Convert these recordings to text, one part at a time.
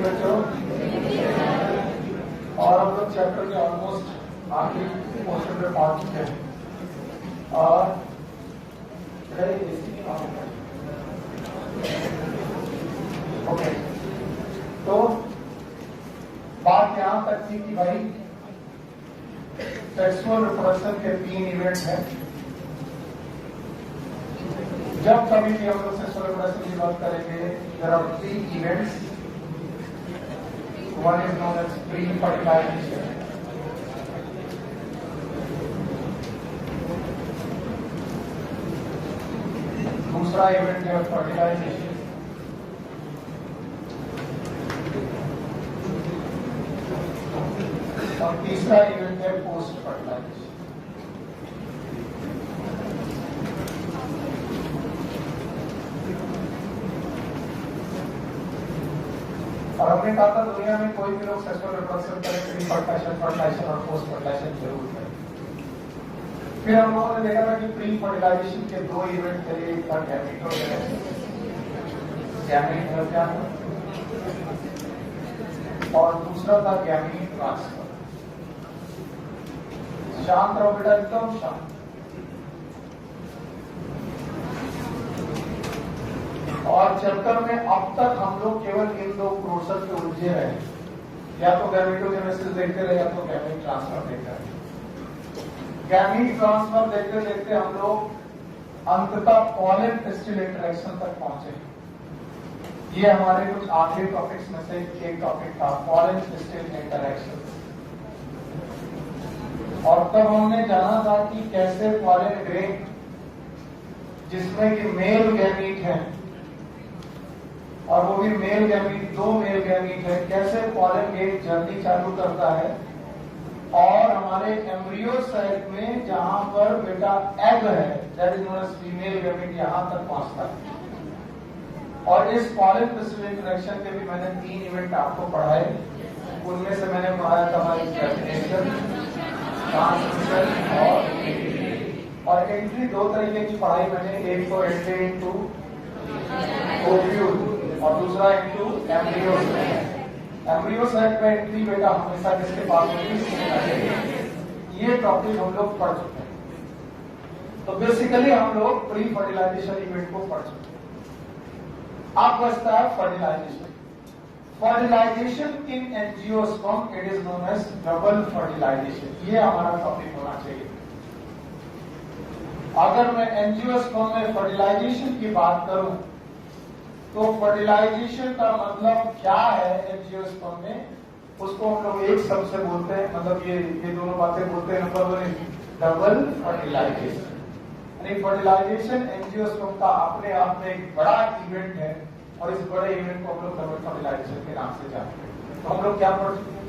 नहीं बच्चों? और हम लोग चैप्टर के ऑलमोस्ट आखिरी पोर्शन में पहुंच चुके हैं और ओके, तो बात यहां तक थी कि भाई सेक्सुअल रिप्रोडक्शन के 3 इवेंट हैं। जब कभी भी हम लोग सेक्सुअल रिप्रोडक्शन की बात करेंगे, there are 3 events. One is known as pre fertilization, दूसरा इवेंट है फर्टिलाइजेशन, और तीसरा इवेंट है पोस्ट फर्टिलाइजेशन। और हमने कहा था दुनिया में कोई भी लोग सेक्सुअल रिप्रोडक्शन करें, प्री फर्टिलाइजेशन, फर्टिलाइजेशन और पोस्ट फर्टिलाइजेशन जरूर करें। फिर हम लोगों ने देखा था कि प्री फर्टिलाइजेशन के 2 इवेंट थे, एक था गैमेटोजेनेसिस, गैमेट निर्माण, और दूसरा था गैमीट ट्रांसफर। शांत रहो बेटा, एकदम शांत। और चैप्टर में अब तक हम लोग केवल इन 2 प्रोसेस पे उलझे रहे, या तो गैमेटोजेनेसिस देखते रहे या तो गैमीट ट्रांसफर देखते रहे। गैमीट ट्रांसफर देखते देखते हम लोग अंततः पॉलन पिस्टिल इंटरेक्शन तक पहुंचे। ये हमारे कुछ आखिरी टॉपिक्स में से एक टॉपिक था, पॉलन पिस्टिल इंटरेक्शन। और तब हमने जाना था कि कैसे पॉलन ग्रेन जिसमें कि मेल गैमीट है, और वो भी मेल गैमीट, 2 मेल गैमीट है, कैसे पॉलन ग्रेन जर्नी चालू करता है और हमारे एम्ब्रियो साइट में जहां पर बेटा एग है, that is known as female gamete, यहां तक पहुंचता है। और इस पॉलन पिस्टिल इंटरेक्शन के भी मैंने 3 इवेंट आपको पढ़ाए। उनमें से मैंने पढ़ाया था हमारी टर्मिनेशन, ट्रांसमिशन और एंट्री। 2 तरीके की पढ़ाई मैंने, एक तो एंट्री इनटू ओव्यूल और दूसरा into embryo site. Embryo site में एंट्री बेटा हमेशा किसके पास होगी? ये टॉपिक हम लोग पढ़ चुके हैं। तो बेसिकली हम लोग प्री फर्टिलाइजेशन इवेंट को पढ़ चुके हैं। अब बचता है fertilization. Fertilization in angiosperm, it is known as double fertilization. ये हमारा टॉपिक होना चाहिए। अगर मैं एंजियोस्पर्म में फर्टिलाइजेशन की बात करूं तो फर्टिलाइजेशन का मतलब क्या है एंजियोस्पर्म में, उसको हम लोग एक शब्द से बोलते हैं, मतलब ये दोनों बातें बोलते हैं। Number 1 double fertilization. यानी फर्टिलाइजेशन एंजियोस्पर्म का अपने आप में एक बड़ा इवेंट है, और इस बड़े इवेंट को हम लोग डबल फर्टिलाइजेशन के नाम से जानते हैं। तो हम लोग क्या पढ़ चुके हैं?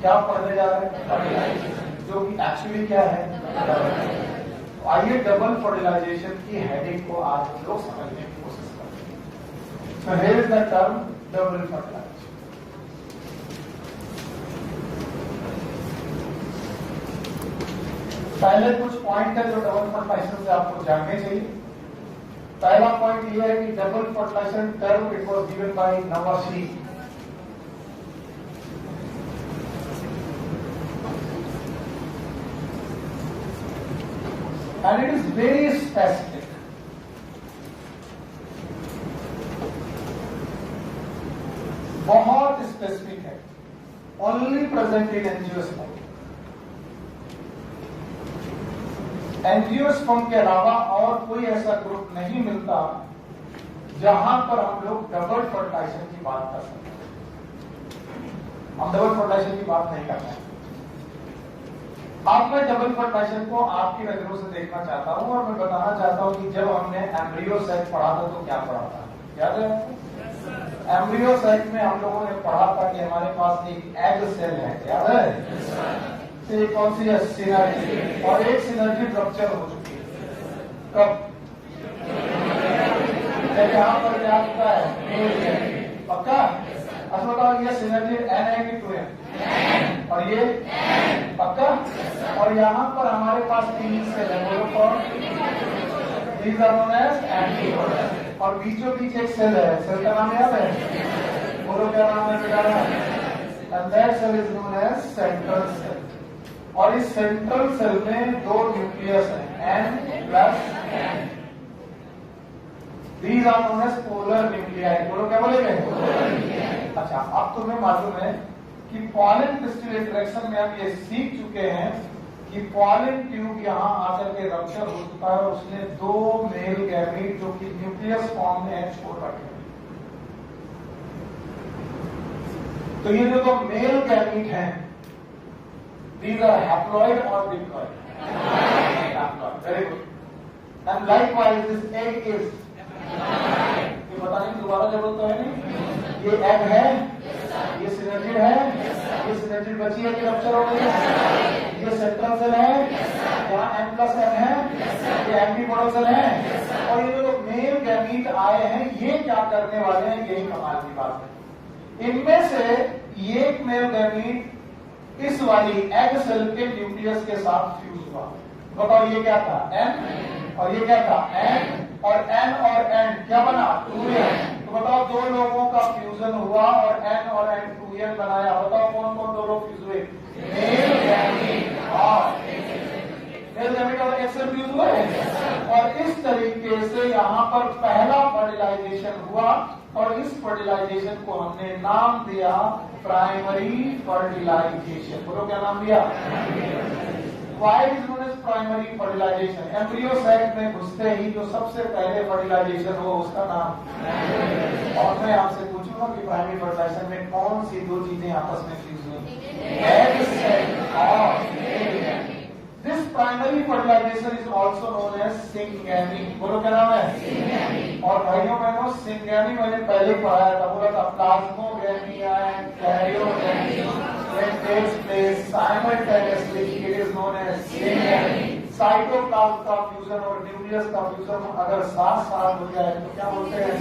क्या पढ़ने जा रहे हैं? फर्टिलाइजेशन, जो कि एक्चुअली क्या है? आइए डबल फर्टिलाइजेशन की हेडिंग को आज हम लोग समझने की कोशिश करते हैं। So here is the term double fertilization. पहले कुछ पॉइंट है जो डबल फर्टिलाइजेशन से आपको जानने चाहिए। पहला पॉइंट यह है कि double fertilization term it was given by Nawaschin. And it is very specific. बहुत स्पेसिफिक है, only present in angiosperm. Angiosperm के अलावा और कोई ऐसा ग्रुप नहीं मिलता जहां पर हम लोग डबल फर्टिलाइजेशन की बात कर सकते हैं। हम डबल फर्टिलाइजेशन की बात नहीं करते हैं। अब मैं डबल फर्टिलाइजेशन को आपकी नजरों से देखना चाहता हूं और मैं बताना चाहता हूं कि जब हमने एम्ब्रियो साइट पढ़ा था तो क्या पढ़ा था, याद है आपको? एम्ब्रियो साइट में हम लोगों ने पढ़ा था कि हमारे पास एक एग सेल है, याद है? तो कौन सी है? सिनर्जी। और एक सिनर्जी रप्चर हो चुकी है। कब? यहाँ पर क्या होता है? पक्का? अच्छा बताओ, ये सिनर्जी एन है कि 2 है? और ये पक्का? और यहाँ पर हमारे पास 3 सेल है, बोलो कौन? these are known as antibodies। और बीचों बीच एक सेल है, सेल का नाम याद है? बोलो क्या नाम है बेटा? And that cell is known as central cell. और इस सेंट्रल सेल में दो न्यूक्लियस हैं, N plus N। These are known as polar nuclei। बोलो क्या बोलेंगे? अच्छा, अब तुम्हें मालूम है कि पॉलन क्रिस्टल इंटरेक्शन में हम ये सीख चुके हैं कि पॉलन ट्यूब यहाँ आकर के रप्चर हो चुका है और उसने दो मेल गैमीट जो कि न्यूक्लियस फॉर्म में है छोड़ रखे। तो ये जो दो मेल गैमीट हैं, these are haploid or diploid? Haploid। Very good। And likewise this egg is, ये बताने की दोबारा जरूरत तो है नहीं। ये एग है, ये सिनर्जिड है, ये सिनर्जिड बची है कि रप्चर हो गई है। ये सेंट्रल सेल है, यहाँ N प्लस N है, ये एंटीपोडल सेल है। और ये जो मेल गैमीट आए हैं, ये क्या करने वाले हैं, यही कमाल की बात है। इनमें से ये मेल गैमीट इस वाली एग सेल के न्यूक्लियस के साथ फ्यूज हुआ। बताओ ये क्या था? N और ये क्या था? N। और N और N क्या बना? 2N। तो बताओ दो लोगों का फ्यूजन हुआ और N और N 2N बनाया। बताओ कौन कौन दो लोग फ्यूज हुए? मेल गैमीट और एग सेल फ्यूज हुए। और इस तरीके से यहाँ पर पहला फर्टिलाइजेशन हुआ और इस फर्टिलाइजेशन को हमने नाम दिया प्राइमरी फर्टिलाइजेशन। बोलो क्या नाम दिया? Why is known as primary fertilization? Embryo site में घुसते ही जो सबसे पहले फर्टिलाइजेशन हो उसका नाम। और मैं आपसे पूछूंगा कि प्राइमरी फर्टिलाइजेशन में कौन सी दो चीजें आपस में फ्यूज हुई? एग सेल और this primary fertilization is also known as syngamy. बोलो क्या नाम है? और भाइयों बहनों, सिंगैमी मैंने पहले पढ़ाया था, बोला था plasmogamy and karyogamy takes place simultaneously, it is known as syngamy। Cytoplasm का फ्यूजन और न्यूक्लियस का फ्यूजन अगर साथ साथ हो जाए तो क्या बोलते हैं?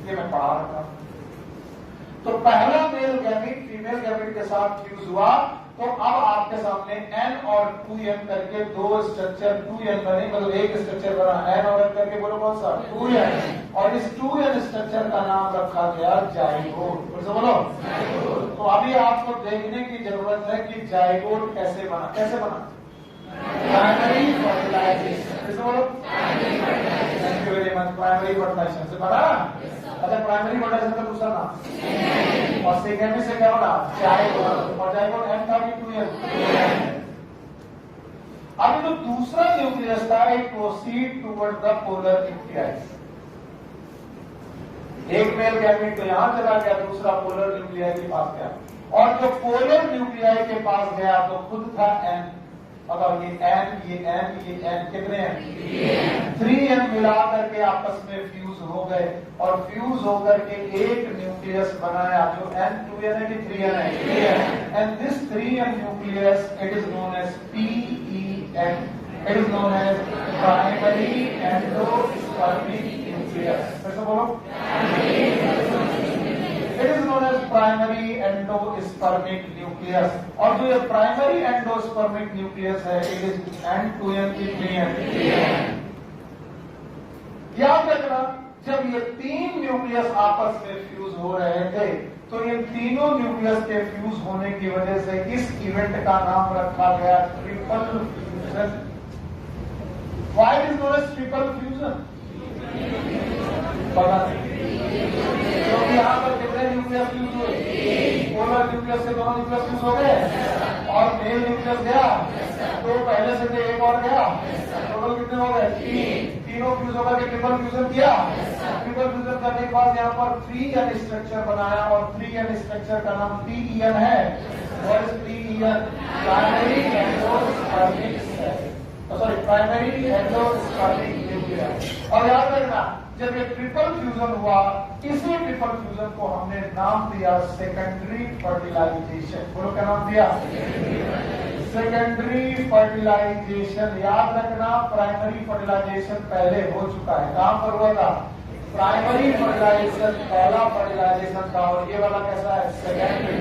ये मैं पढ़ा रहा था। तो पहला मेल गैमीट फीमेल गैमीट के साथ फ्यूज हुआ, तो अब आपके सामने N और 2N करके दो स्ट्रक्चर 2N बने, मतलब एक स्ट्रक्चर बना N और N करके। बोलो कौन सा? 2N। और इस 2N स्ट्रक्चर का नाम रखा गया जाइगोट। बोलो। तो अभी आपको देखने की जरूरत है कि जाइगोट कैसे बना। कैसे बना? Primary fertilization. कैसे बोलो? Thank you very much. Primary fertilization से बना। अच्छा, प्राइमरी फर्टिलाइजेशन का दूसरा नाम और सेकेंडरी से क्या बना? जाइगोट। और जाइगोट N था कि 2N? अब जो दूसरा न्यूक्लियस था, it proceed toward the polar nucleus. एक मेल गैमीट तो यहां चला गया, दूसरा पोलर न्यूक्लियाई के पास गया। और जो पोलर न्यूक्लियाई के पास गया तो खुद था N। अगर ये N कितने हैं? 3N मिला करके आपस में फ्यूज हो गए और फ्यूज होकर के एक न्यूक्लियस बनाया जो N 2N है कि 3N है? And this 3N nucleus it is known as PEN। It is known as primary endospermic nucleus. फिर से बोलो। It is known as primary endospermic nucleus. और जो ये प्राइमरी एंडोस्पर्मिक न्यूक्लियस है, इट इज N 2N की 3N। याद रखना, जब ये तीन न्यूक्लियस आपस में फ्यूज हो रहे थे तो इन तीनों न्यूक्लियस के फ्यूज होने की वजह से इस इवेंट का नाम रखा गया triple fusion. Why is known as triple fusion? पता नहीं, क्योंकि यहाँ पर कितने न्यूक्लियस फ्यूज हुए? पोलर न्यूक्लियस से दोनों न्यूक्लियस फ्यूज हो गए और मेल न्यूक्लियस गया, तो पहले से थे एक और गया, टोटल कितने हो गए? 3। तीनों फ्यूज होकर के ट्रिपल फ्यूजन किया। ट्रिपल फ्यूजन करने के बाद यहाँ पर 3N स्ट्रक्चर बनाया और 3N स्ट्रक्चर का नाम PEN है। What is PEN? Primary endospermic cell. Sorry, primary endospermic nucleus. और याद रखना, जब ये ट्रिपल फ्यूजन हुआ, इसी ट्रिपल फ्यूजन को हमने नाम दिया सेकेंडरी फर्टिलाइजेशन। बोलो क्या नाम दिया? Secondary fertilization. याद रखना, प्राइमरी फर्टिलाइजेशन पहले हो चुका है। कहां पर हुआ था? प्राइमरी फर्टिलाइजेशन पहला फर्टिलाइजेशन था और ये वाला कैसा है? सेकेंडरी।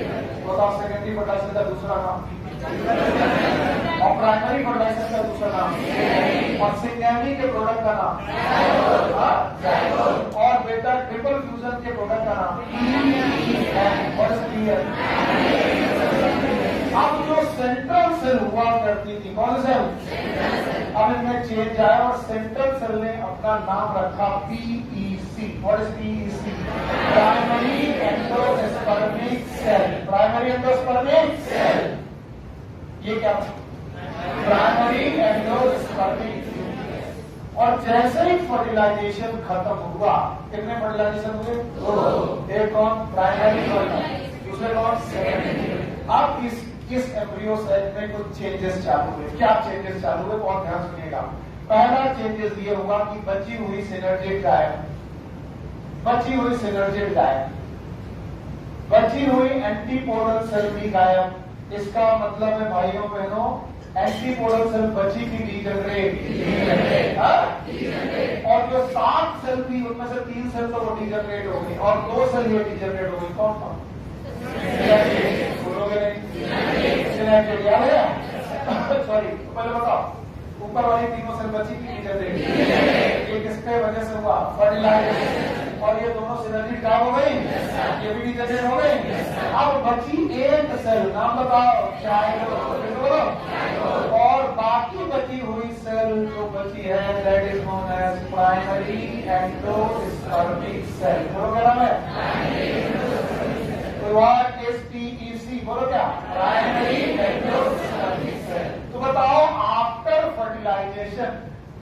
बताओ सेकेंडरी फर्टिलाइजेशन का दूसरा नाम और प्राइमरी फर्टिलाइजेशन का दूसरा नाम और सिंगैमी के प्रोडक्ट का नाम और बेटा ट्रिपल फ्यूजन के प्रोडक्ट का नाम क्लियर? अब जो सेंट्रल सेल हुआ करती थी, कौन सेल? अब इनमें चेंज आया और सेंट्रल सेल ने अपना नाम रखा PEC। What is PEC? Primary endospermic cell. Primary endospermic cell, ये क्या? Primary endospermic. और जैसे ही फर्टिलाइजेशन खत्म हुआ, कितने फर्टिलाइजेशन हुए? दो। एक कौन? प्राइमरी फर्टिलाइजेशन, दूसरे कौन? सेकेंडरी। अब इस एम्ब्रियो सेल में कुछ चेंजेस चालू हुए। क्या चेंजेस चालू हुए? बहुत ध्यान सुनिएगा। पहला चेंजेस ये हुआ कि बची हुई सिनर्जिड गायब, बची हुई सिनर्जिड गायब, बची हुई एंटीपोडल सेल भी गायब। इसका मतलब है भाइयों बहनों, एंटीपोडल सेल बची की डीजनरेट, और जो 7 सेल थी उनमें से 3 सेल तो वो डीजनरेट हो गई और 2 सेल ये डीजनरेट हो गई। कौन कौन? बोलोगे नहीं? याद है? सॉरी, पहले बताओ, ऊपर वाली तीनों सेल बची की डीजनरेट, ये किसके वजह से हुआ? फर्टिलाइजेशन। और ये दोनों सिनर्जी गायब हो गई, ये भी डीजनरेट हो गई। अब बची एक सेल, नाम बताओ? जाइगोट। और बाकी बची हुई सेल जो बची है, that is known as primary endospermic cell. बोलो क्या नाम है? What is PEC? बोलो क्या? Primary endospermic cell. तो बताओ, आफ्टर फर्टिलाइजेशन,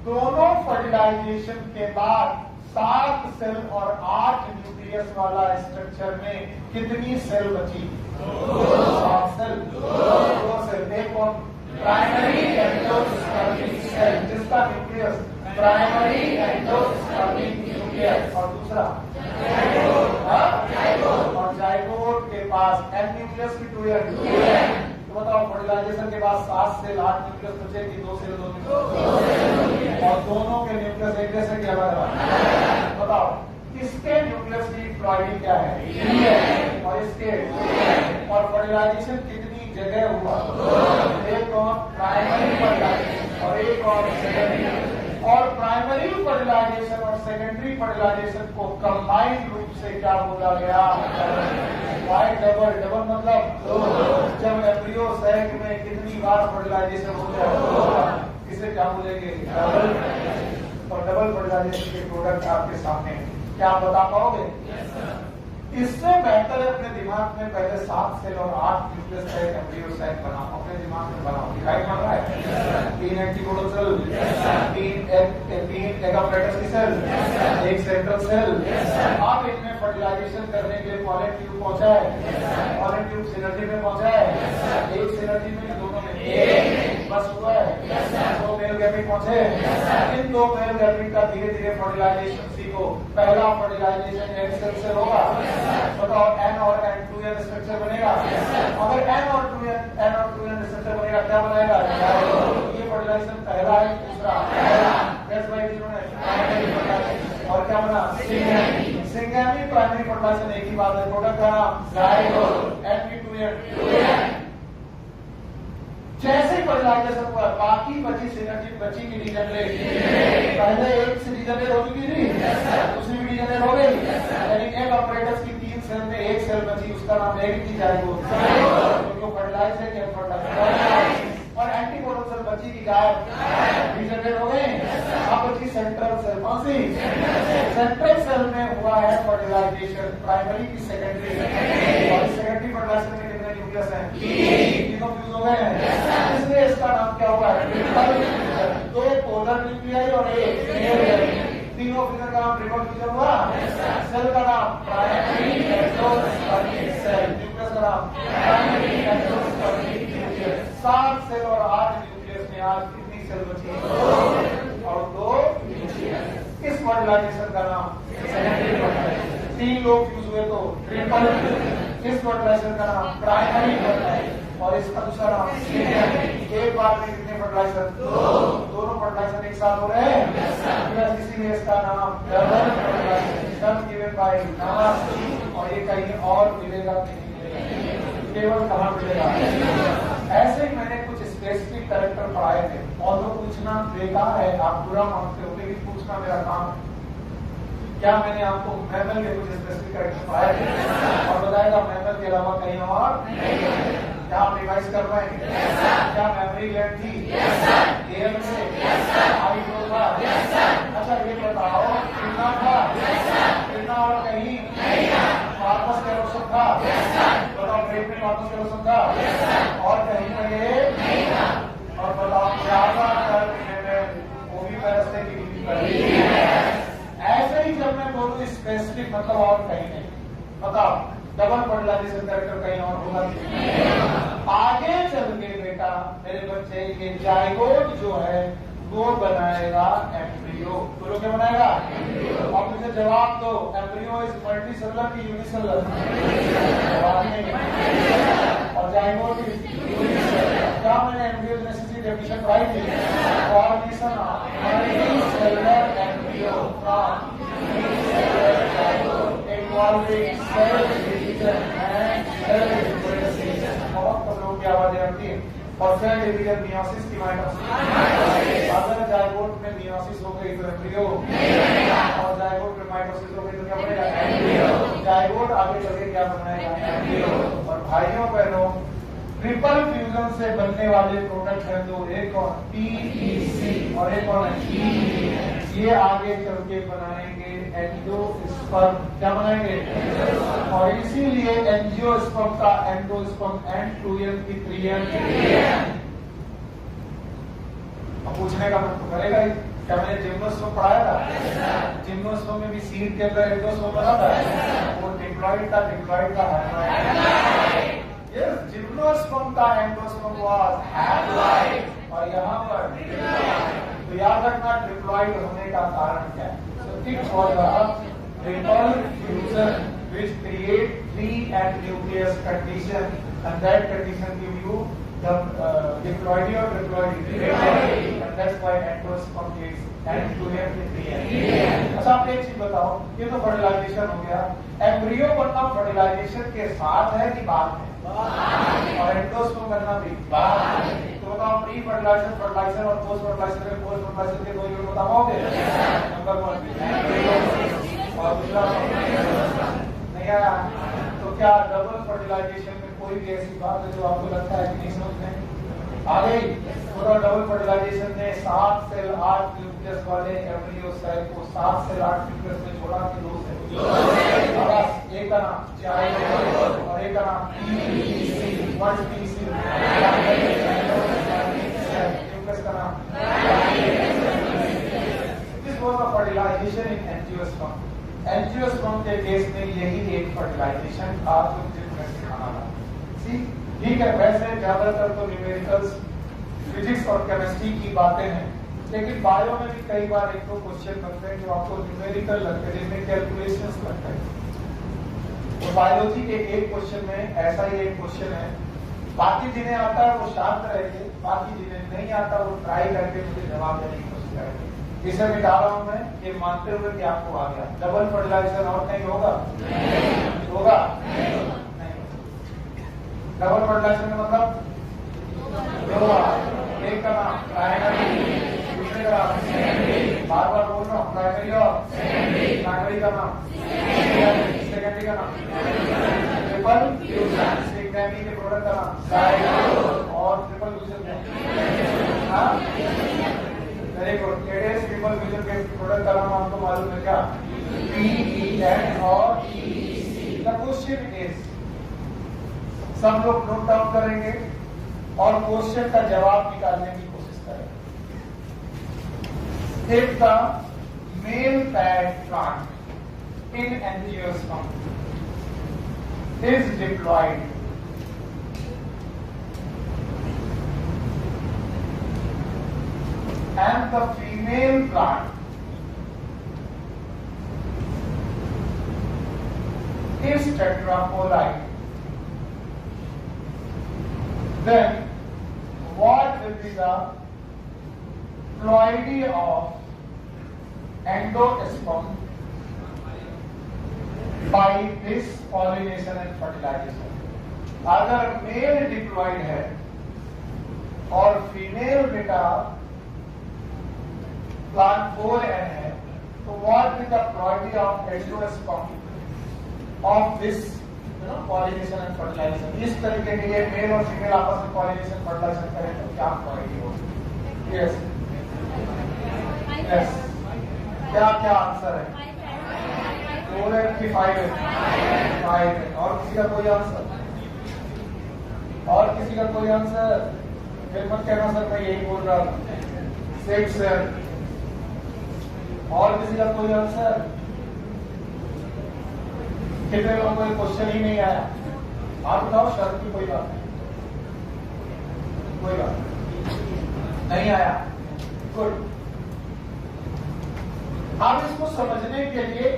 दोनों फर्टिलाइजेशन के बाद 7 सेल और 8 न्यूक्लियस वाला स्ट्रक्चर में कितनी सेल बची? 7 सेल, 2 सेल। एक कौन? प्राइमरी एंडोस्पर्मिक सेल, जिसका न्यूक्लियस प्राइमरी एंडोस्पर्मिक न्यूक्लियस, और दूसरा और जाइगोट के पास एन न्यूक्लियस की 2 एंड। तो बताओ, फर्टिलाइजेशन के बाद 7 सेल 8 न्यूक्लियस बचे कि 2 सेल 2 न्यूक्लियस, और दोनों के न्यूक्लियस एक जैसे कि अलग। बताओ, इसके न्यूक्लियस की प्रोबेबिलिटी क्या है? और इसके, और फर्टिलाइजेशन कितनी जगह हुआ? एक कौन? प्राइमरी फर्टिलाइजेशन और एक और सेकेंडरी। और प्राइमरी फर्टिलाइजेशन और सेकेंडरी फर्टिलाइजेशन को कंबाइंड रूप से क्या बोला गया? Y double. डबल मतलब जब एम्ब्रियो सैक में कितनी बार फर्टिलाइजेशन हो जाए, इसे क्या बोलेंगे? डबल। और डबल फर्टिलाइजेशन के प्रोडक्ट आपके सामने, क्या आप बता पाओगे? इससे बेहतर है अपने दिमाग में पहले 7 सेल और 8 न्यूक्लियस का एक एम्ब्रियो सेल बनाओ, अपने दिमाग में बनाओ। दिखाई पड़ रहा है? 3 एंटीपोडल सेल, 3 एगाप्लेटस की सेल, 1 सेंट्रल सेल। आप इनमें फर्टिलाइजेशन करने के लिए पॉलन ट्यूब पहुंचा है, पॉलन ट्यूब सिनर्जी में पहुंचा है। एक सिनर्जी में, दोनों में एक बस हुआ है। 2 मेल गैमेट पहुंचे, इन 2 मेल गैमेट का धीरे धीरे फर्टिलाइजेशन सीखो। पहला फर्टिलाइजेशन एग सेल से होगा। बताओ, N और N2N स्ट्रक्चर बनेगा। अगर N और 2N स्ट्रक्चर बनेगा, क्या बनाएगा? ये फर्टिलाइजेशन पहला है। दूसरा और क्या बना? सिंगेमी। प्राइमरी फर्टिलाइजेशन एक ही बात है, प्रोडक्ट का नाम जाइगोट, N2N। जैसे ही फर्टिलाइजेशन हुआ, बाकी बची सिनर्जी बची की डीजनरेट। पहले एक से डीजनरेट हो चुकी थी, दूसरी भी डीजनरेट हो गई, यानी एक ऑपरेटर्स की 3 सेल में 1 सेल बची, उसका नाम एक की जाइगोट। तो फर्टिलाइज है क्या? फर्टिलाइज। और एंटीपोडल सेल बची की गायब, डीजनरेट हो गई। अब बची सेंट्रल सेल। कौन सी? सेंट्रल सेल में हुआ है फर्टिलाइजेशन, प्राइमरी की सेकेंडरी। और सेकेंडरी फर्टिलाइजेशन में कितने न्यूक्लियस हैं? तीनों फ्यूज हो गए हैं, इसलिए इसका नाम क्या हुआ है? 2 पोलर न्यूक्लियाई और 1 मेल। तीनों फ्यूजन का नाम ट्रिपल फ्यूजन हुआ। सेल का नाम प्राइमरी एंडोस्पर्मिक सेल, न्यूक्लियस का नाम प्राइमरी एंडोस्पर्मिक न्यूक्लियस। 7 सेल और 8 न्यूक्लियस में आज कितनी सेल बची? और 2 न्यूक्लियस। इस फर्टिलाइजेशन का नाम सेकेंडरी फर्टिलाइजेशन। 3 लोग फ्यूज हुए तो ट्रिपल। इस फर्टिलाइजेशन का नाम प्राइमरी फर्टिलाइजेशन और इसका दूसरा नाम सेकेंडरी। एक बार में कितने फर्टिलाइजर? दोनों फर्टिलाइजर एक साथ हो रहे हैं, इसीलिए इसका नाम डबल फर्टिलाइजेशन गिवन बाय नाम। और ये कहीं और मिलेगा नहीं, केवल कहाँ मिलेगा? ऐसे ही मैंने कुछ स्पेसिफिक कैरेक्टर पढ़ाए थे, और तो पूछना बेकार है, आप बुरा मानते हो, लेकिन पूछना मेरा काम है। क्या मैंने आपको मैमल के कुछ स्पेसिफिक कैरेक्टर पढ़ाए थे और बताएगा क्या मेमोरी के अलावा कहीं और क्या आप रिवाइज कर रहे हैं? क्या मेमोरी ग्लैंड थी? एयर से आई था। अच्छा ये बताओ कितना था? कितना और कहीं वापस कैरोसन था? बताओ ब्रेक में वापस कैरोसन था और कहीं पर ये और बताओ क्या था? वो भी पैरस्ते की ऐसे ही जब मैं बोलूँ स्पेसिफिक मतलब और कहीं नहीं। बताओ डबल फर्टिलाइजेशन कैरेक्टर कहीं और होगा? आगे चल के बेटा मेरे बच्चे ये जाइगोट जो है वो बनाएगा एम्ब्रियो। बोलो क्या बनाएगा? अब मुझे जवाब दो, एम्ब्रियो इज मल्टीसेलुलर की यूनिसेलुलर? जवाब नहीं। और जाइगोट क्या मैंने एम्ब्रियोजेनेसिस डेफिनेशन पढ़ाई थी? Formation of multicellular embryo from unicellular zygote involving cell division and cell differentiation. बहुत कम लोगों की आवाजें आती है। और सेल डिवीजन मियोसिस की माइटोसिस। अगर जाइगोट में मियोसिस हो गई तो एम्ब्रियो, और जाइगोट में माइटोसिस हो गई तो क्या बनेगा? एम्ब्रियो। जाइगोट आगे चल के क्या बनाएगा? एम्ब्रियो। और भाइयों बहनों ट्रिपल फ्यूजन से बनने वाले प्रोडक्ट हैं दो, एक और PEC और एक और ये आगे चल के बनाएंगे एंजियोस्पर्म। क्या बनाएंगे? और इसीलिए एंजियोस्पर्म का एंडोस्पर्म N2N की 3N। अब पूछने का मन तो करेगा ही, क्या मैंने जिम्नोस्पर्म पढ़ाया था? जिम्नोस्पर्म में भी सीड के अंदर एंडोस्पर्म बना था। वो डिप्लॉइड का हैप्लॉइड। यस, जिम्नोस्पर्म का एंडोस्पर्म वाज हैप्लॉइड और यहाँ पर तो याद रखना ट्रिप्लॉइड होने का कारण क्या है? So it was a triple fusion which create 3 nucleus condition and that condition give you the diploidy or triploidy and that's why endosperm is N2N 3N। अच्छा आप एक चीज बताओ, ये तो फर्टिलाइजेशन हो गया। एम्ब्रियो बनना फर्टिलाइजेशन के साथ है कि बाद में? और एंडोस्पर्म बनना भी बाद में। तो बताओ प्री फर्टिलाइजेशन, फर्टिलाइजेशन और पोस्ट फर्टिलाइजेशन के दो यूनिट बता पाओगे? नंबर 1 और दूसरा नहीं आया। तो क्या डबल फर्टिलाइजेशन में कोई भी ऐसी बात है जो आपको लगता है कि नहीं समझ में आ गई? डबल फर्टिलाइजेशन ने 7 से 8 न्यूक्लियस वाले एम्ब्रियो सेल को 7 से 8 न्यूक्लियस में छोड़ा कि 2 से? एक का नाम जाइगोट और एक का नाम PEC 1PC न्यूक्लियस का नाम। This was a fertilization in angiosperm. Angiosperm के केस में यही एक फर्टिलाइजेशन था जो मुझे सिखाना था। ठीक है, वैसे ज्यादातर तो न्यूमेरिकल्स, फिजिक्स और केमिस्ट्री की बातें हैं, लेकिन बायो में भी कई बार एक दो क्वेश्चन बनते हैं जो आपको न्यूमेरिकल लगते हैं, जिनमें कैलकुलेशंस लगते हैं। तो बायोलॉजी के एक क्वेश्चन में ऐसा ही एक क्वेश्चन है। बाकी जिन्हें आता है वो शांत रहेंगे, बाकी जिन्हें नहीं आता वो ट्राई करके मुझे जवाब देने की कोशिश करेंगे। इसे मिटा रहा हूं मैं ये मानते हुए कि आपको आ गया। डबल फर्टिलाइजेशन और नहीं होगा? होगा? डबल फर्टिलाइजेशन का मतलब एक का नाम प्राइमरी, दूसरे का नाम बार बार बोल रहा हूँ, प्राइमरी और प्राइमरी का नाम सेकेंडरी का नाम ट्रिपल फ्यूजन, सेकेंडरी के प्रोडक्ट का नाम जाइगोट और triple fusion very good. Triple fusion के प्रोडक्ट का नाम आपको मालूम है क्या? PEN और PEC। द क्वेश्चन इज, सब लोग नोट डाउन करेंगे और क्वेश्चन का जवाब निकालने की कोशिश करेंगे। If the male pad plant in angiosperm is diploid, and the female plant is tetraploid, then what will be the ploidy of endosperm by this pollination and fertilization? अगर mail diploid है और female बेटा plant 4n है, तो what will the ploidy of endosperm of this pollination and fertilization. इस तरीके के ये मेल और फीमेल आपस में पॉलिनेशन फर्टिलाइजेशन करें तो क्या क्वालिटी होगी? यस यस, क्या क्या आंसर है? 4 है कि 5 है? 5 है। और किसी का कोई आंसर? और किसी का कोई आंसर? फिर मत कहना सर मैं यही बोल रहा था। 6 है। और किसी का कोई आंसर? कितने लोगों को क्वेश्चन ही नहीं आया? आप बताओ, शर्त की कोई बात नहीं, कोई बात नहीं आया। गुड। अब इसको समझने के लिए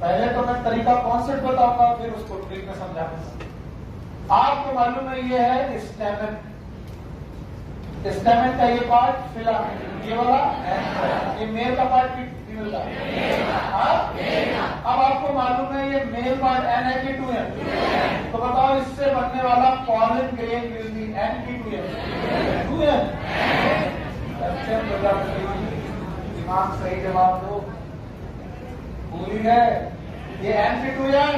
पहले तो मैं तरीका कॉन्सेप्ट बताऊंगा, फिर उसको ट्रिक में समझाऊंगा। आपको मालूम है ये है स्टेमन। स्टेमन का ये पार्ट फिलामेंट, ये वाला ये मेल का पार्ट की फीमेल का। अब आपको मालूम है ये मेल पार्ट एन है कि 2n? तो बताओ इससे बनने वाला pollen grain will be N की 2n? 2n। दिमाग सही जवाब दो। पूरी है ये एन की 2n,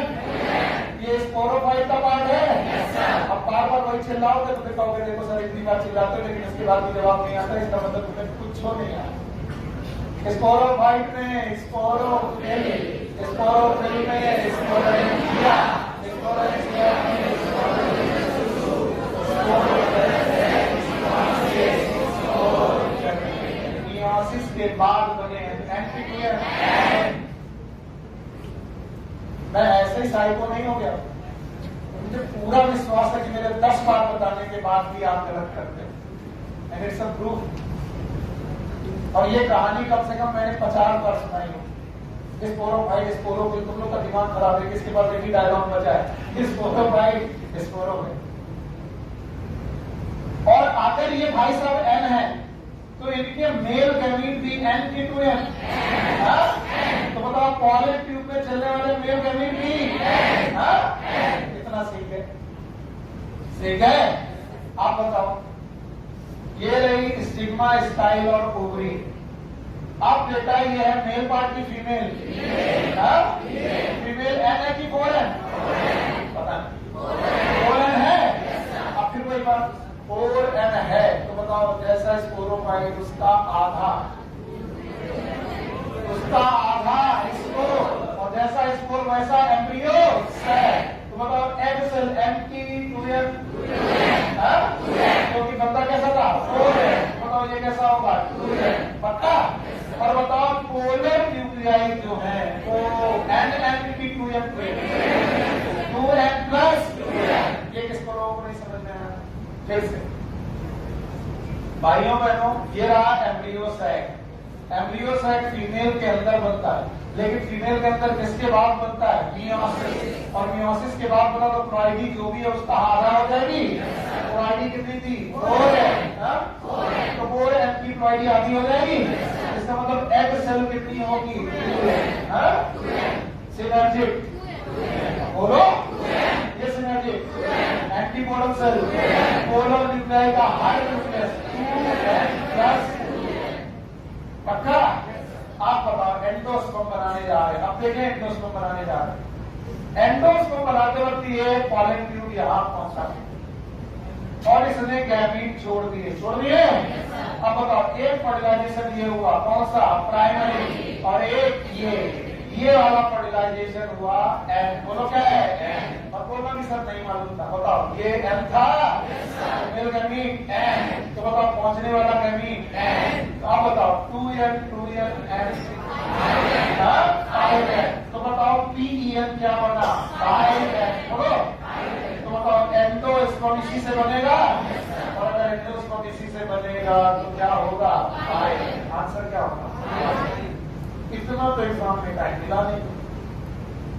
ये स्पोरोफाइट का पार्ट है। अब बार बार वही चिल्लाओगे तो फिर कहोगे देखो सर इतनी बार चिल्लाते हो लेकिन इसके बाद भी जवाब नहीं आता, इसका मतलब तुम्हें कुछ हो नहीं आता। स्पोरोफाइट में स्पोरोफिल, स्पोरोफिल में स्पोरेंजिया, स्पोरेंजिया में मियोसिस के बाद बने एंटीक्लियर। मैं ऐसे ही साइको नहीं हो गया, मुझे पूरा विश्वास है कि मेरे 10 बार बताने के बाद भी आप गलत करते हैं। And it's a proof. और ये कहानी कम से कम मैंने 50 बार सुनाई हो। स्पोरोफाइट स्पोरोफिल, तुम लोग का दिमाग खराब है, किसके पास एक ही डायलॉग बचा है, स्पोरोफाइट स्पोरोफिल। और अगर ये भाई साहब एन है तो इनके मेल गैमीट भी एन की 2n। तो बताओ पॉलन ट्यूब में चलने वाले मेल गैमीट भी कितना सीख है? सीख है? आप बताओ। ये रही स्टिग्मा, स्टाइल और ओवरी। अब बेटा ये है मेल पार्ट की फीमेल। फीमेल एन है कि 4n? पता नहीं, 4n है। अब फिर वही बात, 4n है तो बताओ जैसा स्पोरोफाइट उसका आधा स्पोर, और जैसा स्पोर वैसा एम्ब्रियो है। तो बताओ एग सेल एन की 2n, क्योंकि बंदा कैसा था 4n। बताओ ये कैसा होगा 2n पक्का। और बताओ पोलर न्यूक्लियाई जो है वो एन की 2n 2n प्लस। ये किसको लोगों को नहीं समझ में आया? फिर से भाइयों बहनों, ये रहा embryo sac. Embryo sac female के अंदर बनता है, लेकिन फीमेल के अंदर किसके बाद बनता है? मियोसिस। और मियोसिस के बाद बना तो प्लॉइडी जो भी है उसका आधा हो जाएगी। प्लॉइडी कितनी थी? 4n। तो 4n की प्लॉइडी आधी हो जाएगी। इसका मतलब एग सेल कितनी होगी? सिनर्जिक बोलो, ये synergic. Antipodal cell polar nuclei का हाई न्यूक्लियस 2n प्लस। पक्का? आप बताओ एंडोस्पर्म बनाने जा रहे हैं। अब देखें एंडोस्पर्म बनाने जा रहे हैं। एंडोस्पर्म बनाते वक्त ये पॉलन ट्यूब यहां पहुंचा और इसने गैमीट छोड़ दिए। अब बताओ एक फर्टिलाइजेशन ये हुआ, कौन सा? प्राइमरी। और एक ये वाला फर्टिलाइजेशन हुआ एन। बोलो क्या है? एन। और बोलना भी सर नहीं मालूम था। बताओ ये एन था, मेल गैमीट एन। तो बताओ पहुंचने वाला गैमीट एन। तो आप बताओ 2n एन। तो बताओ PEN क्या बना? 5n। बोलो। तो बताओ एंडोस्पर्म इसी से बनेगा, और अगर एंडोस्पर्म इसी से बनेगा तो क्या होगा? 5n। आंसर क्या होगा? इतना तो एग्जाम में टाइम मिला नहीं।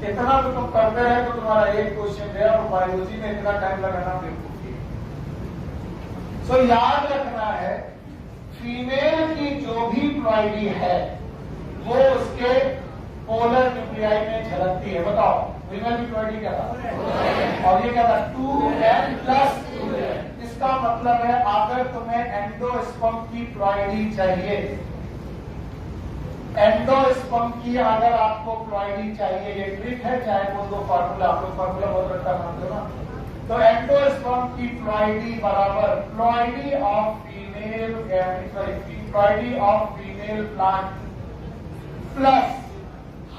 इतना तो तुम करते रहे तो तुम्हारा एक क्वेश्चन गया, और बायोलॉजी में इतना टाइम लगाना बिल्कुल ठीक। सो याद रखना है फीमेल की जो भी प्लॉइडी है वो उसके पोलर न्यूक्लियाई में झलकती है। बताओ फीमेल की प्लॉइडी क्या था? और ये क्या था? 2n plus. इसका मतलब है अगर तुम्हें एंडोस्पर्म की प्लॉइडी चाहिए, एंडोस्पर्म की अगर आपको प्लॉइडी चाहिए, ये ट्रिक है, चाहे वो दो फार्मूला, आप लोग फार्मूला बहुत रखता मानते हो ना, तो एंडोस्पर्म की प्लॉइडी बराबर ploidy of female ploidy of female plant plus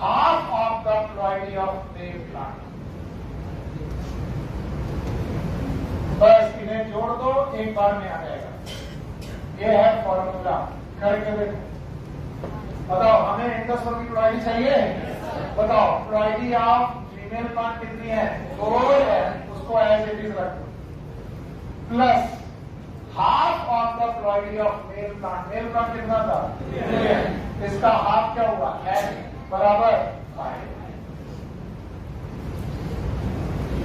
half of the ploidy of male plant. बस इन्हें जोड़ दो, एक बार में आ जाएगा। ये है फॉर्मूला, करके देखो। बताओ हमें एंडोस्पर्म की प्लॉइडी चाहिए? बताओ प्लॉइडी ऑफ फीमेल प्लांट कितनी है? 4 है, उसको एज इट इज रखो, plus half of the ploidy of male plant. Male plant कितना था? 2, इसका हाफ क्या हुआ? बराबर 5।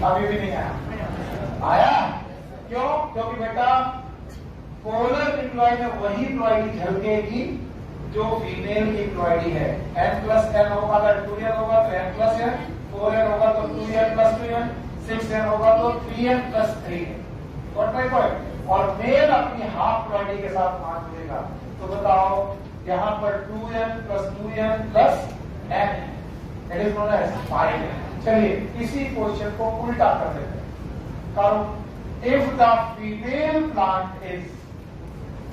अभी भी नहीं आया? आया क्यों? क्योंकि बेटा पोलर इम्प्लॉय में वही प्लॉइडी झलकेगी जो फीमेल की प्लॉइडी है। n+n होगा, अगर 2n होगा तो n+n, 4n होगा तो 2n+2n, 6n होगा तो 3n+3n। और मेल अपनी हाफ प्लॉइडी के साथ मान देगा। तो बताओ यहां पर 2n+2n+n, it is known as 5n। चलिए इसी क्वेश्चन को उल्टा कर देते हैं। करो, if the female plant is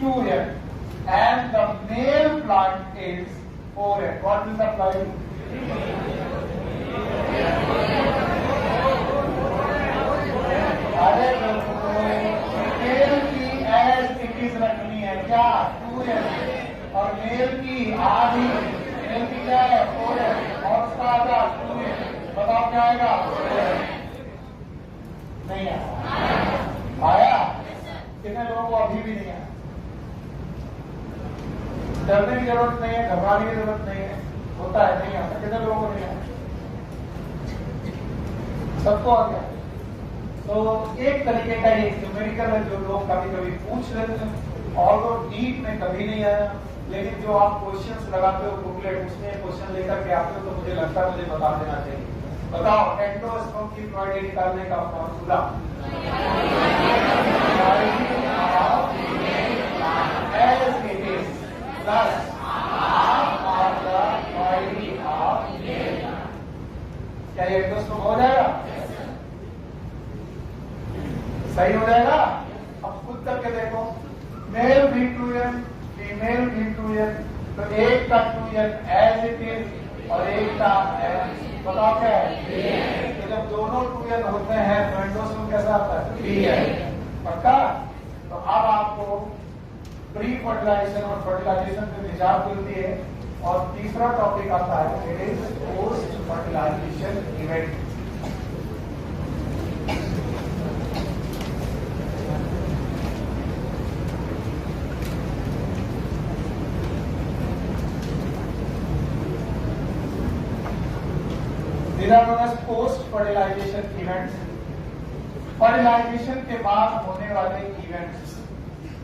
2n and the male plant is 4n, what is the ploidy? अरे मेल की एज इट इज रखनी है क्या? 2n, और मेल की आधी, मेल की क्या है? 4n, और उसका आधा 2n। बताओ क्या आएगा? 4n। नहीं आया? आया? कितने लोगों को अभी भी नहीं आया? डरने की जरूरत नहीं है, घबराने की जरूरत नहीं है, होता है, नहीं आता। कितने लोगों को नहीं आता? सबको आ गया। तो एक तरीके का एक न्यूमेरिकल है जो लोग कभी कभी पूछ लेते हैं, और वो डीप में कभी नहीं आया, लेकिन जो आप क्वेश्चंस लगाते हो बुकलेट, उसमें क्वेश्चन लेकर के आते हो, तो मुझे लगता है मुझे बता देना चाहिए। बताओ एंडोस्पर्म की प्लॉइडी निकालने का formula? Plus half of the ploidy of male. क्या ये एंडोस्पर्म हो जाएगा? सही हो जाएगा? अब खुद करके देखो, मेल भी 2n, फीमेल भी 2n, तो एक का 2n एज इट इज और एक का n। बताओ क्या है? तो जब दोनों 2n होते हैं तो एंडोस्पर्म कैसा आता है? 3n। पक्का? तो अब आपको प्री फर्टिलाइजेशन और फर्टिलाइजेशन में निजात मिलती है। और तीसरा टॉपिक आता है, it is post fertilization event. These are known as post fertilization events। Fertilization के बाद होने वाले इवेंट्स,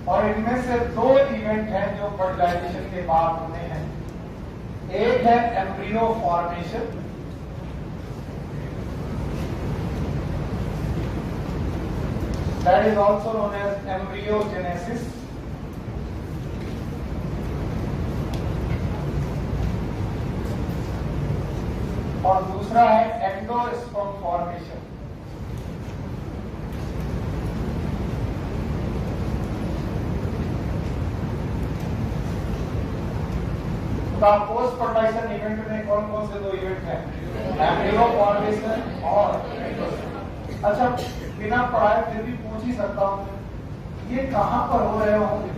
और इनमें से 2 इवेंट हैं जो फर्टिलाइजेशन के बाद होने हैं। एक है embryo formation, that is also known as embryogenesis. और दूसरा है endosperm formation. Post fertilization event में कौन कौन से 2 इवेंट हैं? एम्ब्रियो फॉर्मेशन और अच्छा, बिना पढ़ाए फिर भी पूछ ही सकता हूं, ये कहां पर हो रहे होंगे?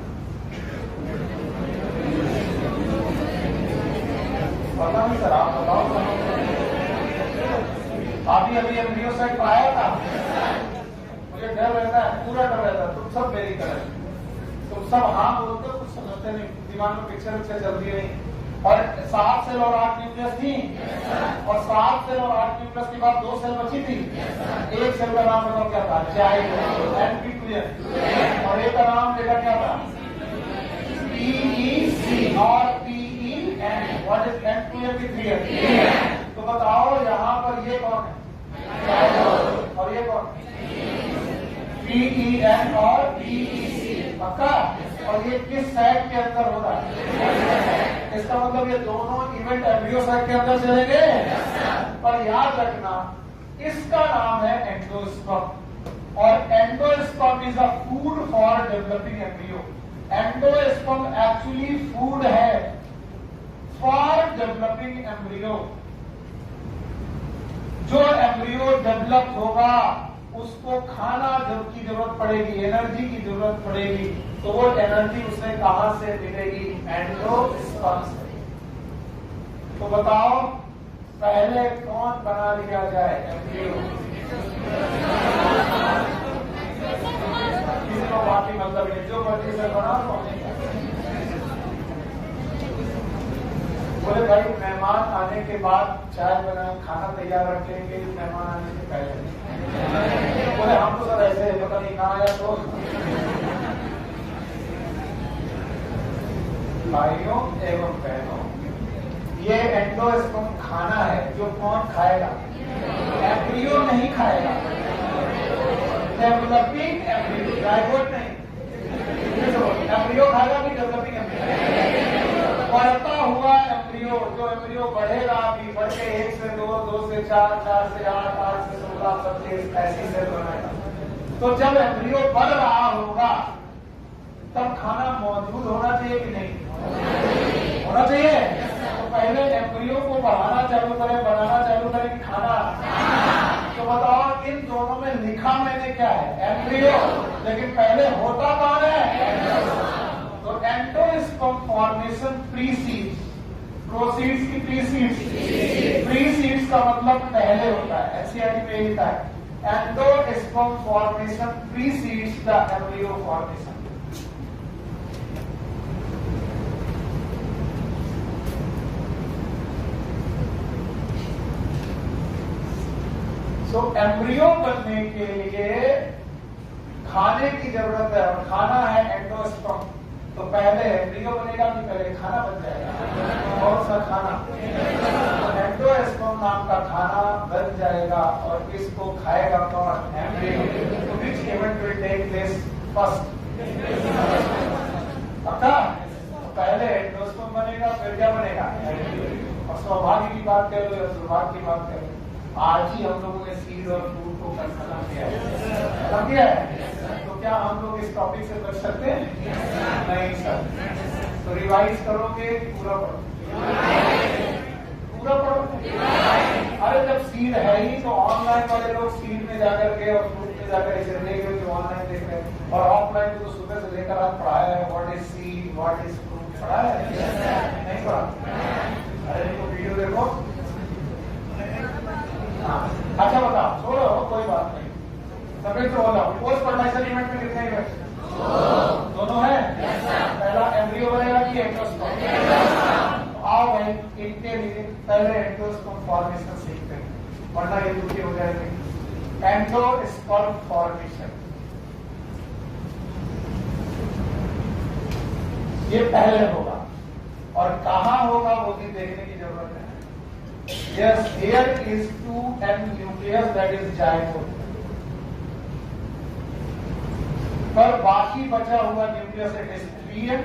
पता नहीं सर, आप बताओ। अभी एम्ब्रियो साइड पढ़ाया था, मुझे डर रहता है, पूरा डर रहता है। तुम सब मेरी तरह, तुम सब हाँ बोलते हो, कुछ समझते नहीं, दिमाग में पिक्चर चलती नहीं। और 7 सेल और 8 न्यूक्लियस थी, और 7 सेल और 8 न्यूक्लियस के बाद 2 सेल बची थी। एक सेल का नाम बताओ क्या था? जाइगोट, एंटीक्लियर। और एक का नाम देखा क्या था? PEC और PEN। व्हाट इज एंटीक्लियर की 3? तो बताओ यहाँ पर ये कौन है? और ये कौन? PEN और PEC। पक्का? और ये किस साइड के अंदर होता है? इसका मतलब ये दोनों इवेंट एम्ब्रियो साइट के अंदर चलेंगे। पर याद रखना इसका नाम है एंडोस्पर्म और endosperm is a food for developing embryo. Endosperm actually food है फॉर डेवलपिंग एम्ब्रियो। जो एम्ब्रियो डेवलप होगा उसको खाना की जरूरत पड़ेगी, एनर्जी की जरूरत पड़ेगी, तो वो एनर्जी उसे कहां से मिलेगी? एंडोस्पर्म से। तो बताओ पहले कौन बना लिया जाए एम्ब्रियो? किसी को बाकी मतलब नहीं, जो मर्जी से बना तो बोले भाई मेहमान आने के बाद चाय बनाए, खाना तैयार रखेंगे मेहमान आने से पहले। बोले हम तो सब ऐसे पता नहीं कहाँ आया। तो भाइयों एवं बहनों, ये एंडोस्पर्म खाना है जो कौन खाएगा? एम्ब्रियो नहीं खाएगा। डेवलपिंग एम्ब्रियो, जायगोट नहीं। एम्ब्रियो खाएगा कि डेवलपिंग एम्ब्रियो? बढ़ता हुआ एम्ब्रियो, जो एम्ब्रियो बढ़ेगा अभी, बढ़ के 1 से 2, 2 से 4, 4 से 8, 8 से 16, 25 ऐसी सेल बनाएगा। तो जब एम्ब्रियो बढ़ रहा होगा तब खाना मौजूद होना चाहिए कि नहीं होना चाहिए? तो पहले एम्ब्रियो को बढ़ाना चालू करें, बनाना चालू करें कि खाना? तो बताओ इन दोनों में लिखा मैंने क्या है? एम्ब्रियो, लेकिन पहले होता कौन है? तो एंडोस्पर्म फॉर्मेशन प्रीसीड्स, प्रोसीड्स की प्रीसीड्स। प्रीसीड्स का मतलब पहले होता है, एनसीईआरटी में लिखा है endosperm formation precedes the embryo formation. तो एम्ब्रियो बनने के लिए खाने की जरूरत है और खाना है एंडोस्पर्म। तो पहले एम्ब्रियो बनेगा कि पहले खाना बन जाएगा? कौन सा खाना? तो एंडोस्पर्म नाम का खाना बन जाएगा और इसको खाएगा कौन? एम्ब्रियो। तो which event will take place first? पक्का? तो पहले एंडोस्पर्म बनेगा फिर क्या बनेगा? और सौभाग्य की बात कर लो या दुर्भाग्य की बात कर लो, आज ही हम लोगों ने सीड और फ्रूट को खत्म किया है। तो क्या हम लोग इस टॉपिक से बच सकते हैं? नहीं सर। तो रिवाइज करोगे पूरा पढ़ो, पूरा पढ़ो। अरे जब सीड है ही तो ऑनलाइन वाले लोग सीड में जाकर के और फ्रूट में जाकर इसे देख रहे हो, ऑनलाइन देख रहे हैं। और ऑफलाइन तो सुबह से लेकर आज पढ़ाया है, what is seed, what is fruit, पढ़ाया है नहीं पढ़ा? अरे इनको वीडियो देखो। अच्छा बताओ, छोड़ो कोई बात नहीं, सभी तो बोला पोस्ट फर्टिलाइजर इवेंट में कितने इवेंट? दोनों है। पहला एम्ब्रियो बनेगा कि एंडोस्पर्म? आओ भाई इनके लिए पहले एंडोस्पर्म फॉर्मेशन सीखते हैं, वरना ये दुखी हो जाएंगे। एंडोस्पर्म फॉर्मेशन ये पहले होगा और कहां होगा वो भी देखने की जरूरत है। Yes, here is 2n nucleus, that is zygote. पर बाकी बचा हुआ न्यूक्लियस इट इज PN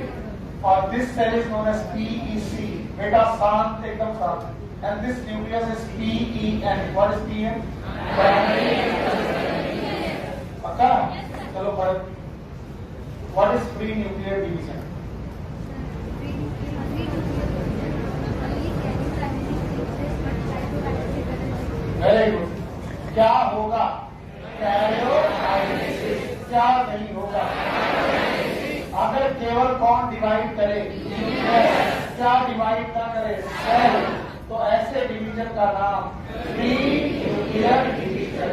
और this cell is known as PEC। बेटा शांत, एकदम शांत। And this nucleus is PEN। What is PN? पक्का? चलो पढ़ो। What is pre nuclear division? Very good. क्या होगा? कैरियोकाइनेसिस। क्या नहीं होगा? अगर केवल कौन डिवाइड करे? क्या डिवाइड ना करे? सेल। तो ऐसे डिवीजन का नाम प्री न्यूक्लियर डिवीजन।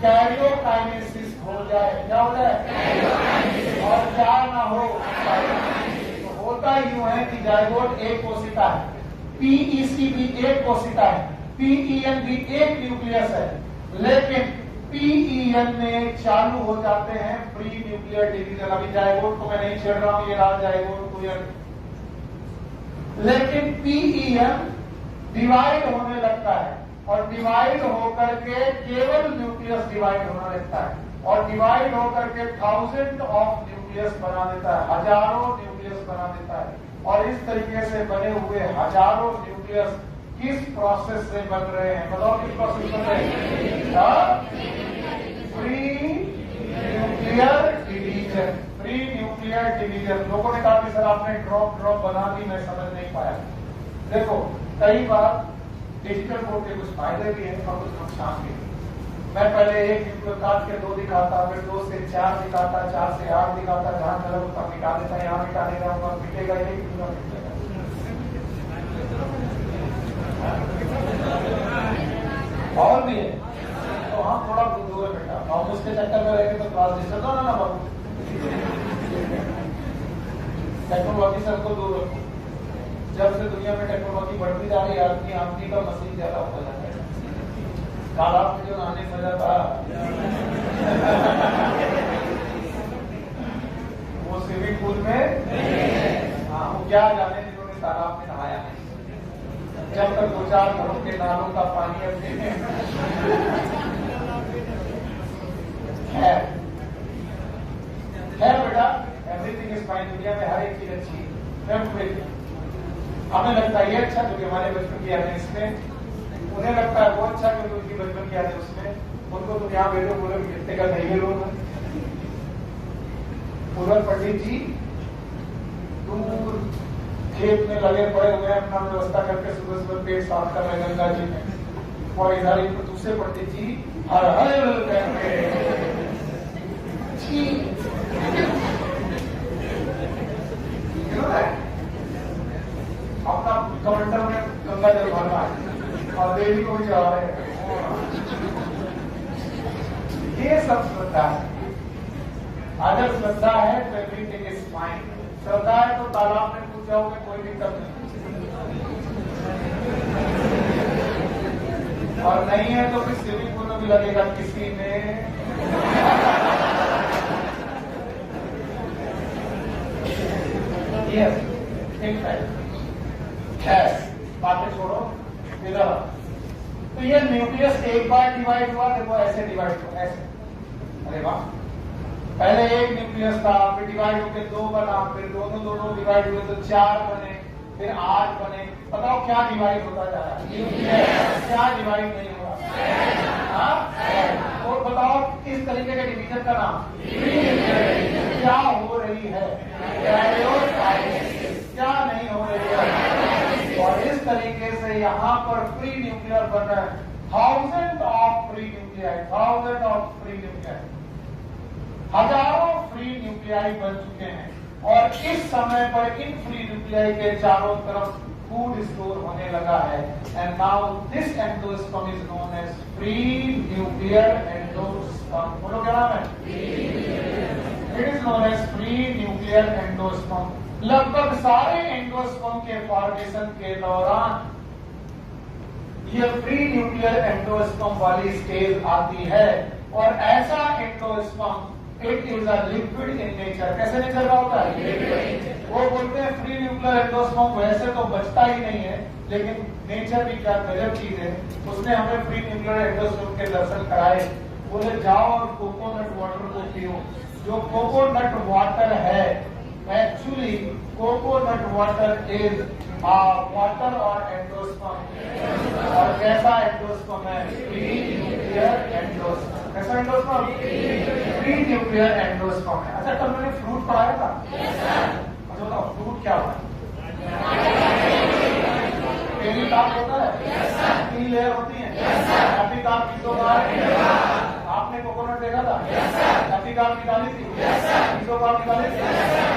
कैरियोकाइनेसिस हो जाए, क्या हो जाए? और क्या ना हो? तो होता यूं है कि जाइगोट एक कोशिका है, PEC भी एक कोशिका है, PEN भी एक न्यूक्लियस है, लेकिन PEN में चालू हो जाते हैं प्री न्यूक्लियर डिवीजन। अभी जाइगोट को मैं नहीं छेड़ रहा हूं, ये रहा जाइगोट को, लेकिन PEN डिवाइड होने लगता है और डिवाइड होकर के केवल न्यूक्लियस डिवाइड होने लगता है और डिवाइड होकर के 1000 ऑफ न्यूक्लियस बना देता है, हजारों न्यूक्लियस बना देता है। और इस तरीके से बने हुए हजारों न्यूक्लियस किस प्रोसेस से बन रहे हैं? बताओ किस प्रोसेस बन रहे हैं? Pre nuclear division. Pre nuclear division. लोगों ने कहा कि सर आपने ड्रॉप बना दी, मैं समझ नहीं पाया। देखो, कई बार डिजिटल बोर्ड के कुछ फायदे भी हैं और कुछ नुकसान भी। मैं पहले एक न्यूक्लियर काट के 2 दिखाता, फिर 2 से 4 दिखाता, 4 से 8 दिखाता, जहां गलत होता मिटा देता, यहाँ मिटाने जाऊंगा मिटेगा ही नहीं, मिटेगा। और भी है तो हम थोड़ा दूर है बेटा, हम उसके चक्कर में रहेंगे तो क्लास डिस्टर्ब होना ना बाबू। टेक्नोलॉजी से हमको दूर रखो। जब से दुनिया में टेक्नोलॉजी बढ़ती जा रही है, आदमी का मसीह ज्यादा होता जा रहा है। तालाब में जो नहाने मजा था वो स्विमिंग पूल में, हाँ वो क्या जाने जिन्होंने तालाब में नहाया नहीं। जब तक 2-4 घरों के नालों का पानी अपने है बेटा, एवरीथिंग इज फाइन। दुनिया में हर एक चीज अच्छी है। हमें लगता है ये अच्छा क्योंकि हमारे बचपन की यादें इसमें, उन्हें लगता है वो अच्छा क्योंकि उनकी बचपन की यादें उसमें। उनको तो यहाँ भेजो, बोले कितने का नहीं है लोग। पूर्व पंडित जी दूर खेत में लगे पड़े हुए हैं, अपना व्यवस्था करके सुबह सुबह पेट साफ कर रहे गंगा जी में, और इधर एक दूसरे पंडित जी हर हर अपना कमंडल में गंगा जल भरना है और देवी को भी चढ़ा रहे हैं। ये सब श्रद्धा है। अगर श्रद्धा है तो एवरीथिंग इज फाइन। श्रद्धा है तो तालाब में कूद जाओगे, कोई दिक्कत नहीं। और नहीं है तो फिर स्विमिंग पूल में भी लगेगा किसी में। यस, ठीक है। बातें छोड़ो इधर। तो ये न्यूक्लियस एक बार डिवाइड हुआ, देखो ऐसे डिवाइड हुआ, ऐसे। अरे वाह, पहले एक न्यूक्लियस था, फिर डिवाइड होकर 2 बना, फिर दोनों डिवाइड हुए तो 4 बने, फिर 8 बने। बताओ क्या डिवाइड होता जा रहा है? क्या डिवाइड नहीं हुआ? और बताओ किस तरीके के डिवीजन का नाम? क्या हो रही है? क्या नहीं हो रही है? और इस तरीके से यहाँ पर फ्री न्यूक्लियर बन रहा है। 1000 of free nuclei, 1000 of free nuclei, हजारों फ्री न्यूक्लियाई बन चुके हैं। और इस समय पर इन फ्री न्यूक्लियाई के चारों तरफ फूड स्टोर होने लगा है। And now this endosperm is known as free nuclear endosperm. बोलो क्या नाम है? It is known as free nuclear endosperm. लगभग सारे एंडोस्पर्म के फॉर्मेशन के दौरान ये फ्री न्यूक्लियर एंडोस्पर्म वाली स्टेज आती है। और ऐसा endosperm it is a liquid in nature. कैसे नेचर का होता है? वो बोलते हैं फ्री न्यूक्लियर एंडोस्पर्म वैसे तो बचता ही नहीं है, लेकिन नेचर भी क्या गजब चीज है। उसने हमें फ्री न्यूक्लियर एंडोस्पर्म के दर्शन कराए। बोले जाओ और कोकोनट वाटर को पियो। जो कोकोनट वाटर है, actually coconut water is water और एंडोस्पर्म। और कैसा एंडोस्पर्म है? Free nuclear endosperm. कैसा एंडोस्पर्म? फ्री न्यूक्लियर एंडोस्पर्म है। अच्छा, कल मैंने फ्रूट पढ़ाया था। अच्छा बताओ, फ्रूट क्या होता है? एपिकार्प होता है, 3 लेयर होती है। एपिकार्प मीसोकार्प। आपने कोकोनट देखा था? एपिकार्प निकाली थी, मीसोकार्प निकाली थी,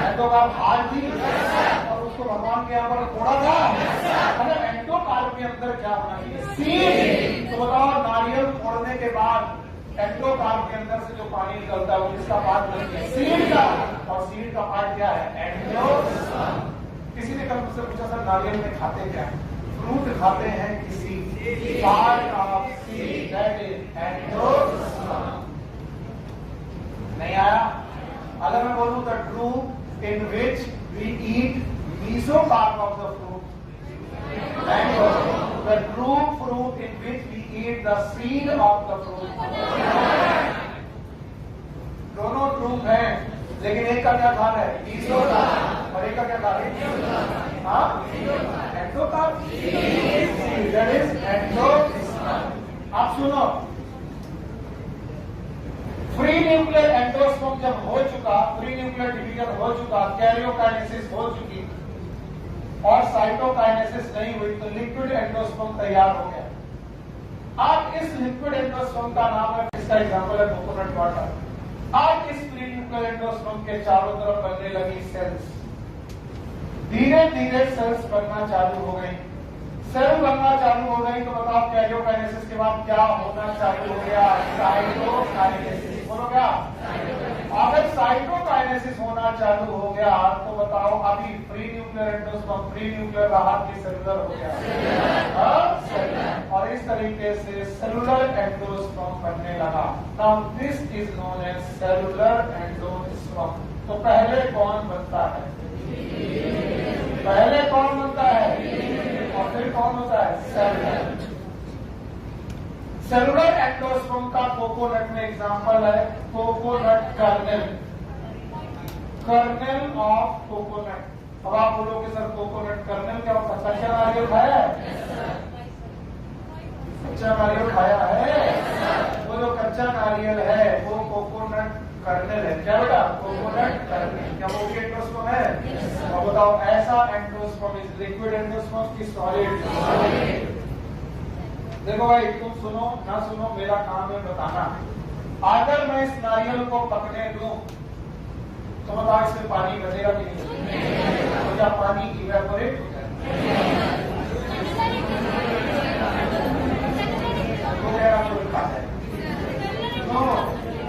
एंडोकार्प हार थी और उसको भगवान के यहाँ पर तोड़ा था। अगर एंडोकार्प के अंदर क्या होना चाहिए? सीड। तो बताओ, नारियल फोड़ने के बाद एंडोकार्प के अंदर से जो पानी निकलता है वो किसका पार्ट बनता है? सीड का। और सीड का पार्ट क्या है? एंडोस्पर्म। किसी ने कल मुझसे पूछा सर नारियल में खाते क्या? फ्रूट खाते हैं किसी part of seed, that is endosperm. नहीं आया? अगर मैं बोलूं the truth in which we eat mesocarp of the fruit, and the true fruit in which we eat the seed of the fruit. दोनों ट्रूथ हैं, लेकिन एक का क्या खाना है? mesocarp, और एक का क्या खाना है? Endocarp, that is endosperm. आप सुनो, फ्री न्यूक्लियर एंडोस्पर्म जब हो चुका, फ्री न्यूक्लियर डिवीजन हो चुका, कैरियोकाइनेसिस हो चुकी और साइटोकाइनेसिस नहीं हुई, तो लिक्विड एंडोस्पर्म तैयार हो गया। आज इस लिक्विड एंडोस्पर्म का नाम है, इसका एग्जांपल है कोकोनट वाटर। आज इस फ्री न्यूक्लियर एंडोस्पर्म के चारों तरफ बनने लगी सेल्स, धीरे धीरे सेल्स बनना चालू हो गई। सेल बनना चालू हो गई तो बताओ कैरियोकाइनेसिस के बाद क्या होना चालू हो गया? साइटोकाइनेसिस। बोलो क्या? अगर साइटोकाइनेसिस होना चालू हो गया तो बताओ अभी free nuclear endosperm, free nuclear रहा कि सेलुलर हो गया? और इस तरीके से सेलुलर एंडोस्पर्म बनने लगा। Now this is known as cellular endosperm. तो पहले कौन बनता है? पहले कौन बनता है और फिर कौन होता है? सेलुलर। सेलुलर एंडोस्पर्म का कोकोनट में एग्जांपल है coconut kernel, kernel of coconut. अब आप बोलोगे सर कोकोनट कर्नेल क्या होता है? कच्चा नारियल खाया है? कच्चा नारियल खाया है? वो जो कच्चा नारियल है वो कोकोनट कर्नेल है। क्या बेटा? Coconut kernel. क्या वो भी एंडोस्पर्म है? और बताओ ऐसा एंडोस्पर्म इज लिक्विड एंडोस्पर्म की सॉलिड? देखो भाई, तुम सुनो ना सुनो, मेरा काम है बताना। अगर मैं इस नारियल को पकने दूं तो बताओ इसमें पानी बचेगा कि नहीं? तो क्या पानी इवेपोरेट हो जाएगा?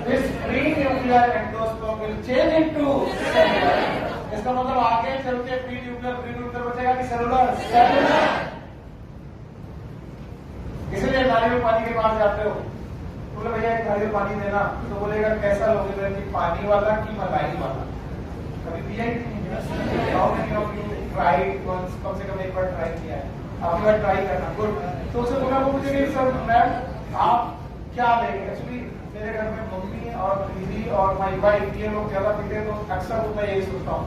This free nuclear endosperm will change into cellular. इसका मतलब आगे चल के फ्री न्यूक्लियर बचेगा कि सेलुलर? सेलुलर। इसलिए नारियल पानी के पास जाते हो, बोले भैया एक नारियल पानी देना, तो बोलेगा कैसा लोगे? पानी वाला कि मलाई वाला? कभी पिया ही नहीं? ट्राई वंस, कम से कम एक बार ट्राई किया है, आपकी बार ट्राई करना। गुड। तो उसे बोला, वो मुझे सर मैम आप क्या लेंगे? एक्चुअली मेरे घर में मम्मी और दीदी और माई वाइफ ये लोग ज्यादा पीते हैं, तो अक्सर मैं यही सोचता हूँ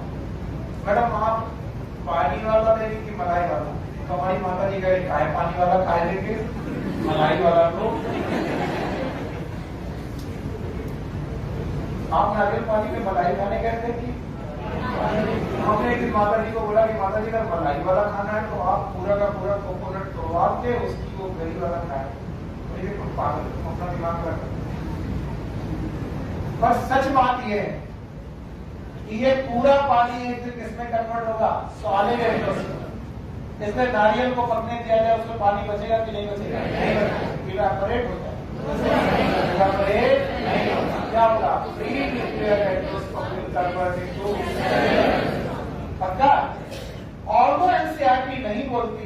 मैडम आप पानी वाला लेंगे कि मलाई वाला? तो हमारी माता जी कहे खाए पानी वाला खाए लेंगे, मलाई वाला तो आप नारियल पानी में मलाई खाने गए थे कि? हमने एक दिन माता जी को बोला कि माता जी अगर मलाई वाला खाना है तो आप पूरा का पूरा कोकोनट तोड़वा के उसकी वो गरी वाला खाए। तो पागल, अपना दिमाग रखा। पर सच बात ये है कि ये पूरा पानी एक दिन किसमें कन्वर्ट होगा? Solid endosperm. इसमें नारियल को पकने दिया जाए उसमें पानी बचेगा कि नहीं बचेगा? नहीं बचेगा, इवेपोरेट हो जाएगा। इवेपोरेट नहीं होगा, क्या होगा? Free nuclear endosperm will convert into पक्का। ऑल्दो एनसीईआरटी नहीं बोलती,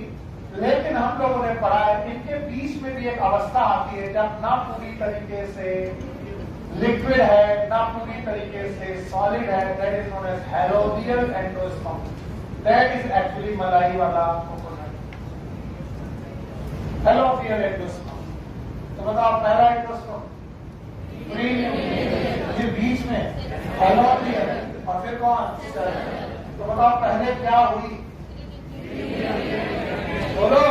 लेकिन हम लोगों ने पढ़ा है इनके बीच में भी एक अवस्था आती है जब ना पूरी तरीके से लिक्विड है ना पूरी तरीके से सॉलिड है। That is known as helobial endosperm. That is actually मलाई वाला कोकोनट, हेलोडियल एंडोस्पर्म। तो बताओ पहला एंडोस्पर्म फ्री न्यूक्लियर, फिर बीच में हेलोडियल और फिर कौन? तो बताओ पहले क्या हुई? बोलो।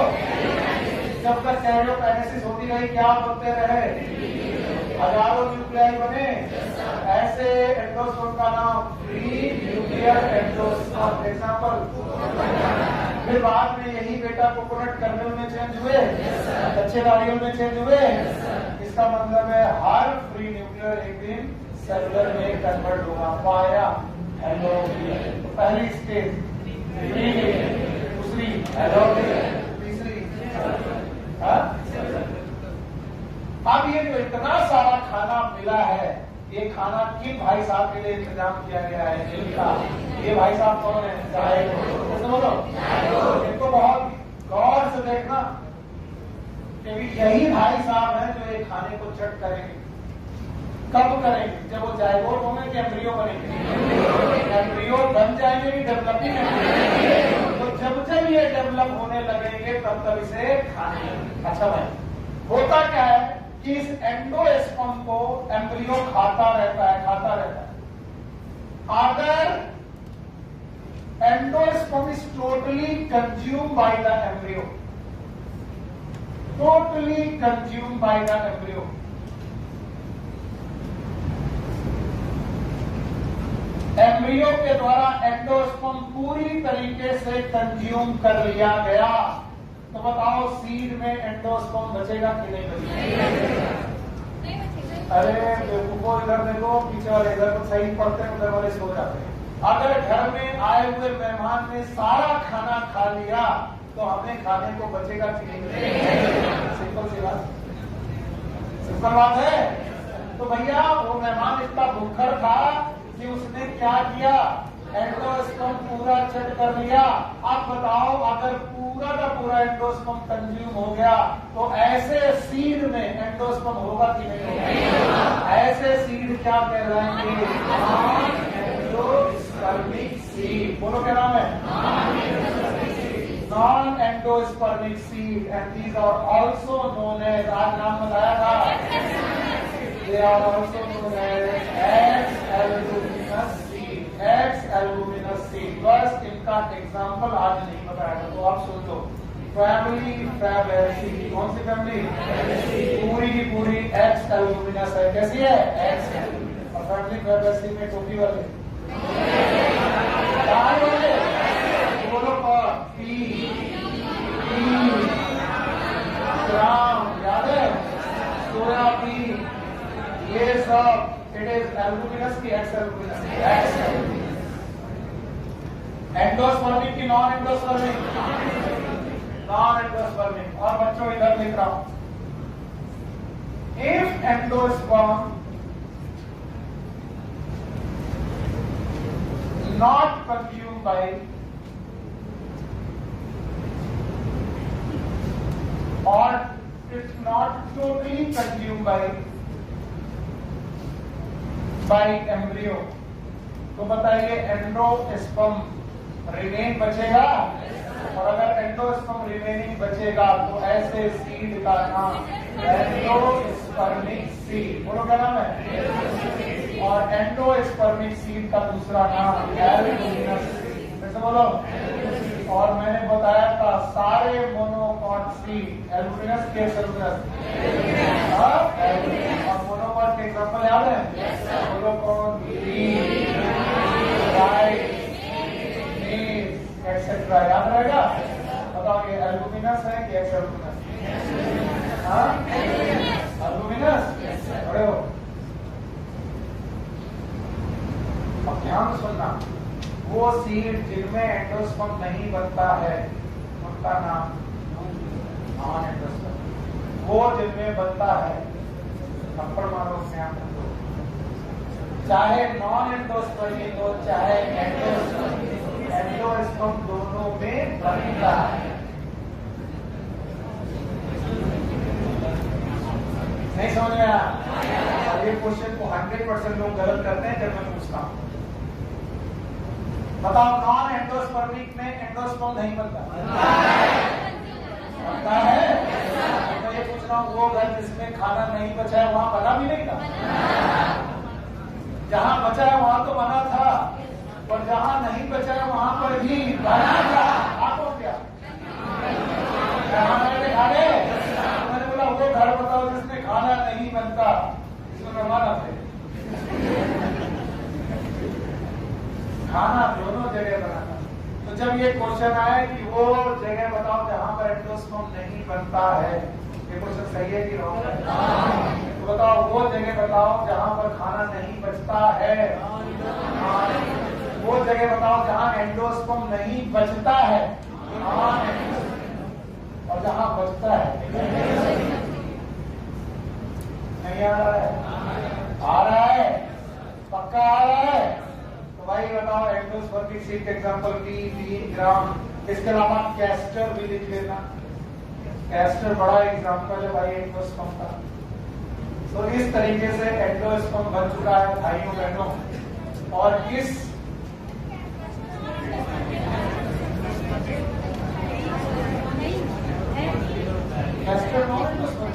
जब तक कैरियोकाइनेसिस होती रही क्या बनते रहे? हजारों न्यूक्लियाई बने। ऐसे एंडोस्पर्म का नाम फ्री न्यूक्लियर एंडोस्पर्म। एग्जांपल, फिर बाद में यही बेटा कोकोनट कर्नेल में चेंज हुए, कच्चे नारियल में चेंज हुए। इसका मतलब है हर फ्री न्यूक्लियर एक दिन सेलुलर में कन्वर्ट होगा। पाया हेलोडियल। तो पहली स्टेज फ्री न्यूक्लियर, दूसरी हेलोडियल, तीसरी अब ये जो इतना सारा खाना मिला है, ये खाना किन भाई साहब के लिए इंतजाम किया गया है? इनका। ये भाई साहब कौन है? बोलो। इनको बहुत गौर से देखना, क्योंकि यही भाई साहब हैं जो ये खाने को चट करेंगे। कब करेंगे? जब वो जायगोट होंगे कि एम्ब्रियो बनेंगे? एम्ब्रियो बन जाएंगे कि डेवलपिंग है? तो जब ये डेवलप होने लगेंगे तब इसे खाने। अच्छा भाई, होता क्या है कि इस एंडोस्पर्म को एम्ब्रियो खाता रहता है। अगर endosperm is totally consumed by the embryo, totally consumed by the embryo. Embryo के द्वारा एंडोस्पर्म पूरी तरीके से कंज्यूम कर लिया गया। तो बताओ सीड में एंडोस्पर्म बचेगा कि नहीं बचेगा? अरे बेवकूफो, इधर देखो, पीछे वाले इधर तो सही पढ़ते हैं, उधर वाले सो जाते हैं। अगर घर में आए हुए मेहमान ने सारा खाना खा लिया तो हमें खाने को बचेगा कि नहीं बचेगा? सिंपल सी बात, सिंपल बात है। तो भैया वो मेहमान इतना भूखर था कि उसने क्या किया, एंडोस्पर्म पूरा चट कर लिया। अब बताओ अगर पूरा का पूरा एंडोस्पर्म कंज्यूम हो गया तो ऐसे सीड में एंडोस्पर्म होगा कि नहीं होगा? ऐसे सीड क्या कहलाएंगे? Endospermic seed. बोलो क्या नाम है? Non endospermic seed. And these are also known as, आज नाम बताया था, they are also known as X albuminous seed, X albuminous seed। बस इनका एग्जाम्पल आज नहीं बताया तो आप सुन लो। फैमिली फैबेसी, कौन सी फैमिली? पूरी की पूरी X albuminous है। कैसी है? X। और फैमिली फैबेसी में टोपी वाले बोलो पी ग्राम, याद है? सोयाबीन, ये सब इट इज एल्बुमिनस की एक्स एल्बुमिनस? एंडोस्पर्मिक की नॉन एंडोस्पर्मिक? Non endospermic. और बच्चों इधर लिख रहा हूं, if endosperm not consumed by or it's not totally consumed by embryo, तो बताइए एंडोस्पर्म रिमेन बचेगा? और अगर एंडोस्पर्म रिमेनिंग बचेगा तो ऐसे सीड का नाम एंडोस्पर्मिक सीड। बोलो क्या नाम है? और एंडोस्पर्मिक सीड का दूसरा नाम एल्बुमिनस सीड। कैसे बोलो? और मैंने बताया था सारे मोनोकॉट सीड एल्बुमिनस के एल्बुमिनस, और मोनोकॉट के एग्जांपल याद है? बोलो कौन? एक्सेट्रा, याद रहेगा? बताओ ये एल्बुमिनस है कि एक्स एल्बुमिनस? एल्बुमिनस। अरे हो, अब ध्यान सुनना, वो सीड जिनमें एंडोस्पर्म नहीं बनता है उनका नाम नॉन एंडोस्पर्म। वो जिनमें बनता है, थप्पड़ मारो अपने आप को, चाहे नॉन एंडोस्पर्मिक हो चाहे एंडोस्पर्मिक, एंडोस्पर्म दोनों में बनता है। नहीं समझ में आया? ये क्वेश्चन को 100% लोग गलत करते हैं जब मैं पूछता हूँ। बताओ नॉन एंडोस्पर्मिक में एंडोस्पर्म नहीं बनता? बनता है। मैं ये पूछ रहा हूँ, वो घर जिसमें खाना नहीं बचा है वहां बना भी नहीं था? जहां बचा है वहां तो बना था, और जहां नहीं बचा है वहां पर भी बना था। आपको क्या मैंने बोला वो घर बताओ जिसमें खाना नहीं बनता, इसमें मेहमान आते। खाना दोनों जगह बनाना। तो जब ये क्वेश्चन आए कि वो जगह बताओ जहां पर एंडोस्पर्म नहीं बनता है, ये क्वेश्चन सही है कि रॉन्ग है? तो बताओ वो जगह बताओ जहां पर खाना नहीं बचता है। वो जगह बताओ जहां एंडोस्पर्म नहीं बचता है, और जहां बचता है नहीं आ रहा है? आ रहा है? पक्का आ रहा है? तो भाई बताओ एंडोस्पर्मिक सीड के एग्जांपल पी ग्राम। इसके अलावा कैस्टर भी लिख लेना, कैस्टर बड़ा एग्जांपल है भाई एंडोस्पर्म का। तो इस तरीके से एंडोस्पर्म बन चुका है भाइयों बहनों। और इस castor non endosperm,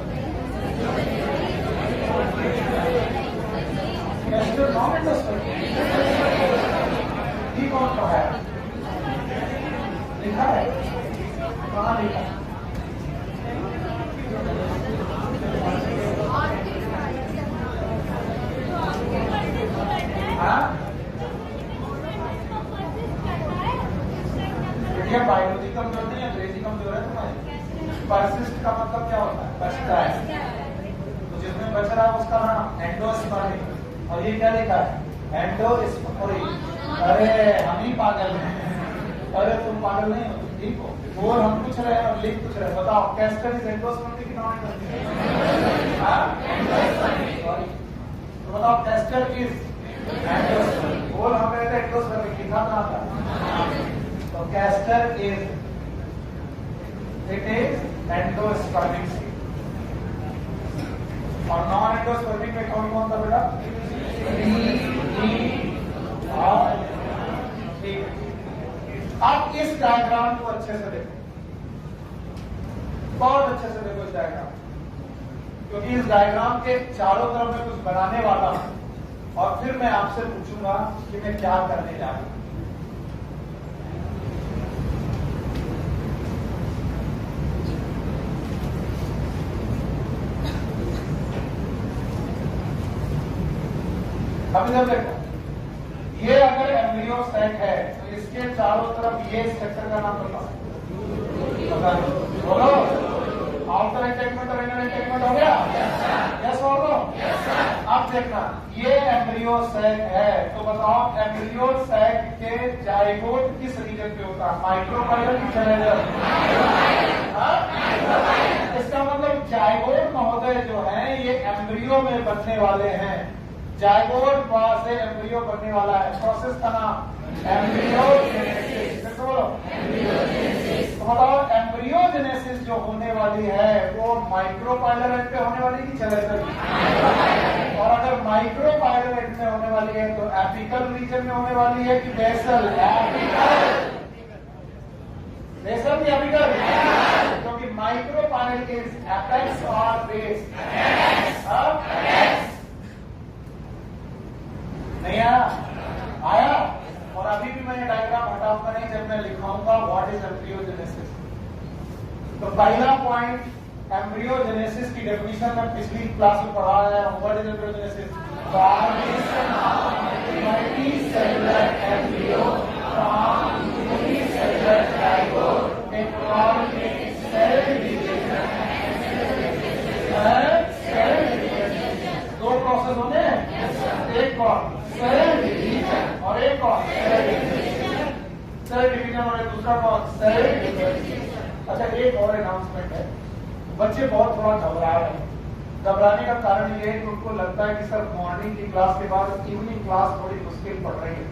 castor non endosperm, कौन सा है? लिखा है? कहाँ लिखा है? बायोलॉजी कमजोर नहीं है, अंग्रेजी कमजोर है तुम्हारी। परसिस्ट का मतलब क्या होता है? बचता है। तो जिसमें बच रहा है उसका नाम एंडोस्पर्मिक। और ये क्या लिखा है? एंडोस्पर्मिक। अरे हम ही पागल हैं। अरे तुम पागल नहीं हो, तुम ठीक हो। बोल हम पूछ रहे हैं और लिख पूछ रहे हैं। बताओ कैस्टर इज एंडोस्पर्मिक की नॉन एंडोस्पर्मिक? तो बताओ कैस्टर इज एंडोस्पर्मिक। बोल हम कहते हैं एंडोस्पर्मिक, लिखा कहाँ था? तो कैस्टर इज एंडोस्पर्मिक सीड। और नॉन एंडोस्पर्मिक में कौन कौन था बेटा? अब इस डायग्राम को अच्छे से देखो, बहुत अच्छे से देखो इस डायग्राम, क्योंकि इस डायग्राम के चारों तरफ मैं कुछ बनाने वाला हूं और फिर मैं आपसे पूछूंगा कि मैं क्या करने जा रहा हूं। अभी जब देखो, ये अगर एम्ब्रियो सेट है तो इसके चारों तरफ ये स्ट्रक्चर का नाम बताओ। बोलो, आउटर अटैचमेंट और इनर अटैचमेंट हो गया? यस हो गो? अब देखना, ये एम्ब्रियो सेट है तो बताओ एम्ब्रियो सेट के जाइगोट किस रीजन पे होता है? माइक्रोपाइलर की सेलेर? इसका मतलब जाइगोट महोदय जो है ये एम्ब्रियो में बनने वाले हैं। जाइगोट से एम्ब्रियो बनने वाला है। प्रोसेस का नाम एम्ब्रियोजेनेसिस। बोलो, तो बताओ एम्ब्रियोजेनेसिस जो होने वाली है वो माइक्रोपाइलर एंड पे होने वाली की सेलेर? और अगर माइक्रोपाइलर एंड में होने वाली है तो एपिकल रीजन में होने वाली है कि बेसल? बेसल की एपिकल? क्योंकि माइक्रोपाइलर इज एपेक्स और बेस। नहीं आया? और अभी भी मैं डायग्राम हटाऊंगा नहीं जब मैं लिखाऊंगा व्हाट इज एम्ब्रियोजेनेसिस। तो पहला पॉइंट एम्ब्रियोजेनेसिस की डेफिनेशन में पिछली क्लास में पढ़ाया है। What is embryogenesis? Formation of multicellular embryo from unicellular zygote involving cell division. दो प्रोसेस होते हैं, एक कौन? सेल डिवीजन और एक कौन? सेल डिवीजन और एक दूसरा कौन? Cell division. अच्छा, एक और अनाउंसमेंट है। बच्चे बहुत थोड़ा घबरा रहे हैं। घबराने का कारण ये है कि उनको लगता है कि सर मॉर्निंग की क्लास के बाद इवनिंग क्लास थोड़ी मुश्किल पड़ रही है।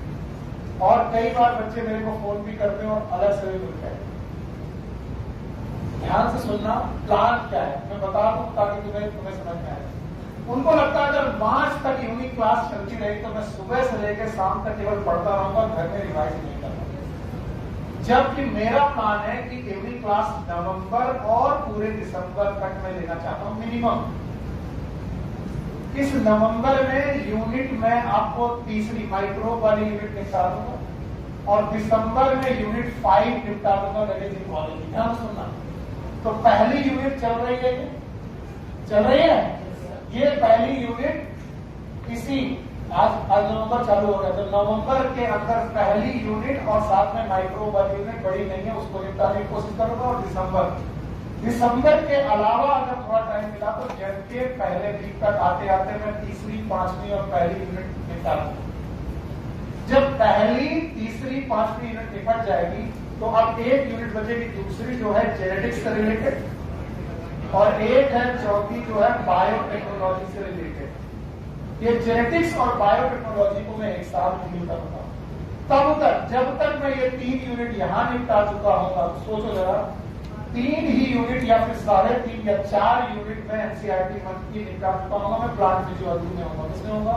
और कई बार बच्चे मेरे को फोन भी करते हैं और अलग से भी मिलते हैं। ध्यान से सुनना, प्लान क्या है मैं बता दूं ताकि तुम्हें समझ में आए। उनको लगता है अगर मार्च तक यूनिक क्लास चलती रही तो मैं सुबह से लेकर शाम तक केवल पढ़ता रहूंगा, घर में रिवाइज नहीं करता। जबकि मेरा प्लान है कि यूनिक क्लास नवंबर और पूरे दिसंबर तक मैं लेना चाहता हूं मिनिमम। इस नवंबर में यूनिट में आपको तीसरी माइक्रो वाली यूनिट निपटा दूंगा और दिसंबर में यूनिट 5 निपटा दूंगा, दैट इज इक्वालिटी। ध्यान सुनना, तो पहली यूनिट चल रही है, चल रही है ये पहली यूनिट इसी आज नवंबर चालू हो गया, तो नवंबर के अंदर पहली यूनिट और साथ में माइक्रो वाली यूनिट बड़ी नहीं है उसको निपटाने की कोशिश करूंगा। और दिसंबर के अलावा अगर थोड़ा टाइम मिला तो जन के पहले वीक तक आते आते मैं तीसरी, पांचवी और पहली यूनिट निपटा दूंगा। जब पहली, तीसरी, पांचवी यूनिट निपट जाएगी तो अब एक यूनिट बचेगी दूसरी जो है जेनेटिक्स से रिलेटेड और एक है चौथी जो है बायोटेक्नोलॉजी से रिलेटेड। ये जेनेटिक्स और बायोटेक्नोलॉजी को मैं एक साथ डील करूंगा। तब तक जब तक मैं ये 3 यूनिट यहां निपटा चुका होगा, सोचो जरा 3 ही यूनिट या फिर 3.5 या 4 यूनिट में एनसीईआरटी मंथ की निपटा चुका होगा, मैं प्लांट फिजियोलॉजी में होगा। किसमें होगा?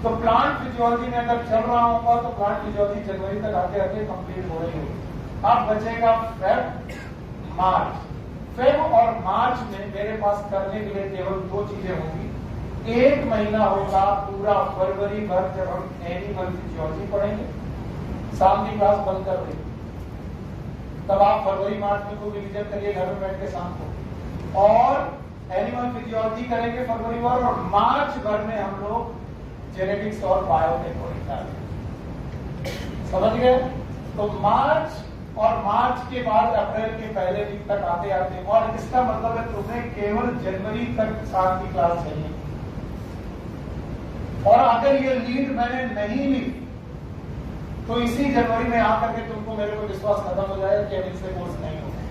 तो प्लांट फिजियोलॉजी में अगर चल रहा होगा तो प्लांट फिजियोलॉजी जनवरी तक आते आते कंप्लीट हो रही होगी। अब बचेगा फेब, मार्च। फेब और मार्च में मेरे पास करने के लिए केवल 2 चीजें होंगी। एक महीना होगा पूरा फरवरी भर जब हम एनिमल फिजियोलॉजी पढ़ेंगे, शाम की क्लास बंद कर देंगे। तब आप फरवरी मार्च में खूब रिवीजन करिए घर में बैठ के शाम को, और एनिमल फिजियोलॉजी करेंगे फरवरी भर, और मार्च भर में हम लोग जेनेटिक्स और बायोटेक्नोलॉजी। समझ गए? तो मार्च और मार्च के बाद अप्रैल के पहले वीक तक आते आते, और इसका मतलब है तुम्हें केवल जनवरी तक साल की क्लास चाहिए। और अगर ये लीड मैंने नहीं ली तो इसी जनवरी में आकर के तुमको मेरे को विश्वास खत्म हो जाएगा कि अब इससे कोर्स नहीं होगा।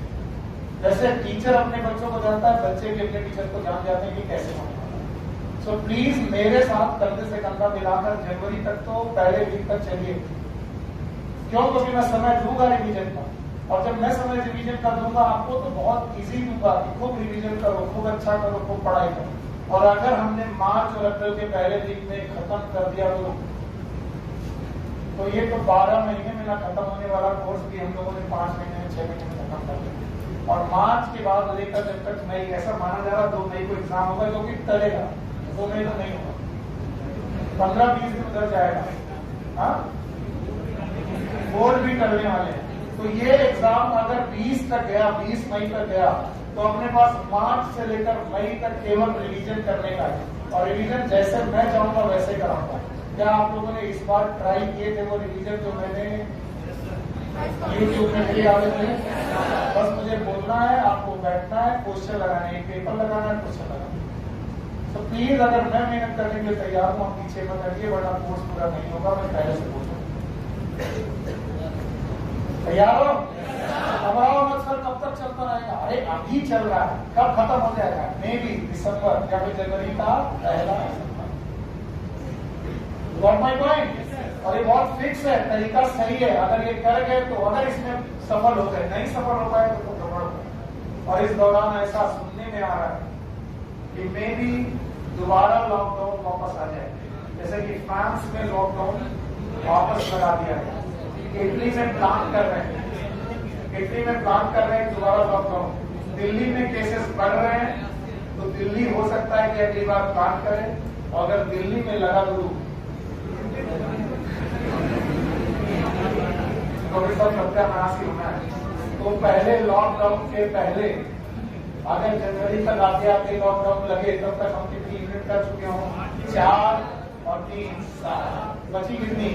जैसे टीचर अपने बच्चों को जानता है, बच्चे भी अपने टीचर को जान जाते हैं कि कैसे होने वाला। सो प्लीज मेरे साथ कंधे से कंधा मिलाकर जनवरी तक तो पहले वीक तक चलिए। क्यों? क्योंकि मैं समय दूंगा रिवीजन का, और जब मैं समय रिवीजन का दूंगा आपको तो बहुत इजी दूंगा कि खूब रिवीजन करो, खूब अच्छा करो, खूब पढ़ाई करो। और अगर हमने मार्च और अप्रैल के पहले वीक में खत्म कर दिया तो ये तो 12 महीने में ना खत्म होने वाला कोर्स भी हम लोगों ने 5 महीने में 6 महीने में खत्म कर दिया। और मार्च के बाद लेकर जब तक मई, ऐसा माना जा रहा 2 मई को एग्जाम होगा जो कि टलेगा, 2 मई तो नहीं होगा, 15-20 दिन उधर जाएगा। हाँ, बोर्ड भी करने वाले हैं। तो ये एग्जाम अगर 20 तक गया, 20 मई तक गया, तो अपने पास मार्च से लेकर मई तक केवल रिवीजन करने का है। और रिवीजन जैसे मैं चाहूंगा वैसे कराऊंगा। क्या आप लोगों ने इस बार ट्राई किए थे वो रिवीजन जो मैंने YouTube में डाले थे? बस मुझे बोलना है, आपको बैठना है, क्वेश्चन लगाना है, पेपर लगाना है, क्वेश्चन लगाना है। तो प्लीज अगर मैं मेहनत करने के लिए तैयार हूँ, आप पीछे मत हटिए, वरना कोर्स पूरा नहीं होगा। मैं पहले से बोल रहा हूँ, तैयार हो? घबराओ मत सर, कब तक चलता रहेगा? अरे अभी चल रहा है, कब खत्म हो जाएगा? मे बी दिसंबर या फिर जनवरी का पहला सप्ताह। Got my point? और ये बहुत फिक्स है, तरीका सही है। अगर ये कर गए तो, अगर इसमें सफल हो गए, नहीं सफल हो पाए तो गड़बड़ हो। और इस दौरान ऐसा सुनने में आ रहा है कि मे बी दोबारा लॉकडाउन वापस आ जाए, जैसे कि फ्रांस में लॉकडाउन वापस लगा दिया है, इटली में प्लान कर रहे हैं, इटली में प्लान कर रहे हैं दोबारा लॉकडाउन। दिल्ली में केसेस बढ़ रहे हैं, तो दिल्ली हो सकता है कि अगली बार प्लान करें। और अगर दिल्ली में लगा गुरु तो भी सब सत्यानाश होना है। तो पहले लॉकडाउन के पहले अगर जनवरी तक आते आते लॉकडाउन लगे, तब तक हम कितनी यूनिट कर चुके हों? 4 और 3 7, बची कितनी?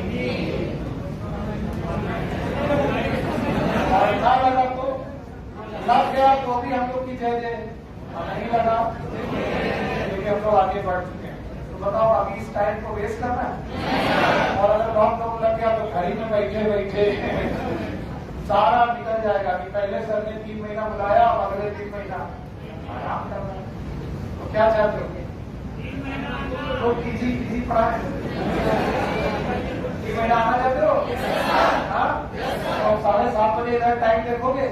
और ना लगा तो लग गया तो भी हम लोग की जय जय, नहीं लगा क्योंकि हम लोग आगे बढ़ चुके हैं। तो बताओ अभी इस टाइम को वेस्ट करना है? और अगर लॉकडाउन लग गया तो घर ही में बैठे बैठे सारा निकल जाएगा कि पहले सर ने 3 महीना बुलाया और अगले 3 महीना आराम करना है। तो क्या चाहते हो? तो कीजी पढ़ाए 3 महीना आना चाहते हो? हाँ, और 7:30 बजे इधर टाइम देखोगे,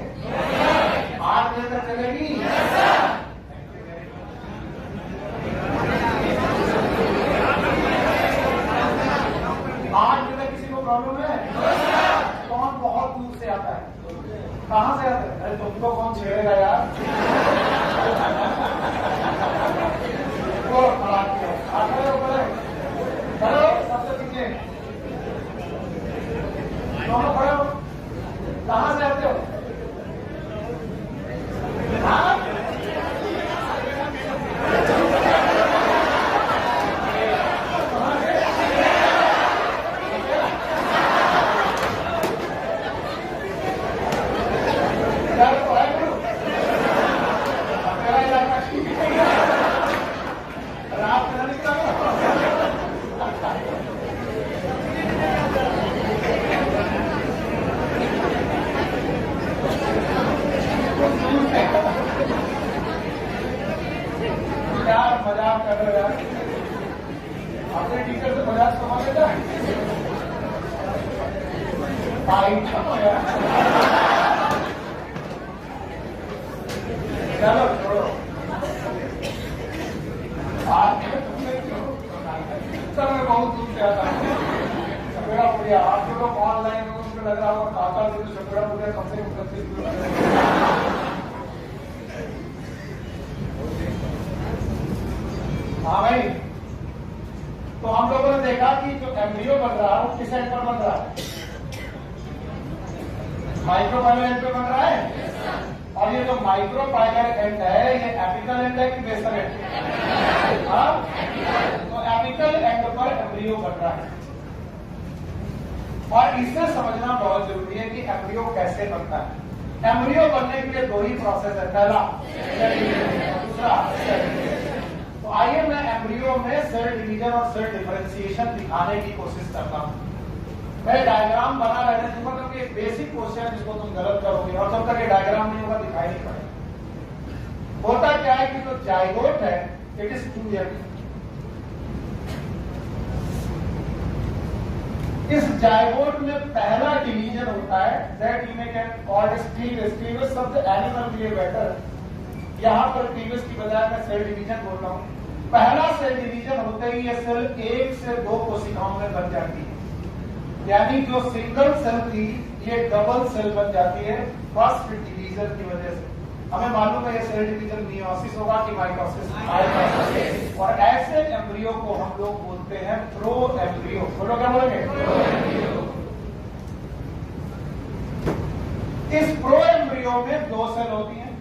8 बजे तक चलेगी। 8 बजे तक किसी को प्रॉब्लम है? कौन बहुत दूर से आता है? कहाँ से आता है? अरे तुमको कौन छेड़ेगा यार? चलो सबसे पीछे दोनों खड़े हो। कहाँ से आते हो? हाँ? मजाक कर रहे यार, अपने टीचर से मजाक समझ लेता है। चलो छोड़ो, सर मैं बहुत दूर से आता हूँ। सपेड़ा पुड़िया आप जो लोग ऑनलाइन हो उनको लग रहा होगा काका से तो सपेड़ा पुड़िया कम से कम 25 किलोमीटर। हाँ भाई, तो हम लोगों ने देखा कि जो एम्ब्रियो बन रहा है वो किस एंड पर बन रहा है? माइक्रोपाइलर एंड पे बन रहा है। और ये जो माइक्रोपाइलर एंड है ये एपिकल एंड है कि बेसल एंड? तो एपिकल एंड पर एम्ब्रियो बन रहा है। और इसे समझना बहुत जरूरी है कि एम्ब्रियो कैसे बनता है। एम्ब्रियो बनने के लिए दो ही प्रोसेस है, पहला दूसरा सेल। तो आइए मैं एम्ब्रियो में सेल डिवीजन और सेल डिफरेंशिएशन दिखाने की कोशिश करता हूं। मैं डायग्राम बना रहने दूंगा क्योंकि एक बेसिक क्वेश्चन जिसको तुम गलत करोगे और जब तक ये डायग्राम नहीं होगा दिखाई नहीं पड़ेगा। होता क्या है कि जो जाइगोट है इट इज 2M। इस जाइगोट में पहला डिवीजन होता है that you may can call it cleavage. Cleavage शब्द एनिमल के लिए बेटर, यहां पर क्लीवेज की बजाय मैं सेल डिवीजन बोल रहा हूं। पहला सेल डिवीजन होते ही ये सेल 1 से 2 कोशिकाओं में बन जाती है, यानी जो सिंगल सेल थी ये डबल सेल बन जाती है फर्स्ट डिवीजन की वजह से। हमें मालूम है ये सेल डिवीजन मियोसिस होगा कि माइटोसिस। और ऐसे एम्ब्रियो को हम लोग बोलते हैं प्रो एम्ब्रियो। बोलो क्या बोलेंगे? इस प्रो एम्ब्रियो में 2 सेल होती हैं।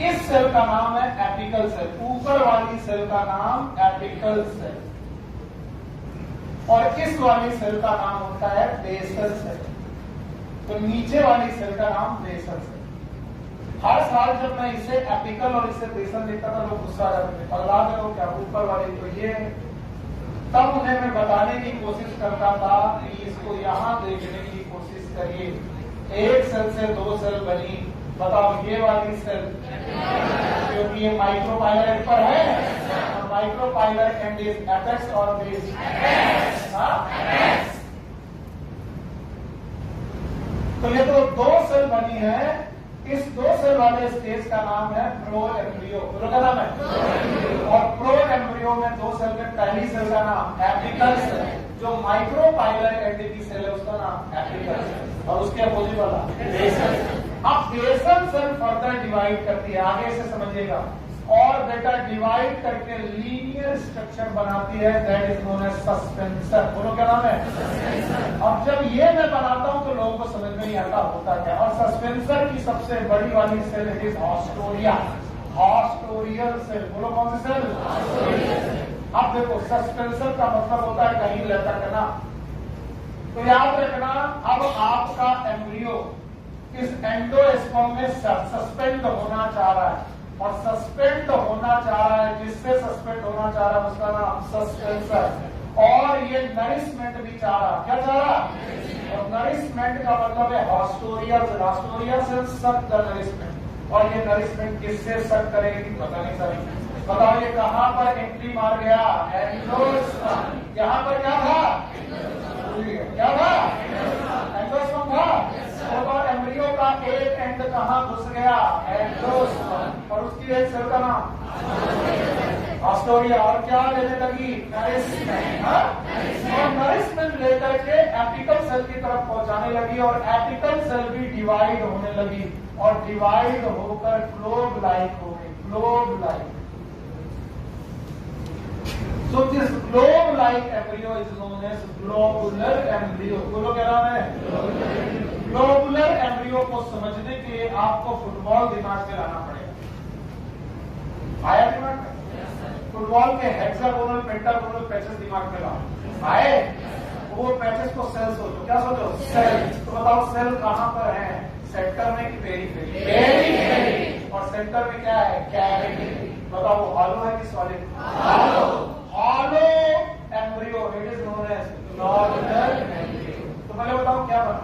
इस सेल का नाम है एपिकल सेल, ऊपर वाली सेल का नाम एपिकल सेल, और इस वाली सेल का नाम होता है बेसल सेल। तो नीचे वाली सेल का नाम बेसल सेल। हर साल जब मैं इसे एपिकल और इसे बेसल देखता था लोग गुस्सा आ जाते थे, पगला गए हो क्या, ऊपर वाली तो ये। तब उन्हें मैं बताने की कोशिश करता था कि इसको यहां देखने की कोशिश करिए, 1 सेल से 2 सेल बनी। बताओ ये वाली सेल, क्योंकि ये माइक्रोपाइलर एंड पर है, और माइक्रोपाइलर एंड इज एपेक्स और बेस। तो ये तो 2 सेल बनी है। इस 2 सेल वाले स्टेज का नाम है प्रो एम्ब्रियो। प्रो का नाम है। और प्रो एम्ब्रियो में 2 सेल में पहली सेल का नाम एपिकल सेल, जो माइक्रोपाइलर एंड की सेल है उसका नाम एपिकल सेल, और उसके अपोजिट वाला बेसल। अब बेसल सेल फर्दर डिवाइड करती है, आगे से समझिएगा, और बेटा डिवाइड करके लीनियर स्ट्रक्चर बनाती है that is known as suspensor. बोलो क्या नाम है? अब जब ये मैं बनाता हूं तो लोगों को समझ में नहीं आता होता क्या। और सस्पेंसर की सबसे बड़ी वाली cell is haustoria, haustorial cell. बोलो कौन सी सेल? अब देखो सस्पेंसर का मतलब होता है कहीं लटकना करना। तो याद रखना, अब आपका एम्ब्रियो इस एंडोस्पर्म में सस्पेंड होना चाह रहा है, और सस्पेंड होना चाह रहा है, जिससे सस्पेंड होना चाह रहा है उसका नाम सस्पेंसर। और ये नरिशमेंट भी चाह रहा, क्या चाह रहा? और नरिशमेंट का मतलब है haustoria cell. Haustoria cell suck the nourishment, और ये नरिशमेंट किससे सक करेगी पता नहीं सर। बताओ ये कहां पर एंट्री मार गया? एंडोस्पर्म। यहां पर क्या था? क्या था? एंडोस्पर्म था। और एम्ब्रियो का एक एंड कहां घुस गया? एंडोस्पर्म। और उसकी एक सेल का नाम हॉस्टोरिया। और क्या लेने लगी? नरिशमेंट। और नरिशमेंट लेकर के एपिकल सेल की तरफ पहुंचाने लगी, और एपिकल सेल भी डिवाइड होने लगी, और डिवाइड होकर ग्लोब लाइक हो गई। Globe like. So this globe-like embryo is known as globular embryo. बोलो क्या नाम है? ग्लोबुलर एम्ब्रियो को समझने के लिए आपको फुटबॉल दिमाग में लाना पड़ेगा। आया दिमाग में? फुटबॉल के हेक्सागोनल पेंटागोनल पैचेस दिमाग में लाओ। आए? वो पैचेस को सेल सोचो। क्या सोचो? सेल। तो बताओ सेल कहां पर है? सेंटर में कि पेरिफेरी? पेरिफेरी। और सेंटर में क्या है? कैविटी। बताओ वो हॉलो है कि solid? Hollow. Hollow embryo it is known as globular embryo. तो पहले बताओ क्या बना?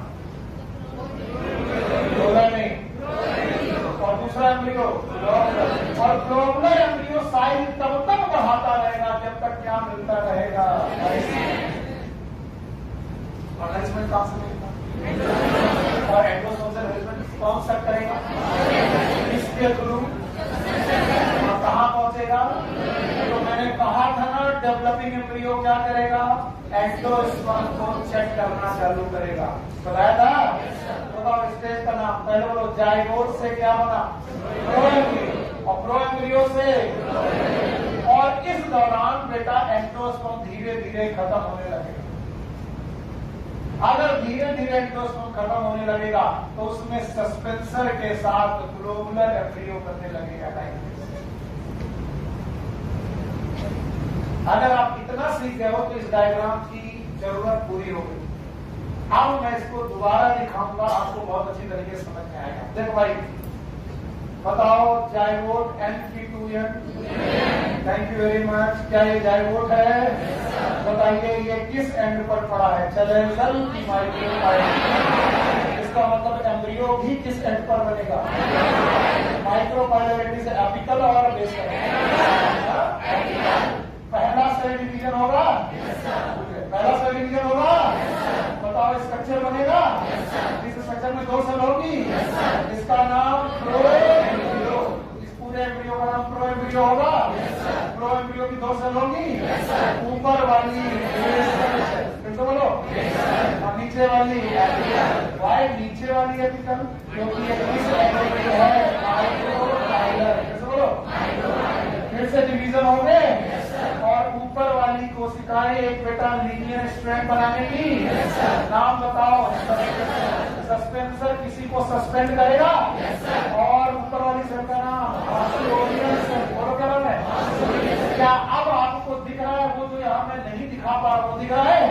ग्लोबुलर नहीं, और दूसरा एम्ब्रियो ग्लोबुलर। और ग्लोबुलर एम्ब्रियो साइज तब तक बढ़ाता रहेगा जब तक क्या मिलता रहेगा? और नरिशमेंट कहां से मिलेगा? और एंडोस्पर्म से नरिशमेंट कौन सा करेगा? इसके थ्रू। और कहां पहुंचेगा? तो मैंने कहा था ना डेवलपिंग एम्ब्रियो क्या करेगा? एंडोस्पर्म को चेक करना चालू करेगा। बताया था? बताओ स्टेज का नाम पहले बोलो। जाइगोट से क्या बना? Pro embryo. और प्रो एम्ब्रियो से, और इस दौरान बेटा एंडोस्पर्म धीरे धीरे खत्म होने लगेगा। अगर धीरे धीरे एंडोस्पर्म खत्म होने लगेगा तो उसमें सस्पेंसर के साथ ग्लोबुलर एम्ब्रियो बनने लगेगा। अगर आप इतना सीख गए हो तो इस डायग्राम की जरूरत पूरी हो गई। अब मैं इसको दोबारा दिखाऊंगा, आपको बहुत अच्छी तरीके से समझ में आएगा। देखो भाई बताओ, zygote NP2N, thank you very much. क्या ये जाइगोट है? बताइए ये किस एंड पर पड़ा है, चैलेंजल की माइक्रोपाइलेटिस? इसका मतलब एम्ब्रियो भी किस एंड पर बनेगा? माइक्रोपाइलेटिस से एपिकल और बेसल। पहला सेल डिवीजन होगा, पहला सेल डिवीजन होगा। बताओ स्ट्रक्चर बनेगा, इस स्ट्रक्चर में 2 सेल होगी, इसका नाम प्रोएम्ब्रियो। इस पूरे एम्ब्रियो का नाम प्रोएम्ब्रियो होगा। प्रोएम्ब्रियो की 2 सेल होगी, ऊपर वाली फिर तो बोलो, और नीचे वाली एपिकल। वाई नीचे वाली एपिकल? क्योंकि ये किस एम्ब्रियो है? माइक्रोपाइलर। फिर बोलो, फिर से डिवीजन होंगे और ऊपर वाली कोशिकाएं एक बेटा लीनियर स्ट्रैंड बनाने की। नाम बताओ। सस्पेंसर किसी को सस्पेंड करेगा और ऊपर वाली सेल का नाम ऑस्टियोरियल सेल। बोलो क्या नाम है? क्या अब आपको दिख रहा है वो जो यहाँ मैं नहीं दिखा पा रहा, वो दिख रहा है?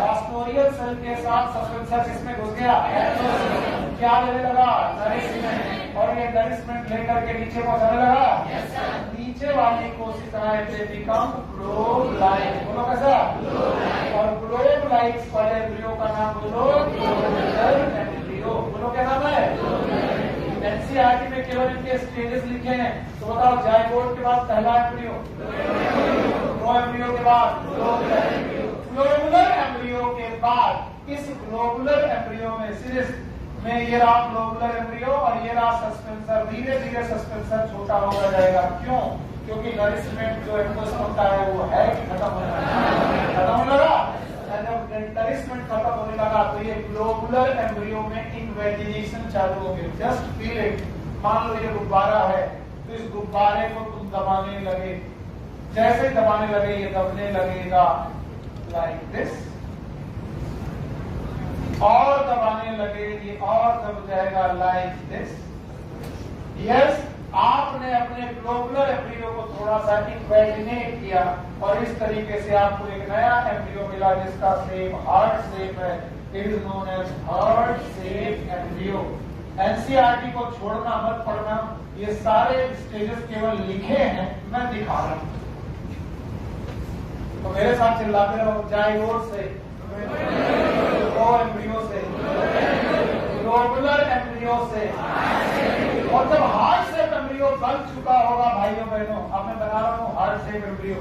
ऑस्टियोरियल सेल के साथ सस्पेंसर किसमें घुस गया? क्या लेने लगा? नरिशमेंट। और ये नरिशमेंट लेकर के नीचे पहुंचाने लगा। नीचे वाली कोशिकाएं पे बिकम ग्लोब लाइक। बोलो कैसा? और ग्लोब लाइक वाले एम्ब्रियो का नाम बोलो ग्लोबुलर एम्ब्रियो। बोलो क्या नाम है? एनसीईआरटी में केवल इनके स्टेजेस लिखे हैं। तो बताओ, जाइगोट के बाद पहला एम्ब्रियो, प्रोएम्ब्रियो के बाद ग्लोबुलर एम्ब्रियो, ग्लोबुलर एम्ब्रियो के बाद इस ग्लोबुलर एम्ब्रियो में सीरीज में ये रहा ग्लोबुलर एम्ब्रियो और ये रहा सस्पेंसर। धीरे धीरे सस्पेंसर छोटा होता जाएगा। क्यों? क्योंकि नरिशमेंट जो एंडोस्पर्म का है वो है कि खत्म होने लगा? खत्म होने लगा। जब नरिशमेंट खत्म होने लगा तो ये ग्लोबुलर एम्ब्रियो में इन्वेजिनेशन चालू हो गई। Just feel it. मान लो ये गुब्बारा है, तो इस गुब्बारे को तुम दबाने लगे, जैसे दबाने लगे ये दबने लगेगा लाइक दिस, और दबाने लगे ये और दब जाएगा लाइक दिस। यस, आपने अपने ग्लोबुलर एम्ब्रियो को थोड़ा सा इन्वेजिनेट किया और इस तरीके से आपको एक नया एम्ब्रियो मिला जिसका शेप हार्ट शेप है। It is known as heart shape embryo. NCERT को छोड़ना मत पड़ना, ये सारे स्टेजेस केवल लिखे हैं, मैं दिखा रहा हूं। तो मेरे साथ चिल्लाते रहो, जाइगोट से, एम्ब्रियो से, ग्लोबुलर एम्ब्रियो से, और जब हार्ट शेप एम्ब्रियो बन चुका होगा भाइयों बहनों, अब मैं बना रहा हूं heart shape embryo.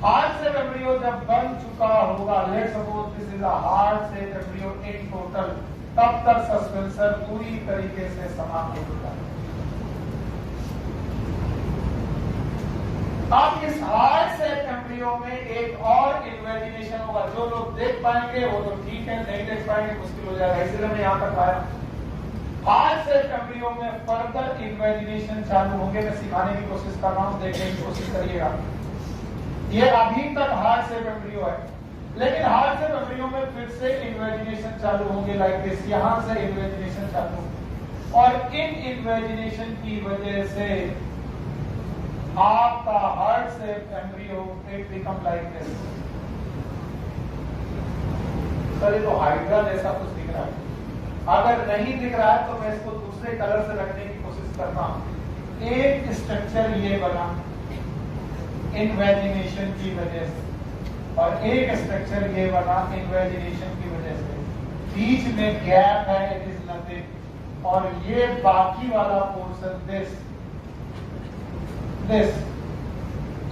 Heart shape embryo जब बन चुका होगा, let's suppose this is a heart shape embryo in total, तब तक सस्पेंसर पूरी तरीके से समाप्त हो चुका है। अब इस हार्ट शेप एम्ब्रियो में एक और इन्वेजिनेशन होगा। जो लोग देख पाएंगे वो तो ठीक है, नहीं देख पाएंगे मुश्किल हो जाएगा, इसलिए मैं यहां तक आया। हार्ट शेप एम्ब्रियो में फर्दर इन्वेजिनेशन चालू होंगे। मैं सिखाने की कोशिश कर रहा हूं, देखने की कोशिश करिएगा। ये अभी तक हार्ट शेप एम्ब्रियो है, लेकिन हार्ट शेप एम्ब्रियो में फिर से इन्वेजिनेशन चालू होंगे लाइक दिस। यहां से इन्वेजिनेशन चालू, और इन इन्वेजिनेशन की वजह से आपका heart shape embryo it become like this. Sir ये तो हाइड्रा जैसा कुछ दिख रहा है। अगर नहीं दिख रहा है तो मैं इसको दूसरे कलर से रखने की कोशिश करता हूं। एक स्ट्रक्चर ये बना इन्वेजिनेशन की वजह से, और एक स्ट्रक्चर ये बना इन्वेजिनेशन की वजह से। बीच में गैप है, इट इज नथिंग, और ये बाकी वाला पोर्शन दिस,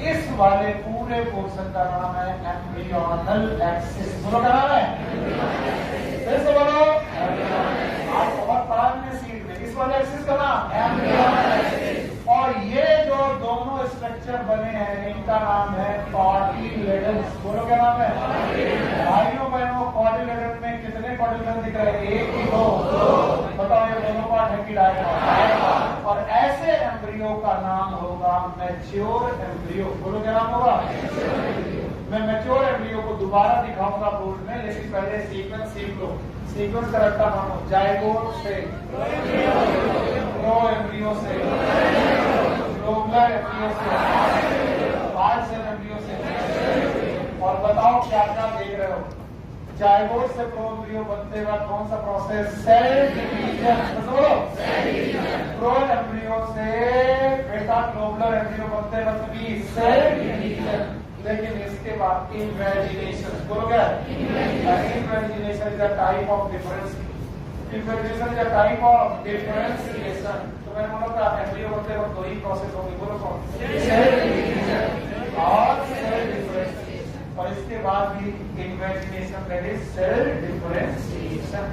इस वाले पूरे पोर्शन का नाम है एम्ब्रियोनल एक्सिस। बोलो क्या नाम है? फिर से बोलो। आप बहुत पढ़ा में सीट में, इस वाले एक्सिस का नाम एम्ब्रियोनल एक्सिस। और ये जो दोनों स्ट्रक्चर बने हैं इनका नाम है कॉटिलेडन्स। बोलो क्या नाम है? भाइयों बहनों, कॉटिलेडन में कितने कॉटिलेडन दिख रहे हैं? एक की दो? बताओ ये दोनों पार्ट है कि डायगोनल? और ऐसे एम्ब्रियो का नाम होगा मैच्योर एम्ब्रियो। बोलो क्या नाम होगा? मैं मैच्योर एम्ब्रियो को दोबारा दिखाऊंगा बोर्ड में, लेकिन पहले सीक्वेंस सीख लो। सीक्वेंस का रट्टा मानो, जायगोट से, प्रो एम्ब्रियो से, ग्लोबुलर एम्ब्रियो से, हार्ट सेल एम्ब्रियो से। और बताओ क्या क्या देख रहे हो? जायगोट से प्रो एम्ब्रियो बनते वक्त कौन सा प्रोसेस? Cell division. बोलो, प्रो एम्ब्रियो से बेटा ग्लोबुलर एम्ब्रियो बनते वक्त भी सेल डिवीजन। लेकिन इसके बाद इन्वेजिनेशन। बोलो क्या? Invagination is a type of difference. Invagination is a type of differentiation. तो मैंने बोला था एम्ब्रियो बनते वक्त दो ही प्रोसेस होंगे। बोलो कौन? सेल डिवीजन और सेल डिफरेंशिएशन। और इसके बाद भी invagination, that is cell differentiation.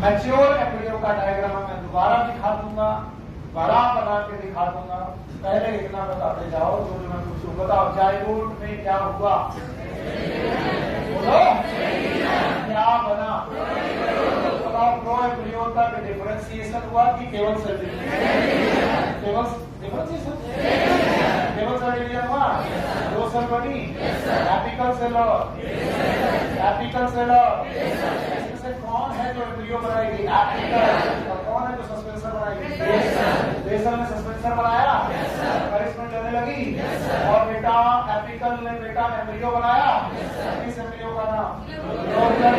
Mature embryo का डायग्राम मैं दोबारा दिखा दूंगा, बड़ा बना के दिखा दूंगा। पहले इतना बताते जाओ जो मैं पूछूं। बताओ जायगोट में क्या हुआ? बोलो, क्या बना? बताओ प्रो एम्ब्रियो तक डिफरेंशिएशन हुआ कि केवल सेल डिवीजन? केवल डिफरेंशिएशन, केवल सेल डिवीजन हुआ। दो सेल बनी, एपिकल सेल और एपिकल सेल। इसमें कौन है जो एम्ब्रियो बनाएगी? एपिकल। और कौन है जो सस्पेंसर बनाएगी? बेसल ने सस्पेंसर बनाया, करिश्मेंट लेने लगी। और बेटा एपिकल ने बेटा एम्ब्रियो बनाया। इस एम्ब्रियो का नाम ग्लोबुलर।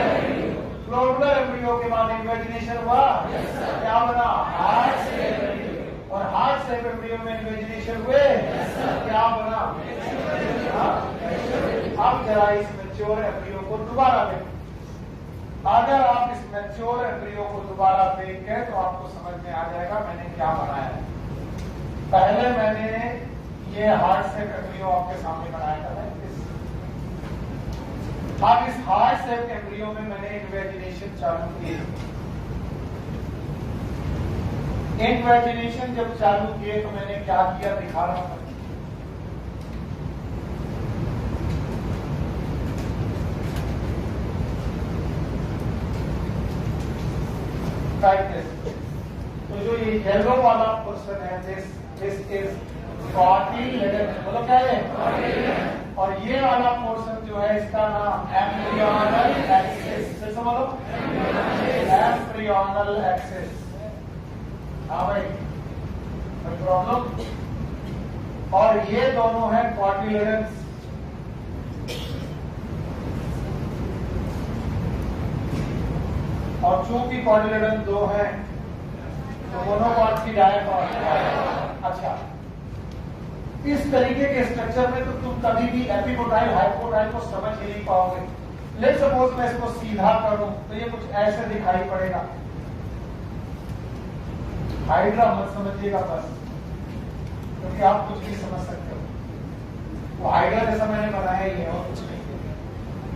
ग्लोबुलर एम्ब्रियो के बाद इन्वेजिनेशन हुआ, क्या बना? Heart cell. और हार्ट सेल एम्ब्रियो में इन्वेजिनेशन हुए, क्या बना? अब जरा इस मैच्योर एम्ब्रियो को दोबारा देखो। अगर आप इस मैच्योर एम्ब्रियो को दोबारा देखें तो आपको समझ में आ जाएगा मैंने क्या बनाया है। पहले मैंने ये हार्ट सेल एम्ब्रियो आपके सामने बनाया था। अब इस हार्ट सेल एम्ब्रियो में मैंने इन्वेजिनेशन चालू की। इन्वेजिनेशन जब चालू किए तो मैंने क्या किया दिखा रहा हूं। तो जो ये येलो वाला पोर्शन है, दिस इज कॉटिलेडन। बोलो क्या है? और ये वाला पोर्शन जो है इसका नाम एम्ब्रियोनल एक्सिस। फिर से बोलो, एम्ब्रियोनल एक्सिस। हाँ भाई, कोई प्रॉब्लम? और ये दोनों है कॉटिलेडन। और चूंकि कॉटिलेडन दो हैं तो मोनोकॉट की डायकॉट। अच्छा, इस तरीके के स्ट्रक्चर में तो तुम कभी भी एपिकोटाइल हाइपोटाइल को समझ ही नहीं पाओगे। लेट्स सपोज मैं इसको सीधा करूं तो ये कुछ ऐसे दिखाई पड़ेगा। हाइड्रा मत समझिएगा बस, क्योंकि आप कुछ भी समझ सकते हो। वो हाइड्रा जैसा मैंने बनाया ही है और कुछ नहीं।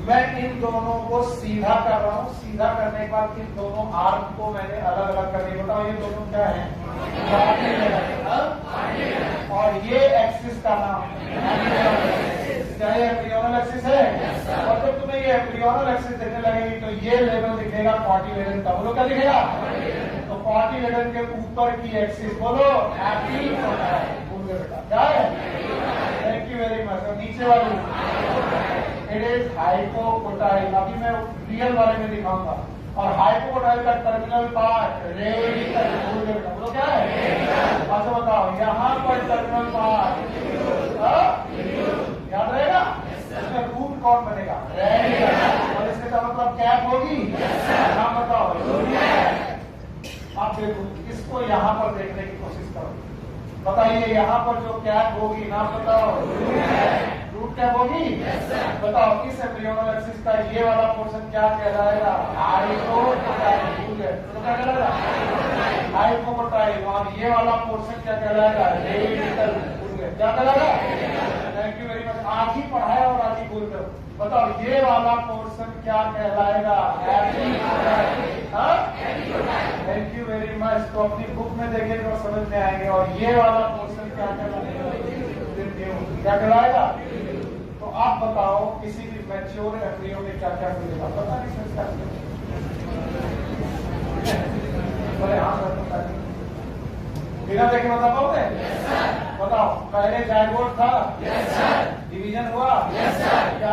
मैं इन दोनों को सीधा कर रहा हूं। सीधा करने के बाद इन दोनों आर्म को मैंने अलग अलग कर दिया। बताओ ये दोनों क्या है? और ये एक्सिस का नाम क्या है? एम्ब्रियोनल एक्सिस है। और जब तुम्हें ये एम्ब्रियोनल एक्सिस दिखने लगेगी तो ये लेवल दिखेगा कॉटिलेडन का। बोलो क्या दिखेगा? तो कॉटिलेडन के ऊपर की एक्सिस बोलो एपिकोटाइल। बोल गए बेटा, क्या है? Thank you very much. और नीचे वाली इट इज हाइपोकोटाइल। अभी मैं रियल वाले में दिखाऊंगा। और हाइपोकोटाइल का टर्मिनल पार्ट रेडिकल। बोलो क्या है? अच्छा बताओ, यहाँ पर टर्मिनल पार्ट याद रहेगा? इसमें रूट कौन बनेगा? रेडिकल। और इसके मतलब कैप होगी। नाम बताओ। आप देखो, इसको यहाँ पर देखने की कोशिश करो। बताइए यहाँ पर जो कैप होगी, नाम बताओ। रूट कैप होगी। बताओ इस एम्ब्रियोनल एक्सिस का ये वाला पोर्शन क्या कहलाएगा? हाइपोकोटाइल। तो क्या कहलाएगा? हाइपोकोटाइल। और ये वाला पोर्शन क्या कहलाएगा? रेडिकल। क्या कहलाएगा? Thank you very much. आज ही पढ़ाया और आज ही बोल कर बताओ ये वाला पोर्शन क्या कहलाएगा? Thank you very much. तो अपनी बुक में देखेंगे और समझ में आएंगे। और ये वाला पोर्शन क्या कहलाएगा? क्या कहलाएगा? तो आप बताओ किसी भी मैच्योर एम्ब्रियो में क्या क्या मिलेगा? पता नहीं क्या बोले? हाँ सर पता नहीं। बिना देखे बता पाओगे? बताओ, पहले जायगोट था, डिवीजन हुआ, क्या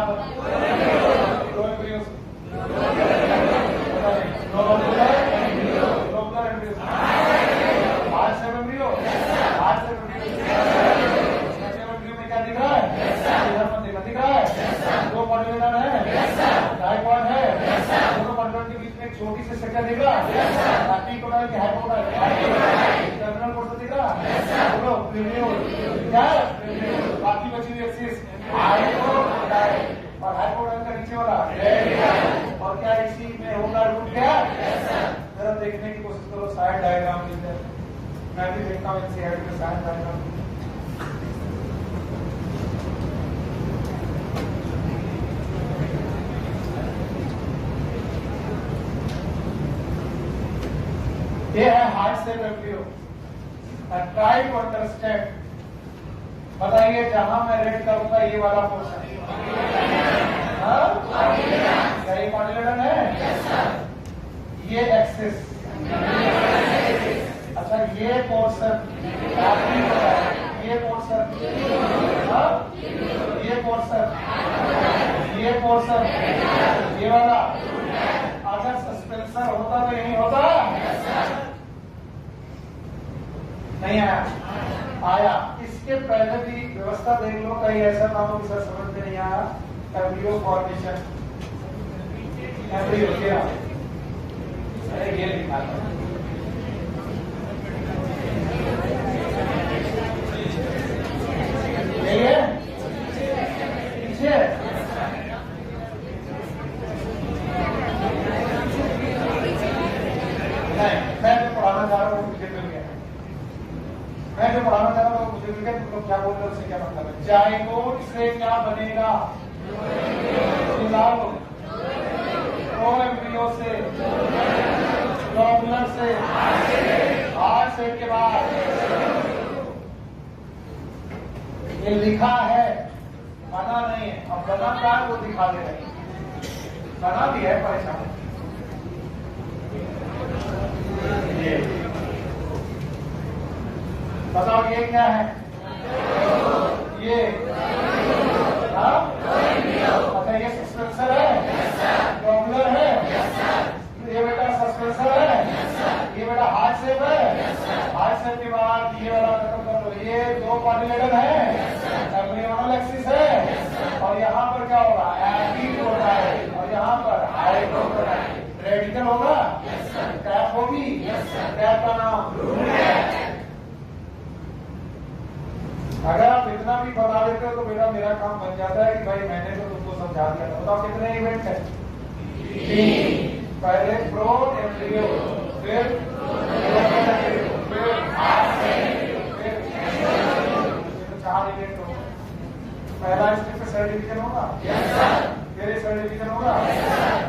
में क्या दिख रहा है? दिख रहा है, दो मॉड्यूलर है, डायगोट है, दोनों मॉड्यूलर के बीच में एक छोटी सी सेक्टर दिख रहा है, टर्मिनल कोड दिख रहा है, क्या है? बाकी बची हुई एक्सिस और हाइपोडाइन का नीचे वाला, और क्या इसी में होगा रूट क्या? जरा देखने की कोशिश करो, साइड डायग्राम मिल जाए। मैं भी देखता हूँ एनसीईआरटी में साइड डायग्राम। ये है हार्ट से एम्ब्रियो। Try to understand. बताइए, जहां मैं रेड करूंगा ये वाला पोर्शन, क्या ये कॉन्टिलेडन है? ये एक्सिस, अच्छा ये पोर्शन, ये पोर्शन, ये पोर्शन, ये पोर्शन, ये वाला। अगर सस्पेंसर होता तो यही होता, नहीं आया? आया। इसके पहले भी व्यवस्था देख लो, कहीं ऐसा ना हो कि सर समझ में नहीं आया। एम्ब्रियो फॉर्मेशन, एम्ब्रियो क्या? अरे ये लिखा था, ये पीछे नहीं, मैं जो पढ़ाना चाह रहा हूँ मुझे मिल गया। मैं जो पढ़ाना चाह रहा हूँ मुझे मिल गया। तुम लोग क्या बोल रहे हो, उससे क्या मतलब है? जायगोट से क्या बनेगा? एम्ब्रियो से, ग्लोबुलर से, हार्ट से के बाद ये लिखा है, बना नहीं है। अब बना क्या वो दिखा दे रहे, बना भी है, परेशान। ये बताओ, ये क्या है? ये अच्छा, ये सस्पेंसर है, ग्लोबुलर है, ये बेटा सस्पेंसर है, ये बेटा हार्ट शेप है। हार्ट शेप के बाद ये वाला खत्म कर लो। ये दो कॉर्डिनेटर है, एम्ब्रियोनल एक्सिस है, और यहाँ पर क्या होगा? एपिपोटाइड, और यहाँ पर हाइपोटाइड। रेडिकल होगा, कैप होगी, कैप का नाम। अगर आप इतना भी बता देते हो तो बेटा मेरा काम बन जाता है कि भाई मैंने तो तुमको समझा दिया था। बताओ कितने इवेंट है? 3। पहले प्रो एम्ब्रियो, फिर तो 4 इवेंट हो। पहला स्टेप पे सेल डिवीजन होगा, फिर सेल डिवीजन होगा,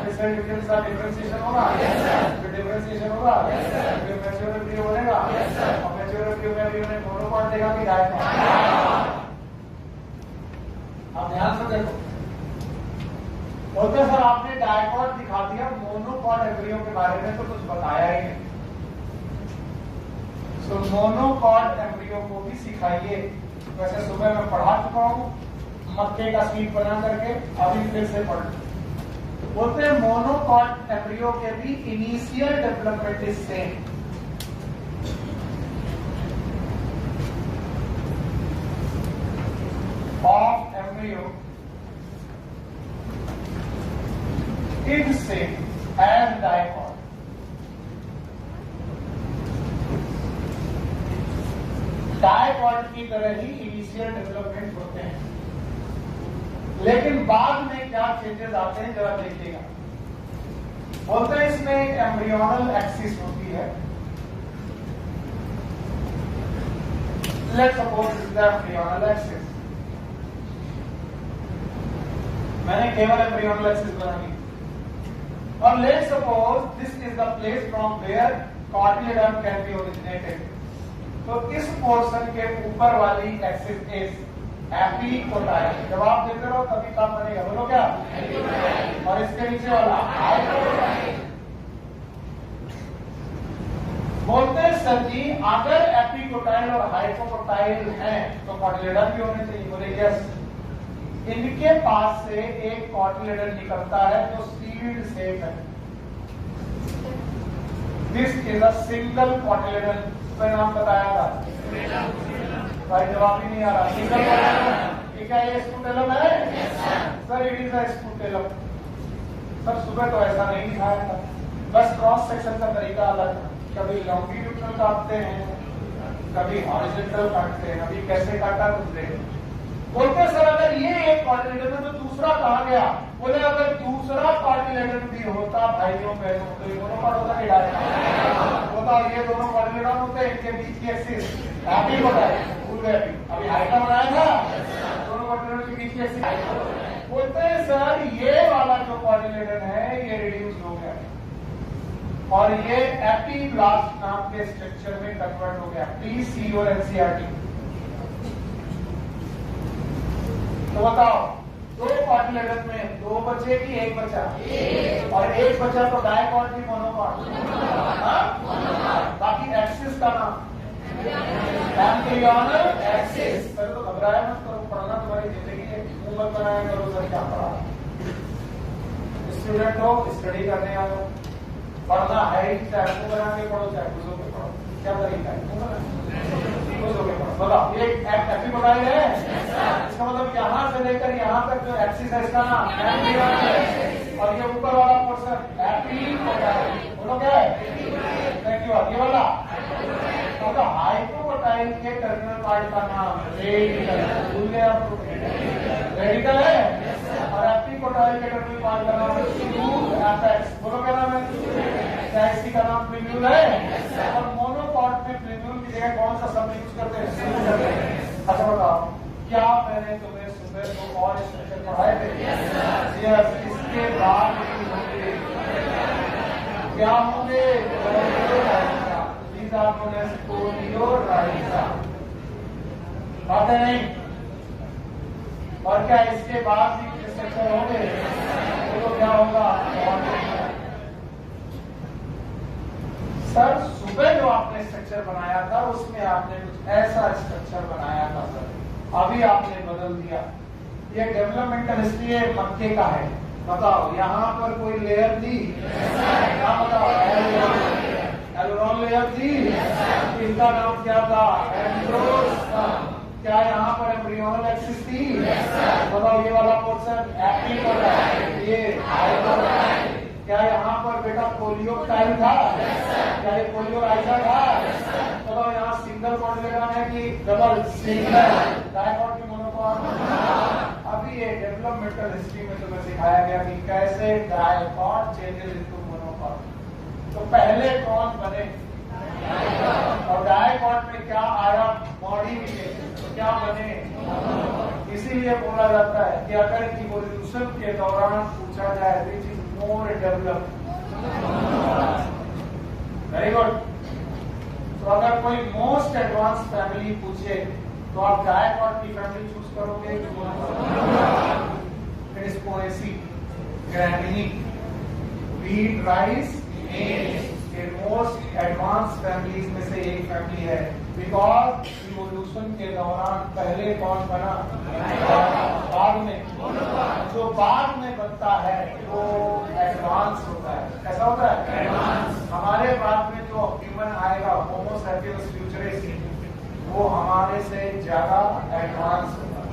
फिर सेल डिवीजन के साथ डिफरेंशिएशन होगा, फिर डिफरेंशिएशन होगा, फिर मैच्योर एम्ब्रियो बनेगा, और मैच्योर एम्ब्रियो में भी उन्हें मोनोकॉट देगा कि डायकॉट। आप ध्यान से देखो, बोलते सर आपने डायकॉट दिखा दिया, मोनोकॉट एम्ब्रियो के बारे में तो कुछ बताया ही नहीं। तो मोनोकॉट एम्ब्रियो को भी सिखाइए। वैसे सुबह मैं पढ़ा चुका हूं मक्के का सीड बना करके, अभी फिर से पढ़। बोलते हैं मोनोकॉट एम्ब्रियो के भी initial development is same. Of embryo is same as dicot. Dicot की तरह ही इनिशियल डेवलपमेंट होते हैं, लेकिन बाद में क्या चेंजेस आते हैं जरा देखिएगा। बोलते हैं इसमें एक एम्ब्रियोनल एक्सिस होती है। Let's suppose this is the embryonal axis. मैंने केवल एम्ब्रियोनल एक्सिस बनाई, और let's suppose this is the place from where cotyledon can be originated. तो इस पोर्शन के ऊपर वाली एक्सिस इज एपिपोटाइड। जब आप देखते रहो तभी काम बनेगा, बोलो क्या? और इसके नीचे वाला हाइपोटाइड। बोलते हैं सर जी अगर एपिकोटाइल और हाइपोकोटाइल हैं तो कॉटिलेडन भी होने चाहिए। बोले यस। इनके पास से एक कॉटिलेडन निकलता है जो सील्ड शेप है। This is a single cotyledon. उसका नाम बताया था भाई, जवाब ही नहीं आ रहा। Single cotyledon. क्या ये स्पूटेलम है? Sir it is a scutellum. Sir सुबह तो ऐसा नहीं दिखाया था, बस क्रॉस सेक्शन का तरीका अलग था। कभी लॉन्गिट्यूडनल काटते हैं, कभी हॉरिजॉन्टल काटते हैं। अभी कैसे काटा तुमने? बोलते सर अगर ये एक कॉर्डिनेटर है तो दूसरा कहाँ गया? बोले अगर दूसरा कॉर्डिनेटर भी होता भाइयों बहनों तो ये दोनों पार्ट होता कि डायरेक्ट होता? ये दोनों कॉर्डिनेटर होते हैं, इनके बीच की एक्सिस हैप्पी होता है, भूल गए। अभी हाइटा बनाया था, दोनों कॉर्डिनेटर के बीच की एक्सिस। बोलते हैं सर ये वाला जो कॉर्डिनेटर है ये रिड्यूस हो गया और ये एपिब्लास्ट नाम के स्ट्रक्चर में कन्वर्ट हो गया। Please see your NCERT. तो बताओ दो कॉटिलेडन में दो बचे कि एक बचा? और एक बचा तो डायकॉट की मोनोकॉट। बाकी एक्सिस का नाम एम्ब्रियोनल एक्सिस। सर तो घबराया मत करो, पढ़ना तुम्हारी जिंदगी है, मुंह मत बनाया करो सर क्या पढ़ा। स्टूडेंट हो, स्टडी करने आओ, पढ़ना है ही, चाहे मुंह बना के पढ़ो चाहे खुश होकर पढ़ो। क्या तरीका है? खुश होकर पढ़ो। बताओ एक एपिकोटाइल है, इसका मतलब यहाँ से लेकर यहाँ तक जो एक्सिस है इसका नाम एम्ब्रियोनल, और ये ऊपर वाला पोर्शन एपिकोटाइल। बोलो क्या है? Thank you. ये वाला तो हाइपोकोटाइल के टर्मिनल पार्ट का नाम रेडिकल। भूल गए आप? रेडिकल है। और एपिकोटाइल के टर्मिनल पार्ट का नाम स्मूथ एपेक्स। बोलो क्या नाम है? इसी का नाम प्रिन्यूल है। और मोनोकॉट में प्रिन्यूल की जगह कौन सा शब्द यूज करते हैं? अच्छा बताओ, क्या मैंने तुम्हें सुबह को और स्ट्रक्चर पढ़ाए थे? इसके बाद क्या होंगे? बात है नहीं? और क्या इसके बाद भी स्ट्रक्चर होंगे? तो क्या होगा? सर सुबह जो आपने स्ट्रक्चर बनाया था उसमें आपने कुछ ऐसा स्ट्रक्चर बनाया था सर, अभी आपने बदल दिया। ये डेवलपमेंटल हिस्ट्री है, मक्के का है। बताओ यहाँ पर कोई लेयर थी? क्या बताओ? एलुरोन लेयर थी। इनका नाम क्या था? एंड्रोस्पर्म। क्या यहाँ पर एम्ब्रियोनल एक्सिस थी? बताओ ये वाला पोर्शन एपिकोटाइल, ये हाइपोकोटाइल। क्या यहाँ पर बेटा कोलियोटाइल था? क्या ये कोलियोराइजा था? बताओ यहाँ सिंगल कॉटिलेडन है कि डबल? सिंगल। डायकॉट की मोनोकॉट? अभी ये डेवलपमेंटल हिस्ट्री में तुम्हें सिखाया गया कि कैसे डायकॉट चेंजेस इनटू मोनोकॉट। तो पहले कौन बने? और डायकॉट में क्या आया? बॉडी में तो क्या बने? इसीलिए बोला जाता है कि अगर इवोल्यूशन के दौरान पूछा जाए which is more develop. Very good. तो अगर कोई मोस्ट एडवांस फैमिली पूछे तो आप डायकॉट की फैमिली चूज करोगे? पोएसी, ग्रैनी, व्हीट, राइस, ये मोस्ट एडवांस फैमिलीज में से एक फैमिली है। बिकॉज इवोल्यूशन के दौरान पहले कौन बना? बाद में। जो बाद में बनता है वो एडवांस होता है। कैसा होता है? एडवांस। हमारे बाद में जो ह्यूमन आएगा होमो सैपियंस फ्यूचरिस्ट, वो हमारे से ज्यादा एडवांस होगा।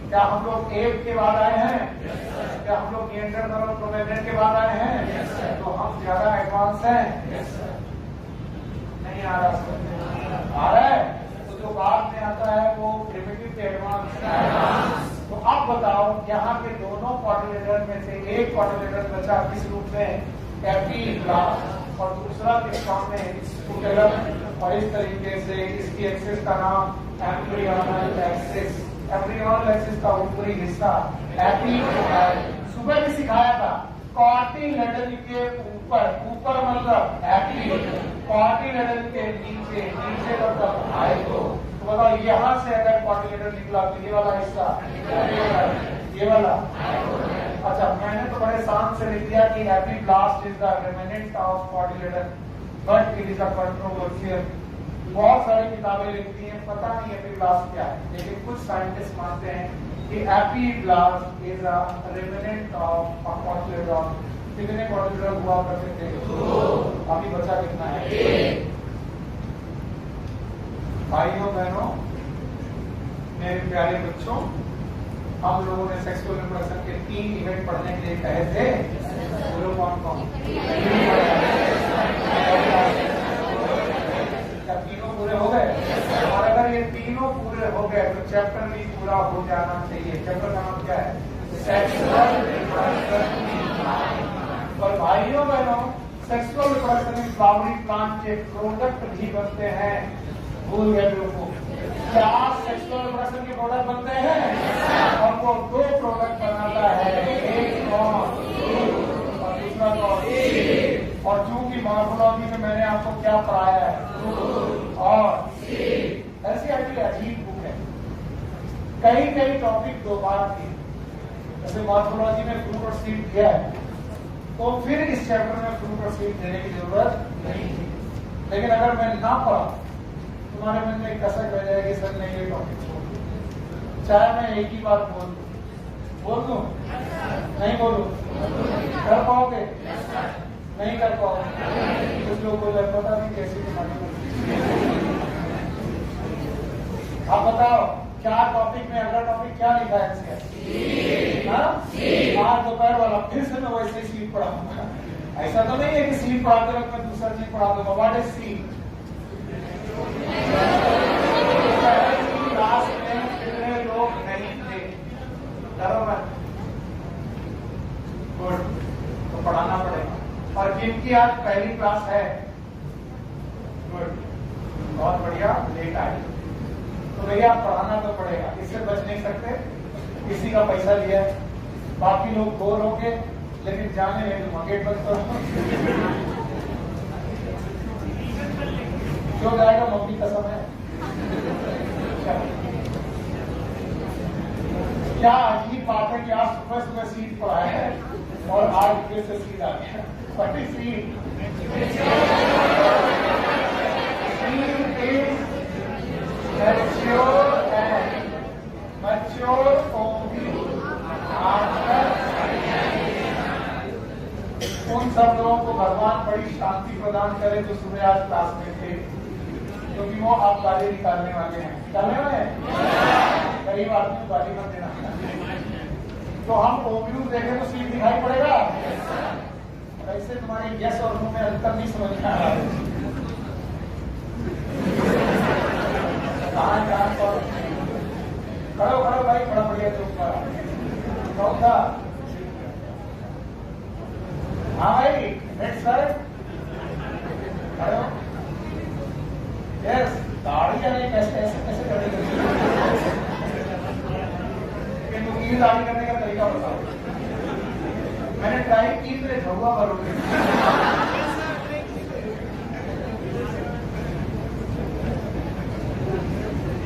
क्या हम लोग एप के बाद आए हैं? क्या हम लोग निएंडरथैलर क्रो-मैग्नेट के बाद आए हैं? तो हम ज्यादा एडवांस हैं? नहीं आ रहा? आ रहा है? तो जो बाद में आता है वो प्रिमिटिव के एडवांस। तो अब बताओ यहाँ के दोनों कॉटिलेडन में से एक कॉटिलेडन बचा किस रूप में? एपिब्लास्ट। और दूसरा किस फॉर्म में? स्पूटेलम। और इस तरीके से इसकी एक्सिस का नाम एम्ब्रियोनल एक्सिस। एम्ब्रियोनल एक्सिस का ऊपरी हिस्सा एपिकोटाइल। सुबह भी सिखाया था कॉटिलेडन के ऊपर, ऊपर मतलब एपी, कॉटिलेडन के नीचे, नीचे मतलब हाइपो। तो बताओ यहाँ से अगर कॉटिलेडन निकला तो ये वाला हिस्सा, ये वाला। अच्छा मैंने तो बड़े शान से लिख दिया कि epiblast is the remnant of cotyledon. But it is a controversial. बहुत सारी किताबें लिखती हैं, पता नहीं एपिब्लास्ट क्या है, लेकिन कुछ साइंटिस्ट मानते हैं कि epiblast is a remnant of a cotyledon. कितने कॉटिलेडॉन हुआ करते थे? अभी बचा कितना है? भाइयों बहनों, मेरे प्यारे बच्चों, हम लोगों ने सेक्सुअल रिप्रोडक्शन के 3 इवेंट पढ़ने के लिए कहे थे। बोलो कौन कौन? क्या तीनों पूरे हो गए? और अगर ये तीनों पूरे हो गए तो चैप्टर भी पूरा हो जाना चाहिए। चैप्टर का नाम क्या है? Sexual reproduction. और भाइयों बहनों, सेक्सुअल रिप्रोडक्शन में फ्लावरिंग प्लांट के प्रोडक्ट भी बनते हैं। भूल गए लोगों? क्या सेक्सुअल रिप्रोडक्शन के प्रोडक्ट बनते हैं? और वो 2 प्रोडक्ट बनाता है, एक और दूसरा कौन? और चूंकि मॉर्फोलॉजी में मैंने आपको क्या पढ़ाया है? और ऐसी आपकी अजीब बुक है, कई टॉपिक 2 बार थी। जैसे मॉर्फोलॉजी में फ्रूट और सीड दिया है, तो फिर इस चैप्टर में फ्रूट और सीड देने की जरूरत नहीं थी। लेकिन अगर मैं ना पढ़ा, तुम्हारे मन में कसक रह जाएगी, सर नहीं ये टॉपिक छोड़ दो। चाहे मैं एक ही बार बोल दूं? नहीं बोलूं? कर पाओगे? नहीं कर पाओगे? कुछ लोग बोल रहे पता नहीं कैसी तुम्हारी। आप बताओ क्या टॉपिक में, अगला टॉपिक क्या लिखा है इसका? आज दोपहर वाला फिर से मैं वैसे ही सीट पढ़ाऊंगा। ऐसा तो नहीं है कि सीट पढ़ाते वक्त मैं दूसरा चीज पढ़ा दूंगा। What is seat? क्लास में कितने लोग नहीं थे? डरो मत, गुड, तो पढ़ाना पड़ेगा। और जिनकी आज पहली क्लास है, गुड, बहुत बढ़िया, लेट आए तो भैया पढ़ाना तो पड़ेगा, इससे बच नहीं सकते। किसी का पैसा लिया है, बाकी लोग बोर होंगे, लेकिन जाने में तुम गेट बंद करो। जो जाएगा मम्मी का समय। क्या अजीब बात है कि आज सुबह सीट पर आया है और आज फिर से सीट आ गया। बटी सीट उन सब लोगों को भगवान बड़ी शांति प्रदान करे जो सुबह आज क्लास में थे, क्योंकि वो आप गाली निकालने वाले हैं। निकालने वाले हैं? गरीब आदमी गाली मत देना। तो हम ओव्यूज देखें तो सीट दिखाई पड़ेगा। ऐसे तुम्हारे यस और नो में अंतर नहीं समझ में आ रहा है। करो भाई, बड़ा बढ़िया चौक था। हाँ भाई, नेक्स्ट सर, यस, दाढ़ी या नहीं, कैसे करेंगे? नील दाढ़ी करने का तरीका बताओ। मैंने ट्राई की, मेरे झुआ करोगे।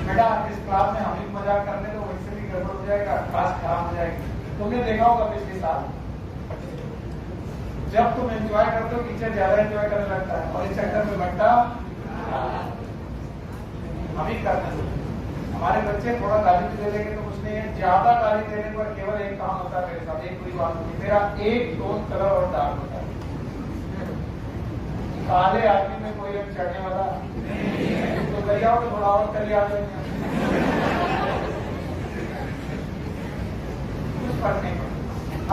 बेटा इस क्लास में हम ही मजाक करने तो वैसे भी गड़बड़ हो जाएगा, क्लास खराब हो जाएगी। तुमने देखा होगा पिछले साल जब तुम एंजॉय करते हो, टीचर ज्यादा एंजॉय करने लगता है और इस चक्कर में बंटा हम ही करते हैं। हमारे बच्चे थोड़ा गाली दे देंगे तो कुछ नहीं है, ज्यादा गाली देने पर केवल एक काम होता है मेरे साथ, एक बुरी बात होती है, मेरा एक टोन कलर और डार्क होता है। काले आदमी में कोई रंग चढ़ने वाला तो दरियाओं में थोड़ा और कर लिया, कुछ फर्क नहीं पड़ता।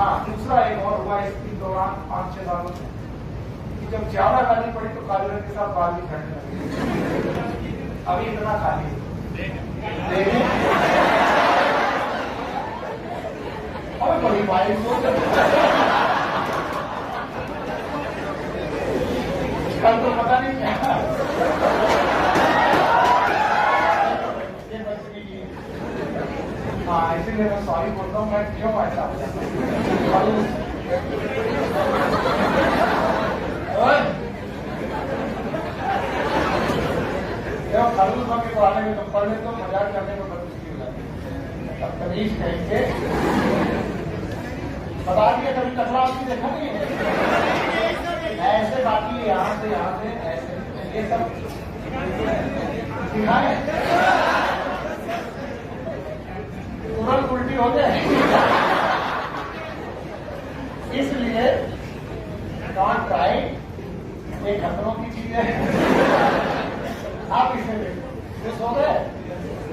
हाँ, दूसरा एक और हुआ इसके दौरान 5-6 सालों में, जब ज्यादा गाली पड़ी तो काले रंग के साथ बाल भी झड़ने लगे। अभी इतना खाली और बड़ी बाइक कल तो पता नहीं क्या ये बच्चे की। हाँ, इसीलिए मैं सॉरी बोलता हूँ, मैं क्यों ऐसा खालू के बारे में तो पढ़ ले तो मजाक करने में बड़ी मुश्किल हो जाती है। तमीज कहेंगे बता दिया, कभी टकला आपकी देखा नहीं है। ऐसे, बाकी यहाँ से ऐसे, ये सब सिखाए तुरंत उल्टी हो जाए। इसलिए डोंट ट्राई, ये खतरों की चीज है। आप इसे देखो, हो गए।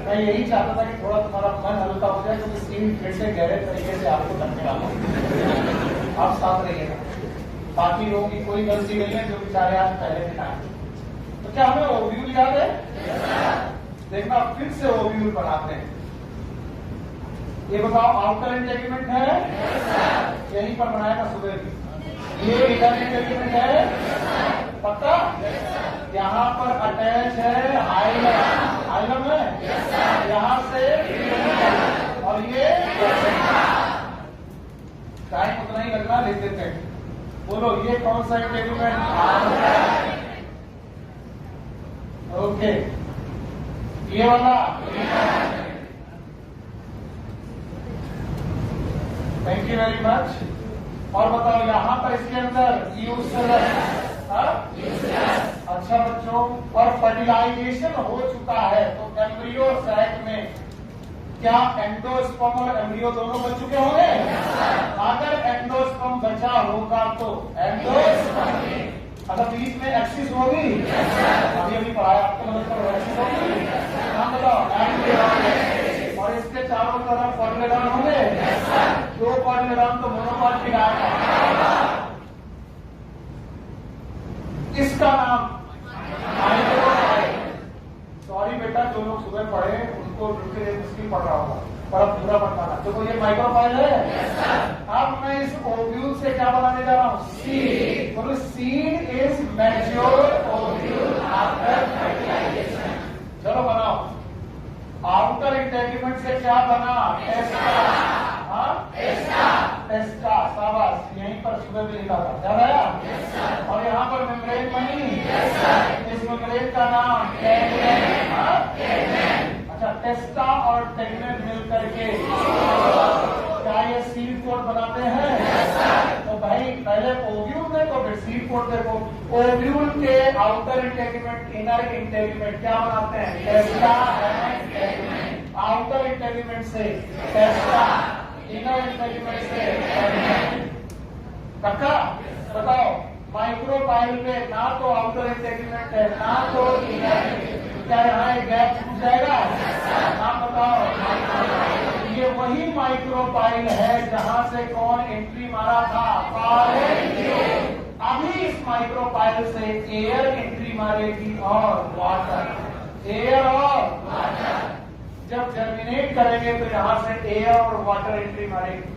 मैं यही चाहता था कि थोड़ा तुम्हारा मन हल्का हो जाए, क्योंकि सीन फिर से गहरे तरीके से आपको करने वाला हूं। आप साथ रहिएगा। बाकी लोगों की कोई गलती नहीं है जो बेचारे आज पहले दिन आए। तो क्या हमें ओव्यूल याद है? देखना, फिर से ओव्यूल बनाते हैं। ये बताओ, आउटर इंटेगमेंट है, यहीं पर बनाया था सुबह भी। ये इनर इंटेगमेंट है, पक्का? यहाँ पर अटैच है हाइलम है, यहाँ से, और ये टाइम उतना ही लगना, लेते थे। बोलो, ये कौन सा इंटेगमेंट? ओके, ये वाला। Thank you very much. और बताओ, यहाँ पर इसके अंदर यूसलस। अच्छा बच्चों, और फर्टिलाइजेशन हो चुका है, तो एम्ब्रियो सैक में क्या एंडोस्पर्म और एम्ब्रियो दोनों बच चुके होंगे? अगर एंडोस्पर्म बचा होगा तो एंडोस्पर्म, अगर बीच में एक्सिस होगी, अभी पढ़ाया आपको, मतलब एक्सिस होगी। नाम बताओ, एंड, और इसके चारों तरफ कॉर्डिनेटॉन होंगे। दो कॉर्डिनेटॉन तो मोनोकॉट आएगा। इसका नाम माइक्रोपाइल। सॉरी बेटा, जो लोग सुबह पढ़े उनको मुश्किल पड़ रहा होगा, पर अब पूरा पढ़ना। देखो, ये माइक्रोपाइल है। अब मैं इस ओव्यूल से क्या बनाने जा रहा हूँ? सीड। बोलो, seed is mature ovule after fertilization. चलो बनाओ। आउटर इंटेगमेंट से क्या बना? टेस्टा। टेस्टा, शाबाश। यहीं पर सुबह भी लिखा था, याद आया? और यहाँ पर मेम्ब्रेन बनी। इस मेम्ब्रेन का नाम टेगमेंट। अच्छा, टेस्टा और टेगमेंट मिलकर के क्या ये सीड कोट बनाते हैं? तो भाई, पहले ओव्यूल देखो, फिर सीड कोट देखो। ओव्यूल के आउटर इंटेगमेंट, इनर इंटेगमेंट क्या बनाते हैं? टेस्टा एंड टेगमेंट। आउटर इंटेगमेंट से टेस्टा, इनर इंटेगमेंट से टेगमेंट। पक्का? बताओ, माइक्रोपाइल पे ना तो आउटर इंटेगमेंट है, ना तो इनर। क्या यहाँ एक गैप छूट जाएगा? नाम बताओ। ये वही माइक्रोपाइल है जहां से कौन एंट्री मारा था? अभी इस माइक्रोपाइल से एयर एंट्री मारेगी और वाटर। एयर और वाटर जब जर्मिनेट करेंगे तो यहां से एयर और वाटर एंट्री मारेगी।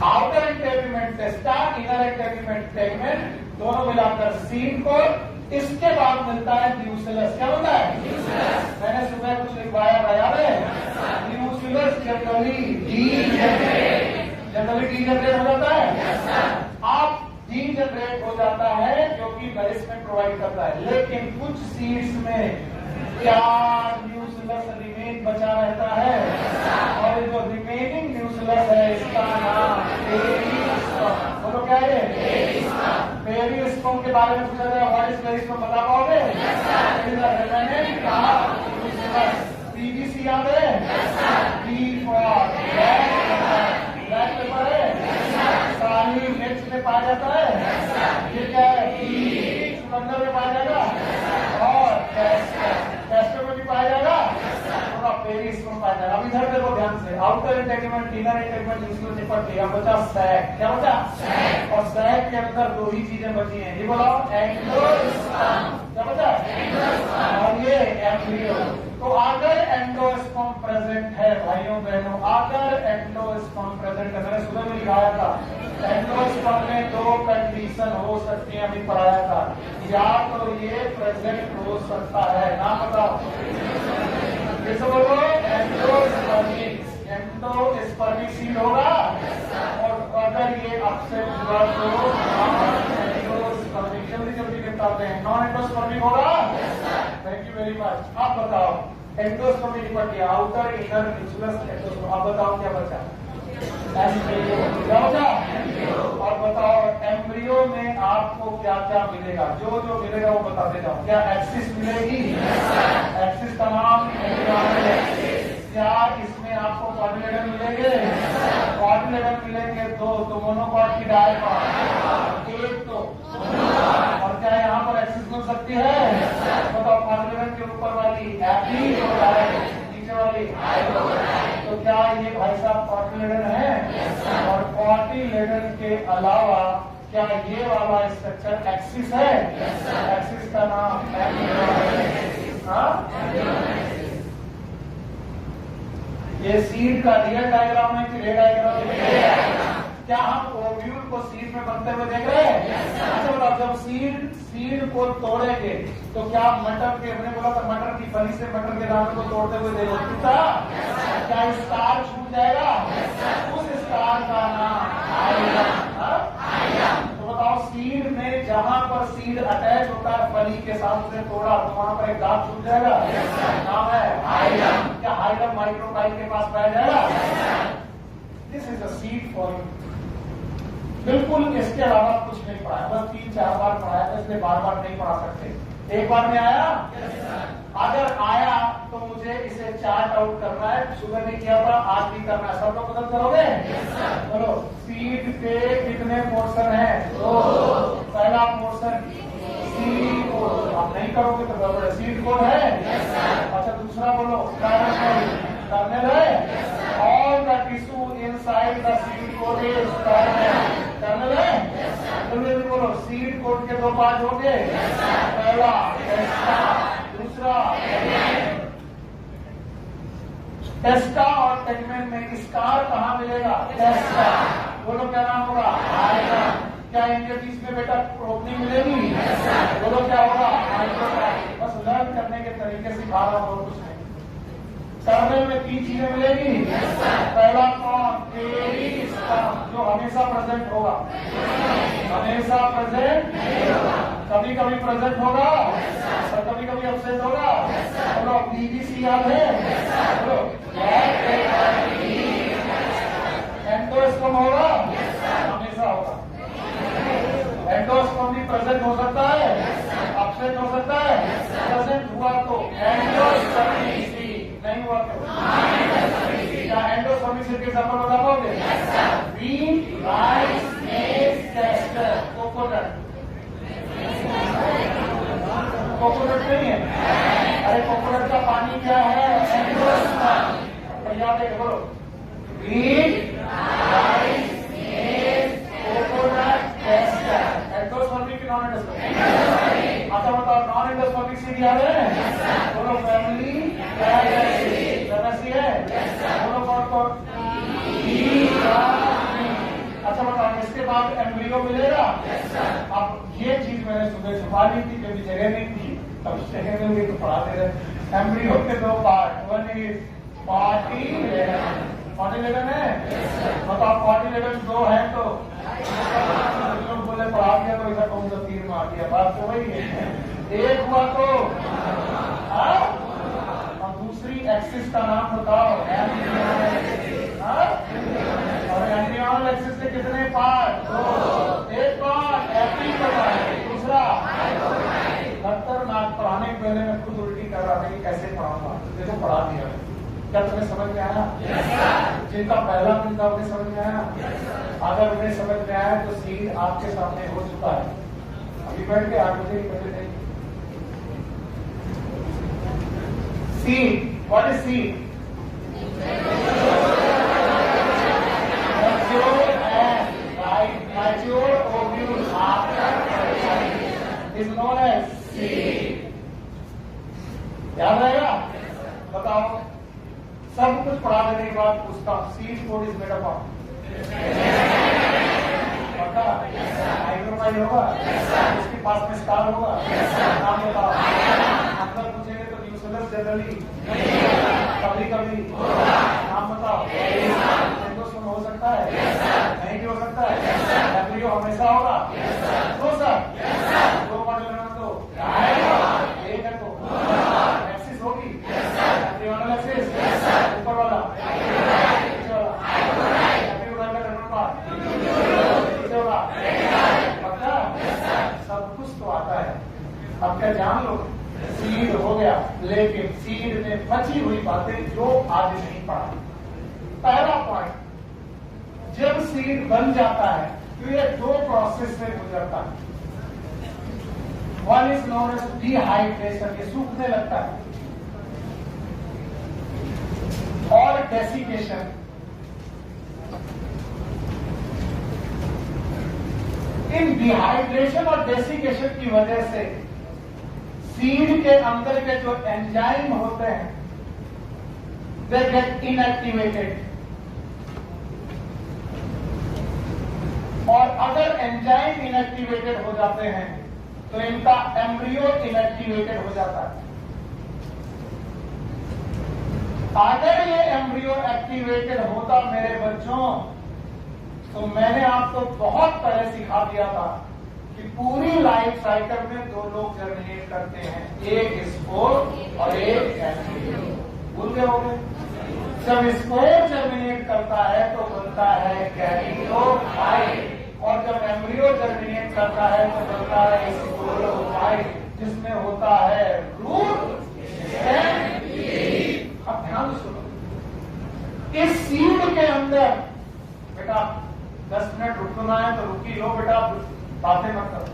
Outer integument टेस्टा, inner integument tegmen, दोनों मिलाकर सीड को। इसके बाद मिलता है न्यूक्लियस। क्या होता है? मैंने सुबह कुछ लिखवाया था, याद है? न्यूक्लियस जनरली डीजनरेट हो जाता है। आप डीजनरेट हो जाता है क्योंकि नरिशमेंट प्रोवाइड करता है, लेकिन कुछ सीड्स में क्या न्यूक्लियस रिमेन बचा रहता है, और जो रिमेनिंग न्यूक्लियस है इसका नाम पेरिस्पर्म। बोलो, क्या है? पेरिस्पर्म के बारे में पूछा जाए, व्हाट इज पेरिस्पर्म, बता पाओगे? पीबीसी याद है? बी फॉर ब्लैक पेपर है, काली मिर्च में पाया जाता है। ये क्या है? चुकंदर में पाया जाएगा, और कैस्टर में भी पाया जाएगा, थोड़ा पेरिस्पर्म पाया जाएगा। अब इधर देखो ध्यान से, आउटर इंटेगमेंट, इनर इंटेगमेंट, जिसको निपट गया, बचा सैक। क्या बचा? और सैक के अंदर दो ही चीजें बची हैं, ये बोलो, एंडोस्पर्म। क्या बचा? और ये एम्ब्रियो। तो अगर एंडोस्पर्म प्रेजेंट है भाइयों बहनों, अगर एंडोस्पर्म प्रेजेंट है, मैंने सुबह में लिखाया था, एंडोस्पर्म में दो कंडीशन हो सकती है, अभी पढ़ाया था। या तो ये प्रेजेंट हो सकता है, नाम बताओ। जैसे बोलो, एंडोस्पर्मिक सीड होगा, और अगर ये अपसेट हुआ तो एंडोस्पर्मिक। जल्दी जल्दी निपटाते हैं। नॉन एंडोस्पर्मिक होगा? Thank you very much. आप बताओ, एंडोस्पर्मिक निपट गया, आउटर इनर न्यूक्लियस एंडोस्पर्म। आप बताओ क्या बचा? क्या बचा? और बताओ, एम्ब्रियो में आपको क्या क्या मिलेगा, जो जो मिलेगा वो बताते जाओ। क्या एक्सिस मिलेगी? एक्सिस का नाम एम्ब्रियोनिक एक्सिस। क्या इसमें आपको क्वाड्रिलेटरल मिलेंगे? क्वाड्रिलेटरल मिलेंगे दो, तो मोनोकॉट की डायकॉट एक तो। और क्या यहाँ पर एक्सिस मिल सकती है? बताओ, क्वाड्रिलेटरल के ऊपर वाली एपी और नीचे वाली। तो क्या ये भाई साहब क्वाड्रिलेटरल है? और क्वाड्रिलेटरल के अलावा क्या ये वाला स्ट्रक्चर एक्सिस है? एक्सिस का नाम एम्ब्रियोनिक। ये सीड का रियल डायग्राम है कि रे डायग्राम? क्या हम ओव्यूल को सीड में बनते हुए देख रहे हैं? अच्छा बताओ, जब सीड को तोड़ेंगे तो क्या मटर के, हमने बोला था मटर की फली से मटर के दाने को तोड़ते हुए देखो, क्या स्टार छूट जाएगा? उस स्टार का नाम आइलम। तो बताओ, सीड में जहां पर सीड अटैच होता है फली के साथ, उसे तोड़ा तो वहां पर एक दांत छूट जाएगा, नाम है आइलम। क्या आइलम माइक्रोकाइल के पास पाया जाएगा? This is a seed for you. बिल्कुल इसके अलावा कुछ नहीं पढ़ाया, बस 3-4 बार पढ़ाया था, इसलिए बार बार नहीं पढ़ा सकते। एक बार में आया? अगर आया तो मुझे इसे चार्ट आउट करना है। सुबह भी किया था, आज भी करना है। सब लोग मदद करोगे? बोलो, सीड के कितने पोर्शन है? 2। पहला पोर्शन सीड कोड। आप नहीं करोगे तो गड़बड़ है। सीड कोड है? अच्छा, दूसरा बोलो कर्नेल है। All the tissue inside the seed code is kernel है। जल्दी बोलो, सीड कोड के 2 पार्ट होंगे। पहला दूसरा टेस्टा और टेगमेन में स्कार कहाँ मिलेगा? टेस्टा। बोलो क्या नाम होगा? आइलम। क्या इनके बीच में बेटा ओपनिंग मिलेगी? बोलो क्या होगा? माइक्रोकाइल। बस लर्न करने के तरीके सिखा रहा हूं, कुछ नहीं। कर्नेल में 3 चीजें मिलेगी। पहला कौन? जो हमेशा प्रेजेंट होगा, हमेशा प्रेजेंट, कभी कभी प्रेजेंट होगा और कभी कभी एब्सेंट होगा। बोलो बीबीसी याद है? बोलो एंडोस्पर्म होगा, हमेशा होगा। एंडोस्पर्म भी प्रेजेंट हो सकता है, एब्सेंट हो सकता है। प्रेजेंट हुआ तो एंडोस्पर्म, नहीं हुआ तो क्या एंडोस्पर्मिक सीड के एग्जांपल बता पाओगे? व्हीट, राइस, मेज, कैस्टर, कोकोनट। कोकोनट नहीं है? अरे कोकोनट का पानी क्या है? एंडोस्पर्म। याद है? बोलो व्हीट, राइस, मेज, कोकोनट, कैस्टर। एंडोस्पर्मिक की नॉन एंडोस्पर्मिक? अच्छा बताओ, नॉन एंडोस्पर्मिक सीड याद है? बोलो फैमिली है। बोलो कौन? अच्छा बताओ, इसके बाद एम्ब्रियो मिलेगा। अब ये चीज मैंने सुबह छुपा ली थी, कभी जगह नहीं थी, अब जगह में भी तो पढ़ा दे रहे। एम्ब्रियो के 2 पार्ट, 1 इज क्वाड्रिलेटरल है। बताओ क्वाड्रिलेटरल 2 है तो लोग बोले पढ़ा दिया तो ऐसा कौन सा तीर मार दिया? बात तो वही है। एक हुआ तो दूसरी एक्सिस का नाम बताओ? और एम्ब्रियोनिक एक्सिस के कितने पार्ट? 2। एक पार्ट एपी का है, दूसरा खतरनाक। पढ़ाने के पहले मैं खुद उल्टी कर रहा था कि कैसे पढ़ाऊंगा, देखो पढ़ा दिया। क्या तुम्हें समझ में आया? जिनका पहला मिलता उन्हें समझ में आया? अगर उन्हें समझ में आया तो सीड आपके सामने हो चुका है। अभी बैठ के 8 बजे ही बजे नहीं। Seed. What is seed? Mature ovule after fertilization is known as seed. याद रहेगा? बताओ, सब कुछ पढ़ा देने के बाद उसका seed code is made up of पक्का माइक्रोकाइल होगा, उसके पास में स्टार होगा। नाम बताओ। अंदर पूछेंगे तो न्यूक्लियस जनरली कभी कभी। नाम बताओ। एंडोस्पर्म हो सकता है? नहीं भी हो सकता है। एम्ब्रियो हमेशा होगा? तो सर 2 मॉडल तो एक है तो एक्सिस होगी। एम्ब्रियोनल एक्सिस ऊपर वाला, नीचे वाला, एम्ब्रियो का नीचे होगा। बातें जो आज नहीं पढ़ा। पहला पॉइंट, जब सीड बन जाता है तो ये दो प्रोसेस से गुजरता है। One is known as dehydration, ये सूखने लगता है, और डेसिकेशन। इन डिहाइड्रेशन और डेसिकेशन की वजह से सीड के अंदर के जो एंजाइम होते हैं दे गेट इनएक्टिवेटेड, और अगर एंजाइम इनएक्टिवेटेड हो जाते हैं तो इनका एम्ब्रियो इनएक्टिवेटेड हो जाता है। अगर ये एम्ब्रियो एक्टिवेटेड होता मेरे बच्चों, तो मैंने आपको बहुत पहले सिखा दिया था कि पूरी लाइफ साइकिल में दो लोग जर्मिनेट करते हैं, एक स्पोर और एक एम्ब्रियो। भूल गए होंगे? जब स्पोर जर्मिनेट करता है तो बनता है कैरियोफाइट, और जब एम्ब्रियो जर्मिनेट करता है तो बनता है स्पोरोफाइट, जिसमें होता है रूट स्टेम लीफ। अब ध्यान सुनो, इस सीड के अंदर बेटा 10 मिनट रुकना है तो रुकी लो बेटा, बातें मत करो।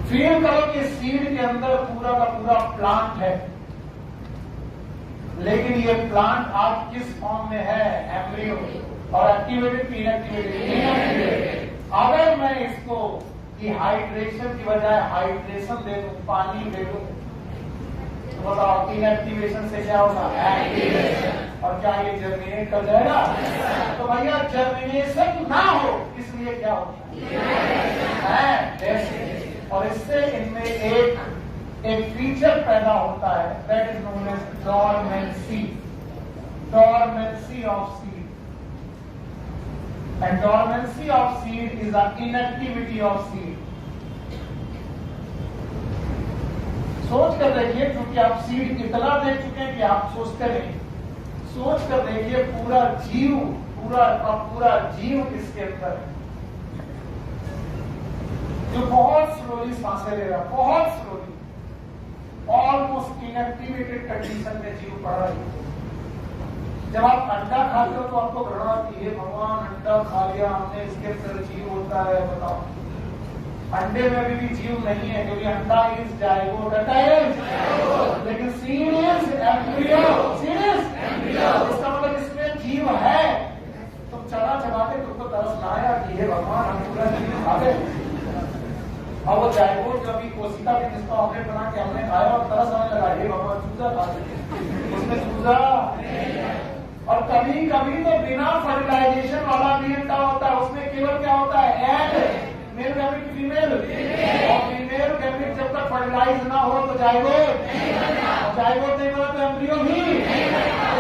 फील करो कि सीड के अंदर पूरा का पूरा प्लांट है, लेकिन ये प्लांट आज किस फॉर्म में है? एम्ब्रियो। और एक्टिवेटेड की इनएक्टिवेटेड। अगर मैं इसको डिहाइड्रेशन की बजाय हाइड्रेशन दे दूं, पानी दे दूं, तो बताओ इनएक्टिवेशन से क्या होगा? एक्टिवेशन। और क्या ये जर्मिनेट कर जाएगा? तो भैया जर्मिनेशन ना हो इसलिए क्या होता है? और इससे इनमें एक फीचर पैदा होता है, that is known as dormancy. Dormancy of seed, and dormancy of seed is the inactivity of seed. सोच कर देखिए, क्योंकि आप सीड इतना देख चुके हैं कि आप सोचते नहीं। सोच कर देखिए, पूरा जीव, पूरा जीव इसके अंदर है, जो बहुत स्लोली सांसें ले रहा, बहुत स्लोली, ऑलमोस्ट इनएक्टिवेटेड कंडीशन में जीव पड़ रहा है। जब आप अंडा खाते हो तो आपको घृणा आती है, भगवान अंडा खा लिया हमने, इसके अंदर जीव होता है। बताओ, अंडे में भी जीव नहीं है, क्योंकि अंडा इज जायगोट, लेकिन seed is embryo. Seed is embryo, इसका मतलब इसमें जीव है। तुम चना चबाते तुमको तरस ना आया कि हे भगवान हम पूरा जीव खा गए। और वो जायगोट जो अभी कोशिका भी जिसका ऑमलेट बना के हमने खाया और तरस आने लगा, हे भगवान चूजा खा गए, उसमें चूजा। और कभी कभी तो बिना फर्टिलाइजेशन वाला भी अंडा होता है, उसमें केवल क्या होता है? एग, मेल गैमेट फीमेल, और फीमेल गैमेट जब तक फर्टिलाइज ना हो तो जायगोट, जायगोट नहीं बना तो एम्ब्रियो भी।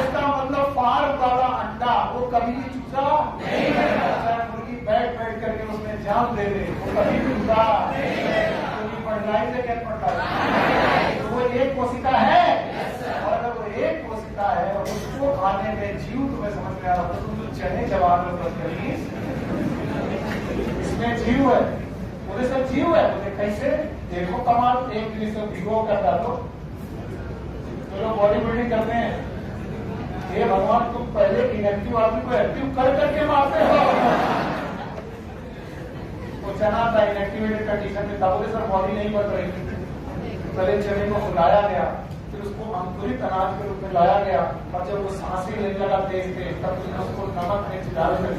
इसका मतलब फार्म वाला अंडा वो कभी भी चूजा नहीं, मुर्गी बैठ करके उसमें जान दे दे, वो कभी चूजा, क्योंकि फर्टिलाइज क्या पड़ता है, तो वो एक कोशिका है। और अगर वो एक कोशिका है और उसको खाने में जीव तुम्हें समझ में आ रहा, तो तुम जो चने चबा लो इसमें जीव है, पूरे सब जीव है। तो कैसे देखो कमाल, एक दिन से भिगो कर डालो, जो लोग बॉडी बिल्डिंग करते हैं, हे भगवान तुम पहले इनएक्टिव आदमी को एक्टिव कर करके मारते हो। वो चना था इनएक्टिवेटेड कंडीशन में था, बोले सर बॉडी नहीं बढ़ रही, पहले चने को सुलाया गया, फिर उसको अंकुरित अनाज के रूप में लाया गया, और जब वो सांसें लेने लगा तेज तेज, तब तुमने उसको नमक में डाल कर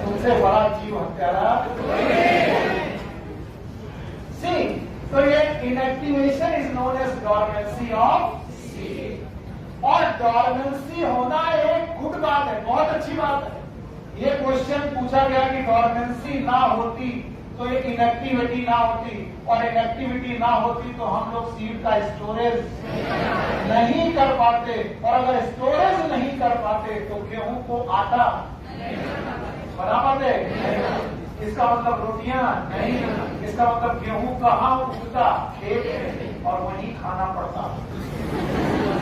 तुमसे बड़ा जीव हत्यारा। सी, तो ये inactivation is known as dormancy of seed. और डॉर्मेंसी होना एक गुड बात है, बहुत अच्छी बात है। ये क्वेश्चन पूछा गया कि डॉर्मेंसी ना होती तो ये इनएक्टिविटी ना होती, और इनएक्टिविटी ना होती तो हम लोग सीड का स्टोरेज नहीं कर पाते, और अगर स्टोरेज नहीं कर पाते तो गेहूं को आटा बना पाते, इसका मतलब रोटियां नहीं, इसका मतलब गेहूं कहाँ उगता? खेत में, और वहीं खाना पड़ता।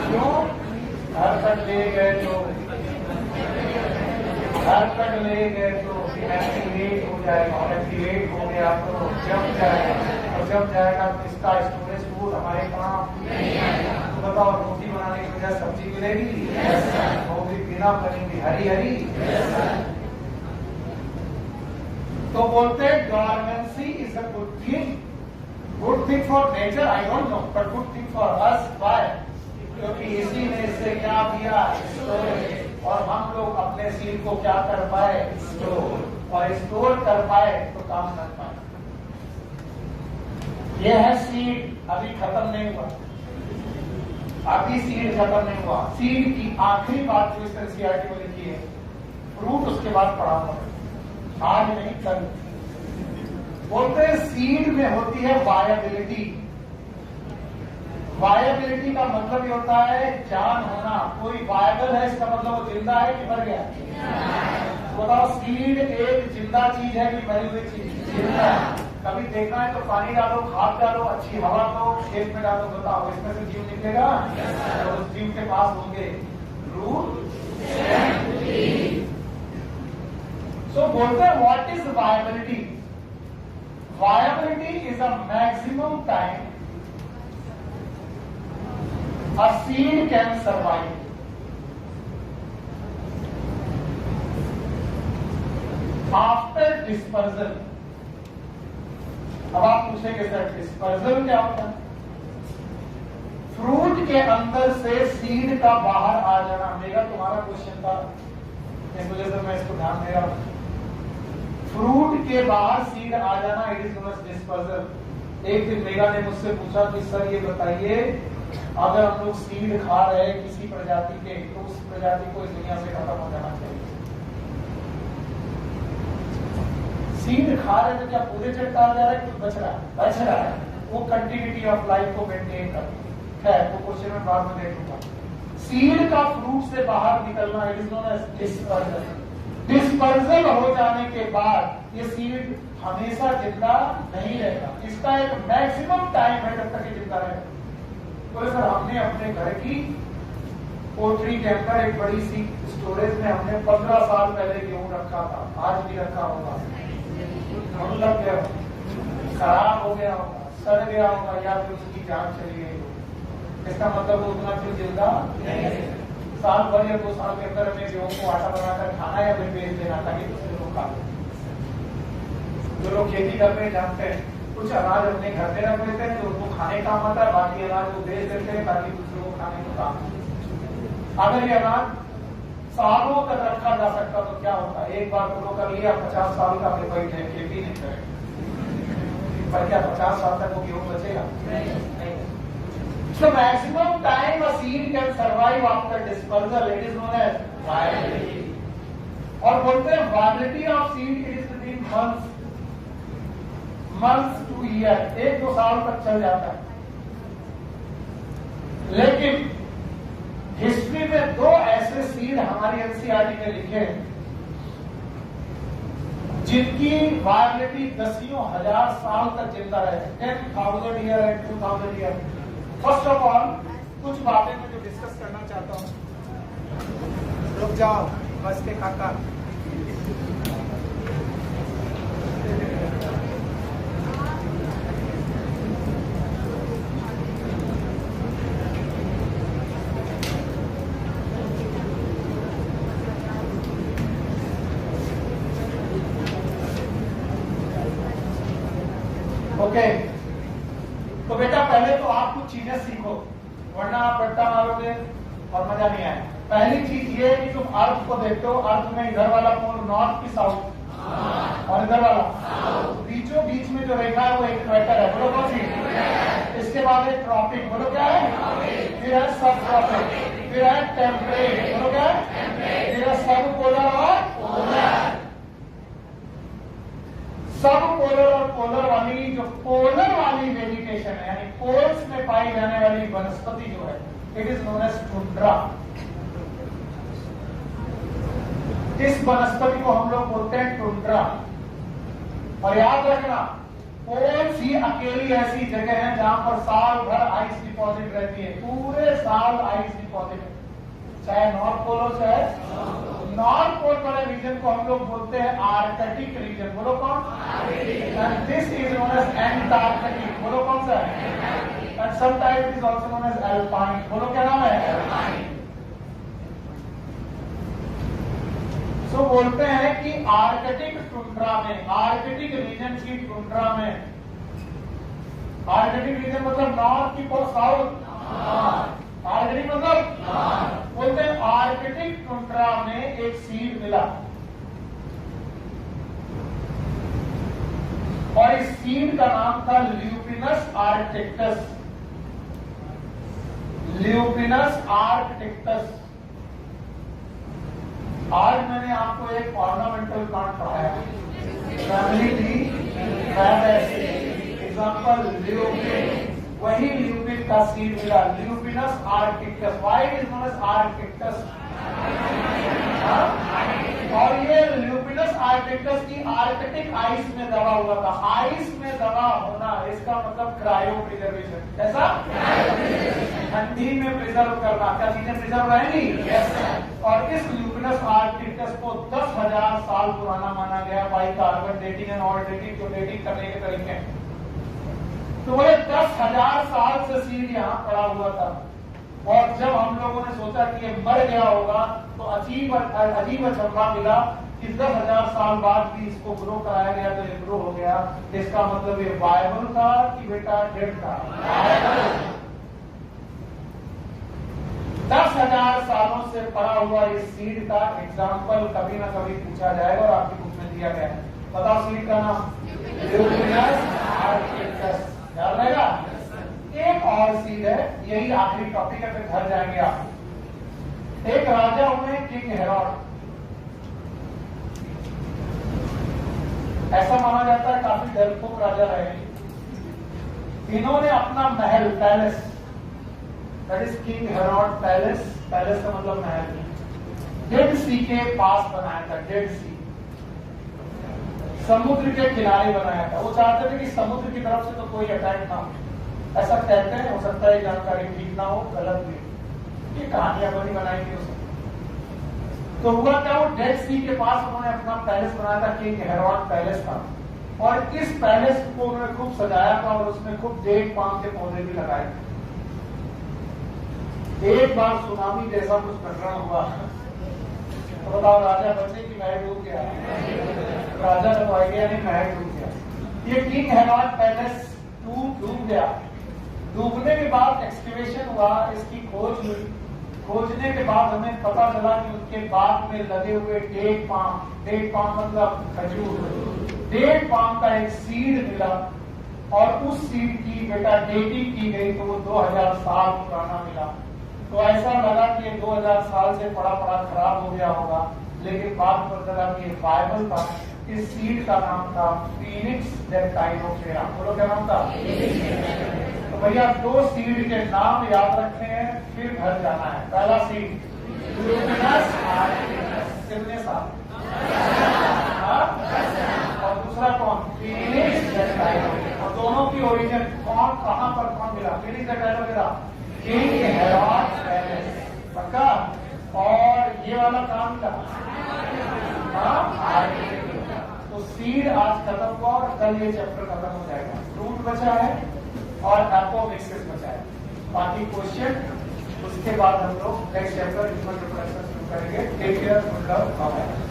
क्यों? घर तक ले गए तो एक्टिवेट हो जाएगा, और एक्टिवेट हो गया तो जम जाएगा, और जम जाएगा तो इसका स्टोरेज फूड हमारे काम नहीं आएगा। तो बताओ, रोटी बनाने की बजाय सब्जी मिलेगी? रोटी बिना बनेगी हरी हरी। तो बोलते हैं dormancy is a good thing for nature, I don't know, but good thing for us. Why? क्योंकि इसी ने इससे क्या दिया? स्टोरेज। और हम लोग अपने सीड को क्या कर पाए? स्टोर। और स्टोर कर पाए तो काम कर पाए। यह है सीड, अभी खत्म नहीं हुआ, अभी सीड खत्म नहीं हुआ। सीड की आखिरी बात जो इस एनसीईआरटी में लिखी है, फ्रूट उसके बाद पढ़ाऊंगा, आज नहीं कल। बोलते हैं सीड में होती है वायबिलिटी। वायबिलिटी का मतलब ये होता है जान होना। कोई वायबल है इसका मतलब वो जिंदा है कि मर गया? बताओ, सीड एक जिंदा चीज है कि मरी हुई चीज? जिंदा। कभी देखना है तो पानी डालो, खाद डालो, अच्छी हवा दो, खेत में डालो, बताओ इसमें से जीव निकलेगा? तो उस जीव के पास होंगे रूट। सो बोलते हैं what is viability? Viability is a maximum time a seed can survive after dispersal। अब आप पूछेंगे सर डिस्पर्सल क्या होता है? फ्रूट के अंदर से सीड का बाहर आ जाना। मेरा तुम्हारा क्वेश्चन था, इस वजह से मैं इसको ध्यान दे रहा हूं। फ्रूट के बाहर सीड आ जाना, it is known as dispersal. एक दिन मेगा ने मुझसे पूछा कि सर ये बताइए, अगर हम लोग सीड खा रहे हैं किसी प्रजाति के, तो उस प्रजाति को इस दुनिया से खत्म हो जाना चाहिए। सीड खा रहे तो क्या पूरे चट्टा जा रहा है? कुछ बच रहा है? बच रहा है। वो कंटिन्यूटी ऑफ लाइफ को मेंटेन करता है। वो क्वेश्चन में बाद में देखूंगा। सीड का फ्रूट से बाहर निकलना, it is known as dispersal. Dispersal हो जाने के बाद ये सीड हमेशा जिंदा नहीं रहेगा। इसका एक मैक्सिमम टाइम है जब तक ये जिंदा रहेगा। तो सर हमने अपने घर की पोल्ट्री के अंदर एक बड़ी सी स्टोरेज में हमने 15 साल पहले गेहूं रखा था, आज भी रखा होगा, लग गया, खराब हो गया होगा, सड़ गया होगा, या फिर उसकी जान चली गई होगी। इसका मतलब वो उतना फिर जिंदा नहीं। साल भर या 2 साल के अंदर हमें गेहूं को आटा बनाकर खाना या फिर बेच देना ताकि दूसरे लोग खा लें। जो लोग खेती करते हैं जानते हैं, कुछ अनाज अपने घर में रख लेते हैं तो उनको खाने काम आता है, बाकी अनाज को बेच देते हैं ताकि दूसरों को खाने को काम। अगर ये अनाज सालों तक रखा जा सकता तो क्या होता? एक बार ग्रो कर लिया, 50 साल का फिर वही खेती नहीं करेगा, पर क्या 50 साल तक वो गेहूं बचेगा? नहीं। So maximum time a seed can survive after dispersal, it is known as viability। और बोलते हैं viability of seed it is between months to year, 1-2 साल तक चल जाता है। लेकिन हिस्ट्री में 2 ऐसे सीड हमारी एनसीईआरटी में लिखे जिनकी वायबिलिटी दसियों हजार साल तक जिंदा रहे, 10,000 year and 2,000 year. First of all कुछ बातें मैं जो डिस्कस करना चाहता हूं। रुक जाओ, बस के काका। ओके, तो बेटा पहले तो आप कुछ चीजें सीखो, वरना आप रट्टा मारोगे और मजा नहीं आए। पहली चीज ये है कि तुम अर्थ को देखते हो, अर्थ में इधर वाला पोल नॉर्थ की साउथ और इधर वाला बीचों बीच में जो रेखा है वो एक इक्वेटर है। बोलो कौन सी? इसके बाद एक ट्रॉपिक, बोलो क्या है? फिर है सब ट्रॉपिक, फिर है टेम्परेट, बोलो क्या है? फिर है सब पोलर और पोलर। सब पोलर और पोलर वाली जो पोलर वाली वेजिटेशन है, यानी पोल्स में पाई जाने वाली वनस्पति जो है, it is known as tundra. इस वनस्पति को हम लोग बोलते हैं टुंड्रा। और याद रखना, पोल्स ही अकेली ऐसी जगह है जहां पर साल भर आइस डिपॉजिट रहती है, पूरे साल आइस डिपॉजिट है, चाहे नॉर्थ पोल हो चाहे नॉर्थ पोल वाले रीजन को हम लोग बोलते हैं आर्कटिक रीजन। बोलो कौन? And this is known as Antarctic. बोलो कौन सा है? and some type it is also known as alpine. बोलो क्या नाम है? alpine. So बोलते हैं कि आर्कटिक टुंड्रा में, आर्कटिक रीजन की टुंड्रा में, आर्कटिक रीजन मतलब नॉर्थ की साउथ, आर्कटिक मतलब बोलते हैं आर्कटिक टुंड्रा में एक सीड मिला और इस सीड का नाम था ल्यूपिनस आर्कटिक्टस, ल्यूपिनस आर्कटिक्टस। आज मैंने आपको एक ऑर्नामेंटल प्लांट पढ़ाया, फैमिली ट्री, एग्जांपल ल्यूपिन, वही ल्यूपिन का सीड मिला, lupinus arcticus. Why it is known as arcticus? और ये ल्यूपिनस आर्कटिक्टस की आर्कटिक आइस में दबा हुआ था। आइस में दबा होना इसका मतलब क्रायो प्रिजर्वेशन। कैसा? ठंडी में प्रिजर्व करना। क्या चीजें प्रिजर्व रहेंगी? यस। और इस ल्यूपिनस आर्कटिक्टस को 10,000 साल पुराना माना गया by carbon dating and all dating, जो डेटिंग करने के तरीके हैं। तो बोले 10,000 साल से सीड यहाँ पड़ा हुआ था और जब हम लोगों ने सोचा कि ये मर गया होगा तो अजीब अचंभा मिला कि 10,000 साल बाद भी इसको ग्रो कराया गया तो ये ग्रो हो गया। इसका मतलब ये वायबल था कि बेटा डेड था? 10,000 सालों से पड़ा हुआ इस सीड का एग्जाम्पल कभी ना कभी पूछा जाएगा और आपकी बुक में दिया गया है। बताओ सीड का नाम? ल्यूपिनस आर्कटिक्टस। याद रहेगा? एक और सीड है, यही आखिरी टॉपिक है, फिर घर जाएंगे आप। एक राजा हुए किंग हेरोड। ऐसा माना जाता है काफी डरपोक राजा रहे। इन्होंने अपना महल, palace, that is king Herod palace, palace का मतलब महल, डेड सी के पास बनाया था। डेड सी, समुद्र के किनारे बनाया था। वो चाहते थे कि समुद्र की तरफ से तो कोई अटैक ना हो। ऐसा कहते हैं, हो सकता है जानकारी ठीक ना हो, गलत भी, ये कहानियां बनी बनाई थी उसने। तो हुआ क्या, वो डेड सी के पास उन्होंने अपना पैलेस बनाया था, किंग हेरोड पैलेस था। और इस पैलेस को उन्होंने खूब सजाया था और उसमें खूब डेट पाम के पौधे भी लगाए थे। एक बार सुनामी जैसा कुछ प्रकरण हुआ तो बताओ राजा बचे कि महल डूब गया? राजा का तो आइडिया नहीं, महल डूब गया। ये किंग हेरोड पैलेस डूब गया। डूबने के बाद एक्सकेवेशन हुआ, इसकी खोज हुई। खोजने के बाद हमें पता चला कि उसके बाग में लगे हुए डेट पाम मतलब खजूर, डेट पाम का एक सीड मिला और उस सीड की बेटा डेटिंग की गई तो वो 2,000 साल पुराना मिला। तो ऐसा लगा कि ये 2,000 साल से पड़ा खराब हो गया होगा, लेकिन बाद में पता चला कि ये बाइबल था। इस सीड का नाम था फीनिक्स डेक्टाइनोफेरा। बोलो क्या नाम था? तो भैया 2 सीड के नाम याद रखने हैं, फिर घर जाना है। पहला सीड ल्यूपिनस आर्कटिक्टस, कितने साल? और दूसरा कौन? फीनिक्स डेक्टाइनोफेरा। और दोनों की ओरिजिन कौन, कहां पर कौन मिला? फीनिक्स डेक्टाइनोफेरा किंग हेरोड पैलेस, पक्का। और ये वाला काम मिला तो सीड आज खत्म हुआ और कल ये चैप्टर खत्म हो जाएगा। रूट बचा है और एपोमिक्सिस बचा है। बाकी क्वेश्चन उसके बाद हम लोग नेक्स्ट चैप्टर इंट्रोडक्शन शुरू करेंगे। Take care, good luck, bye.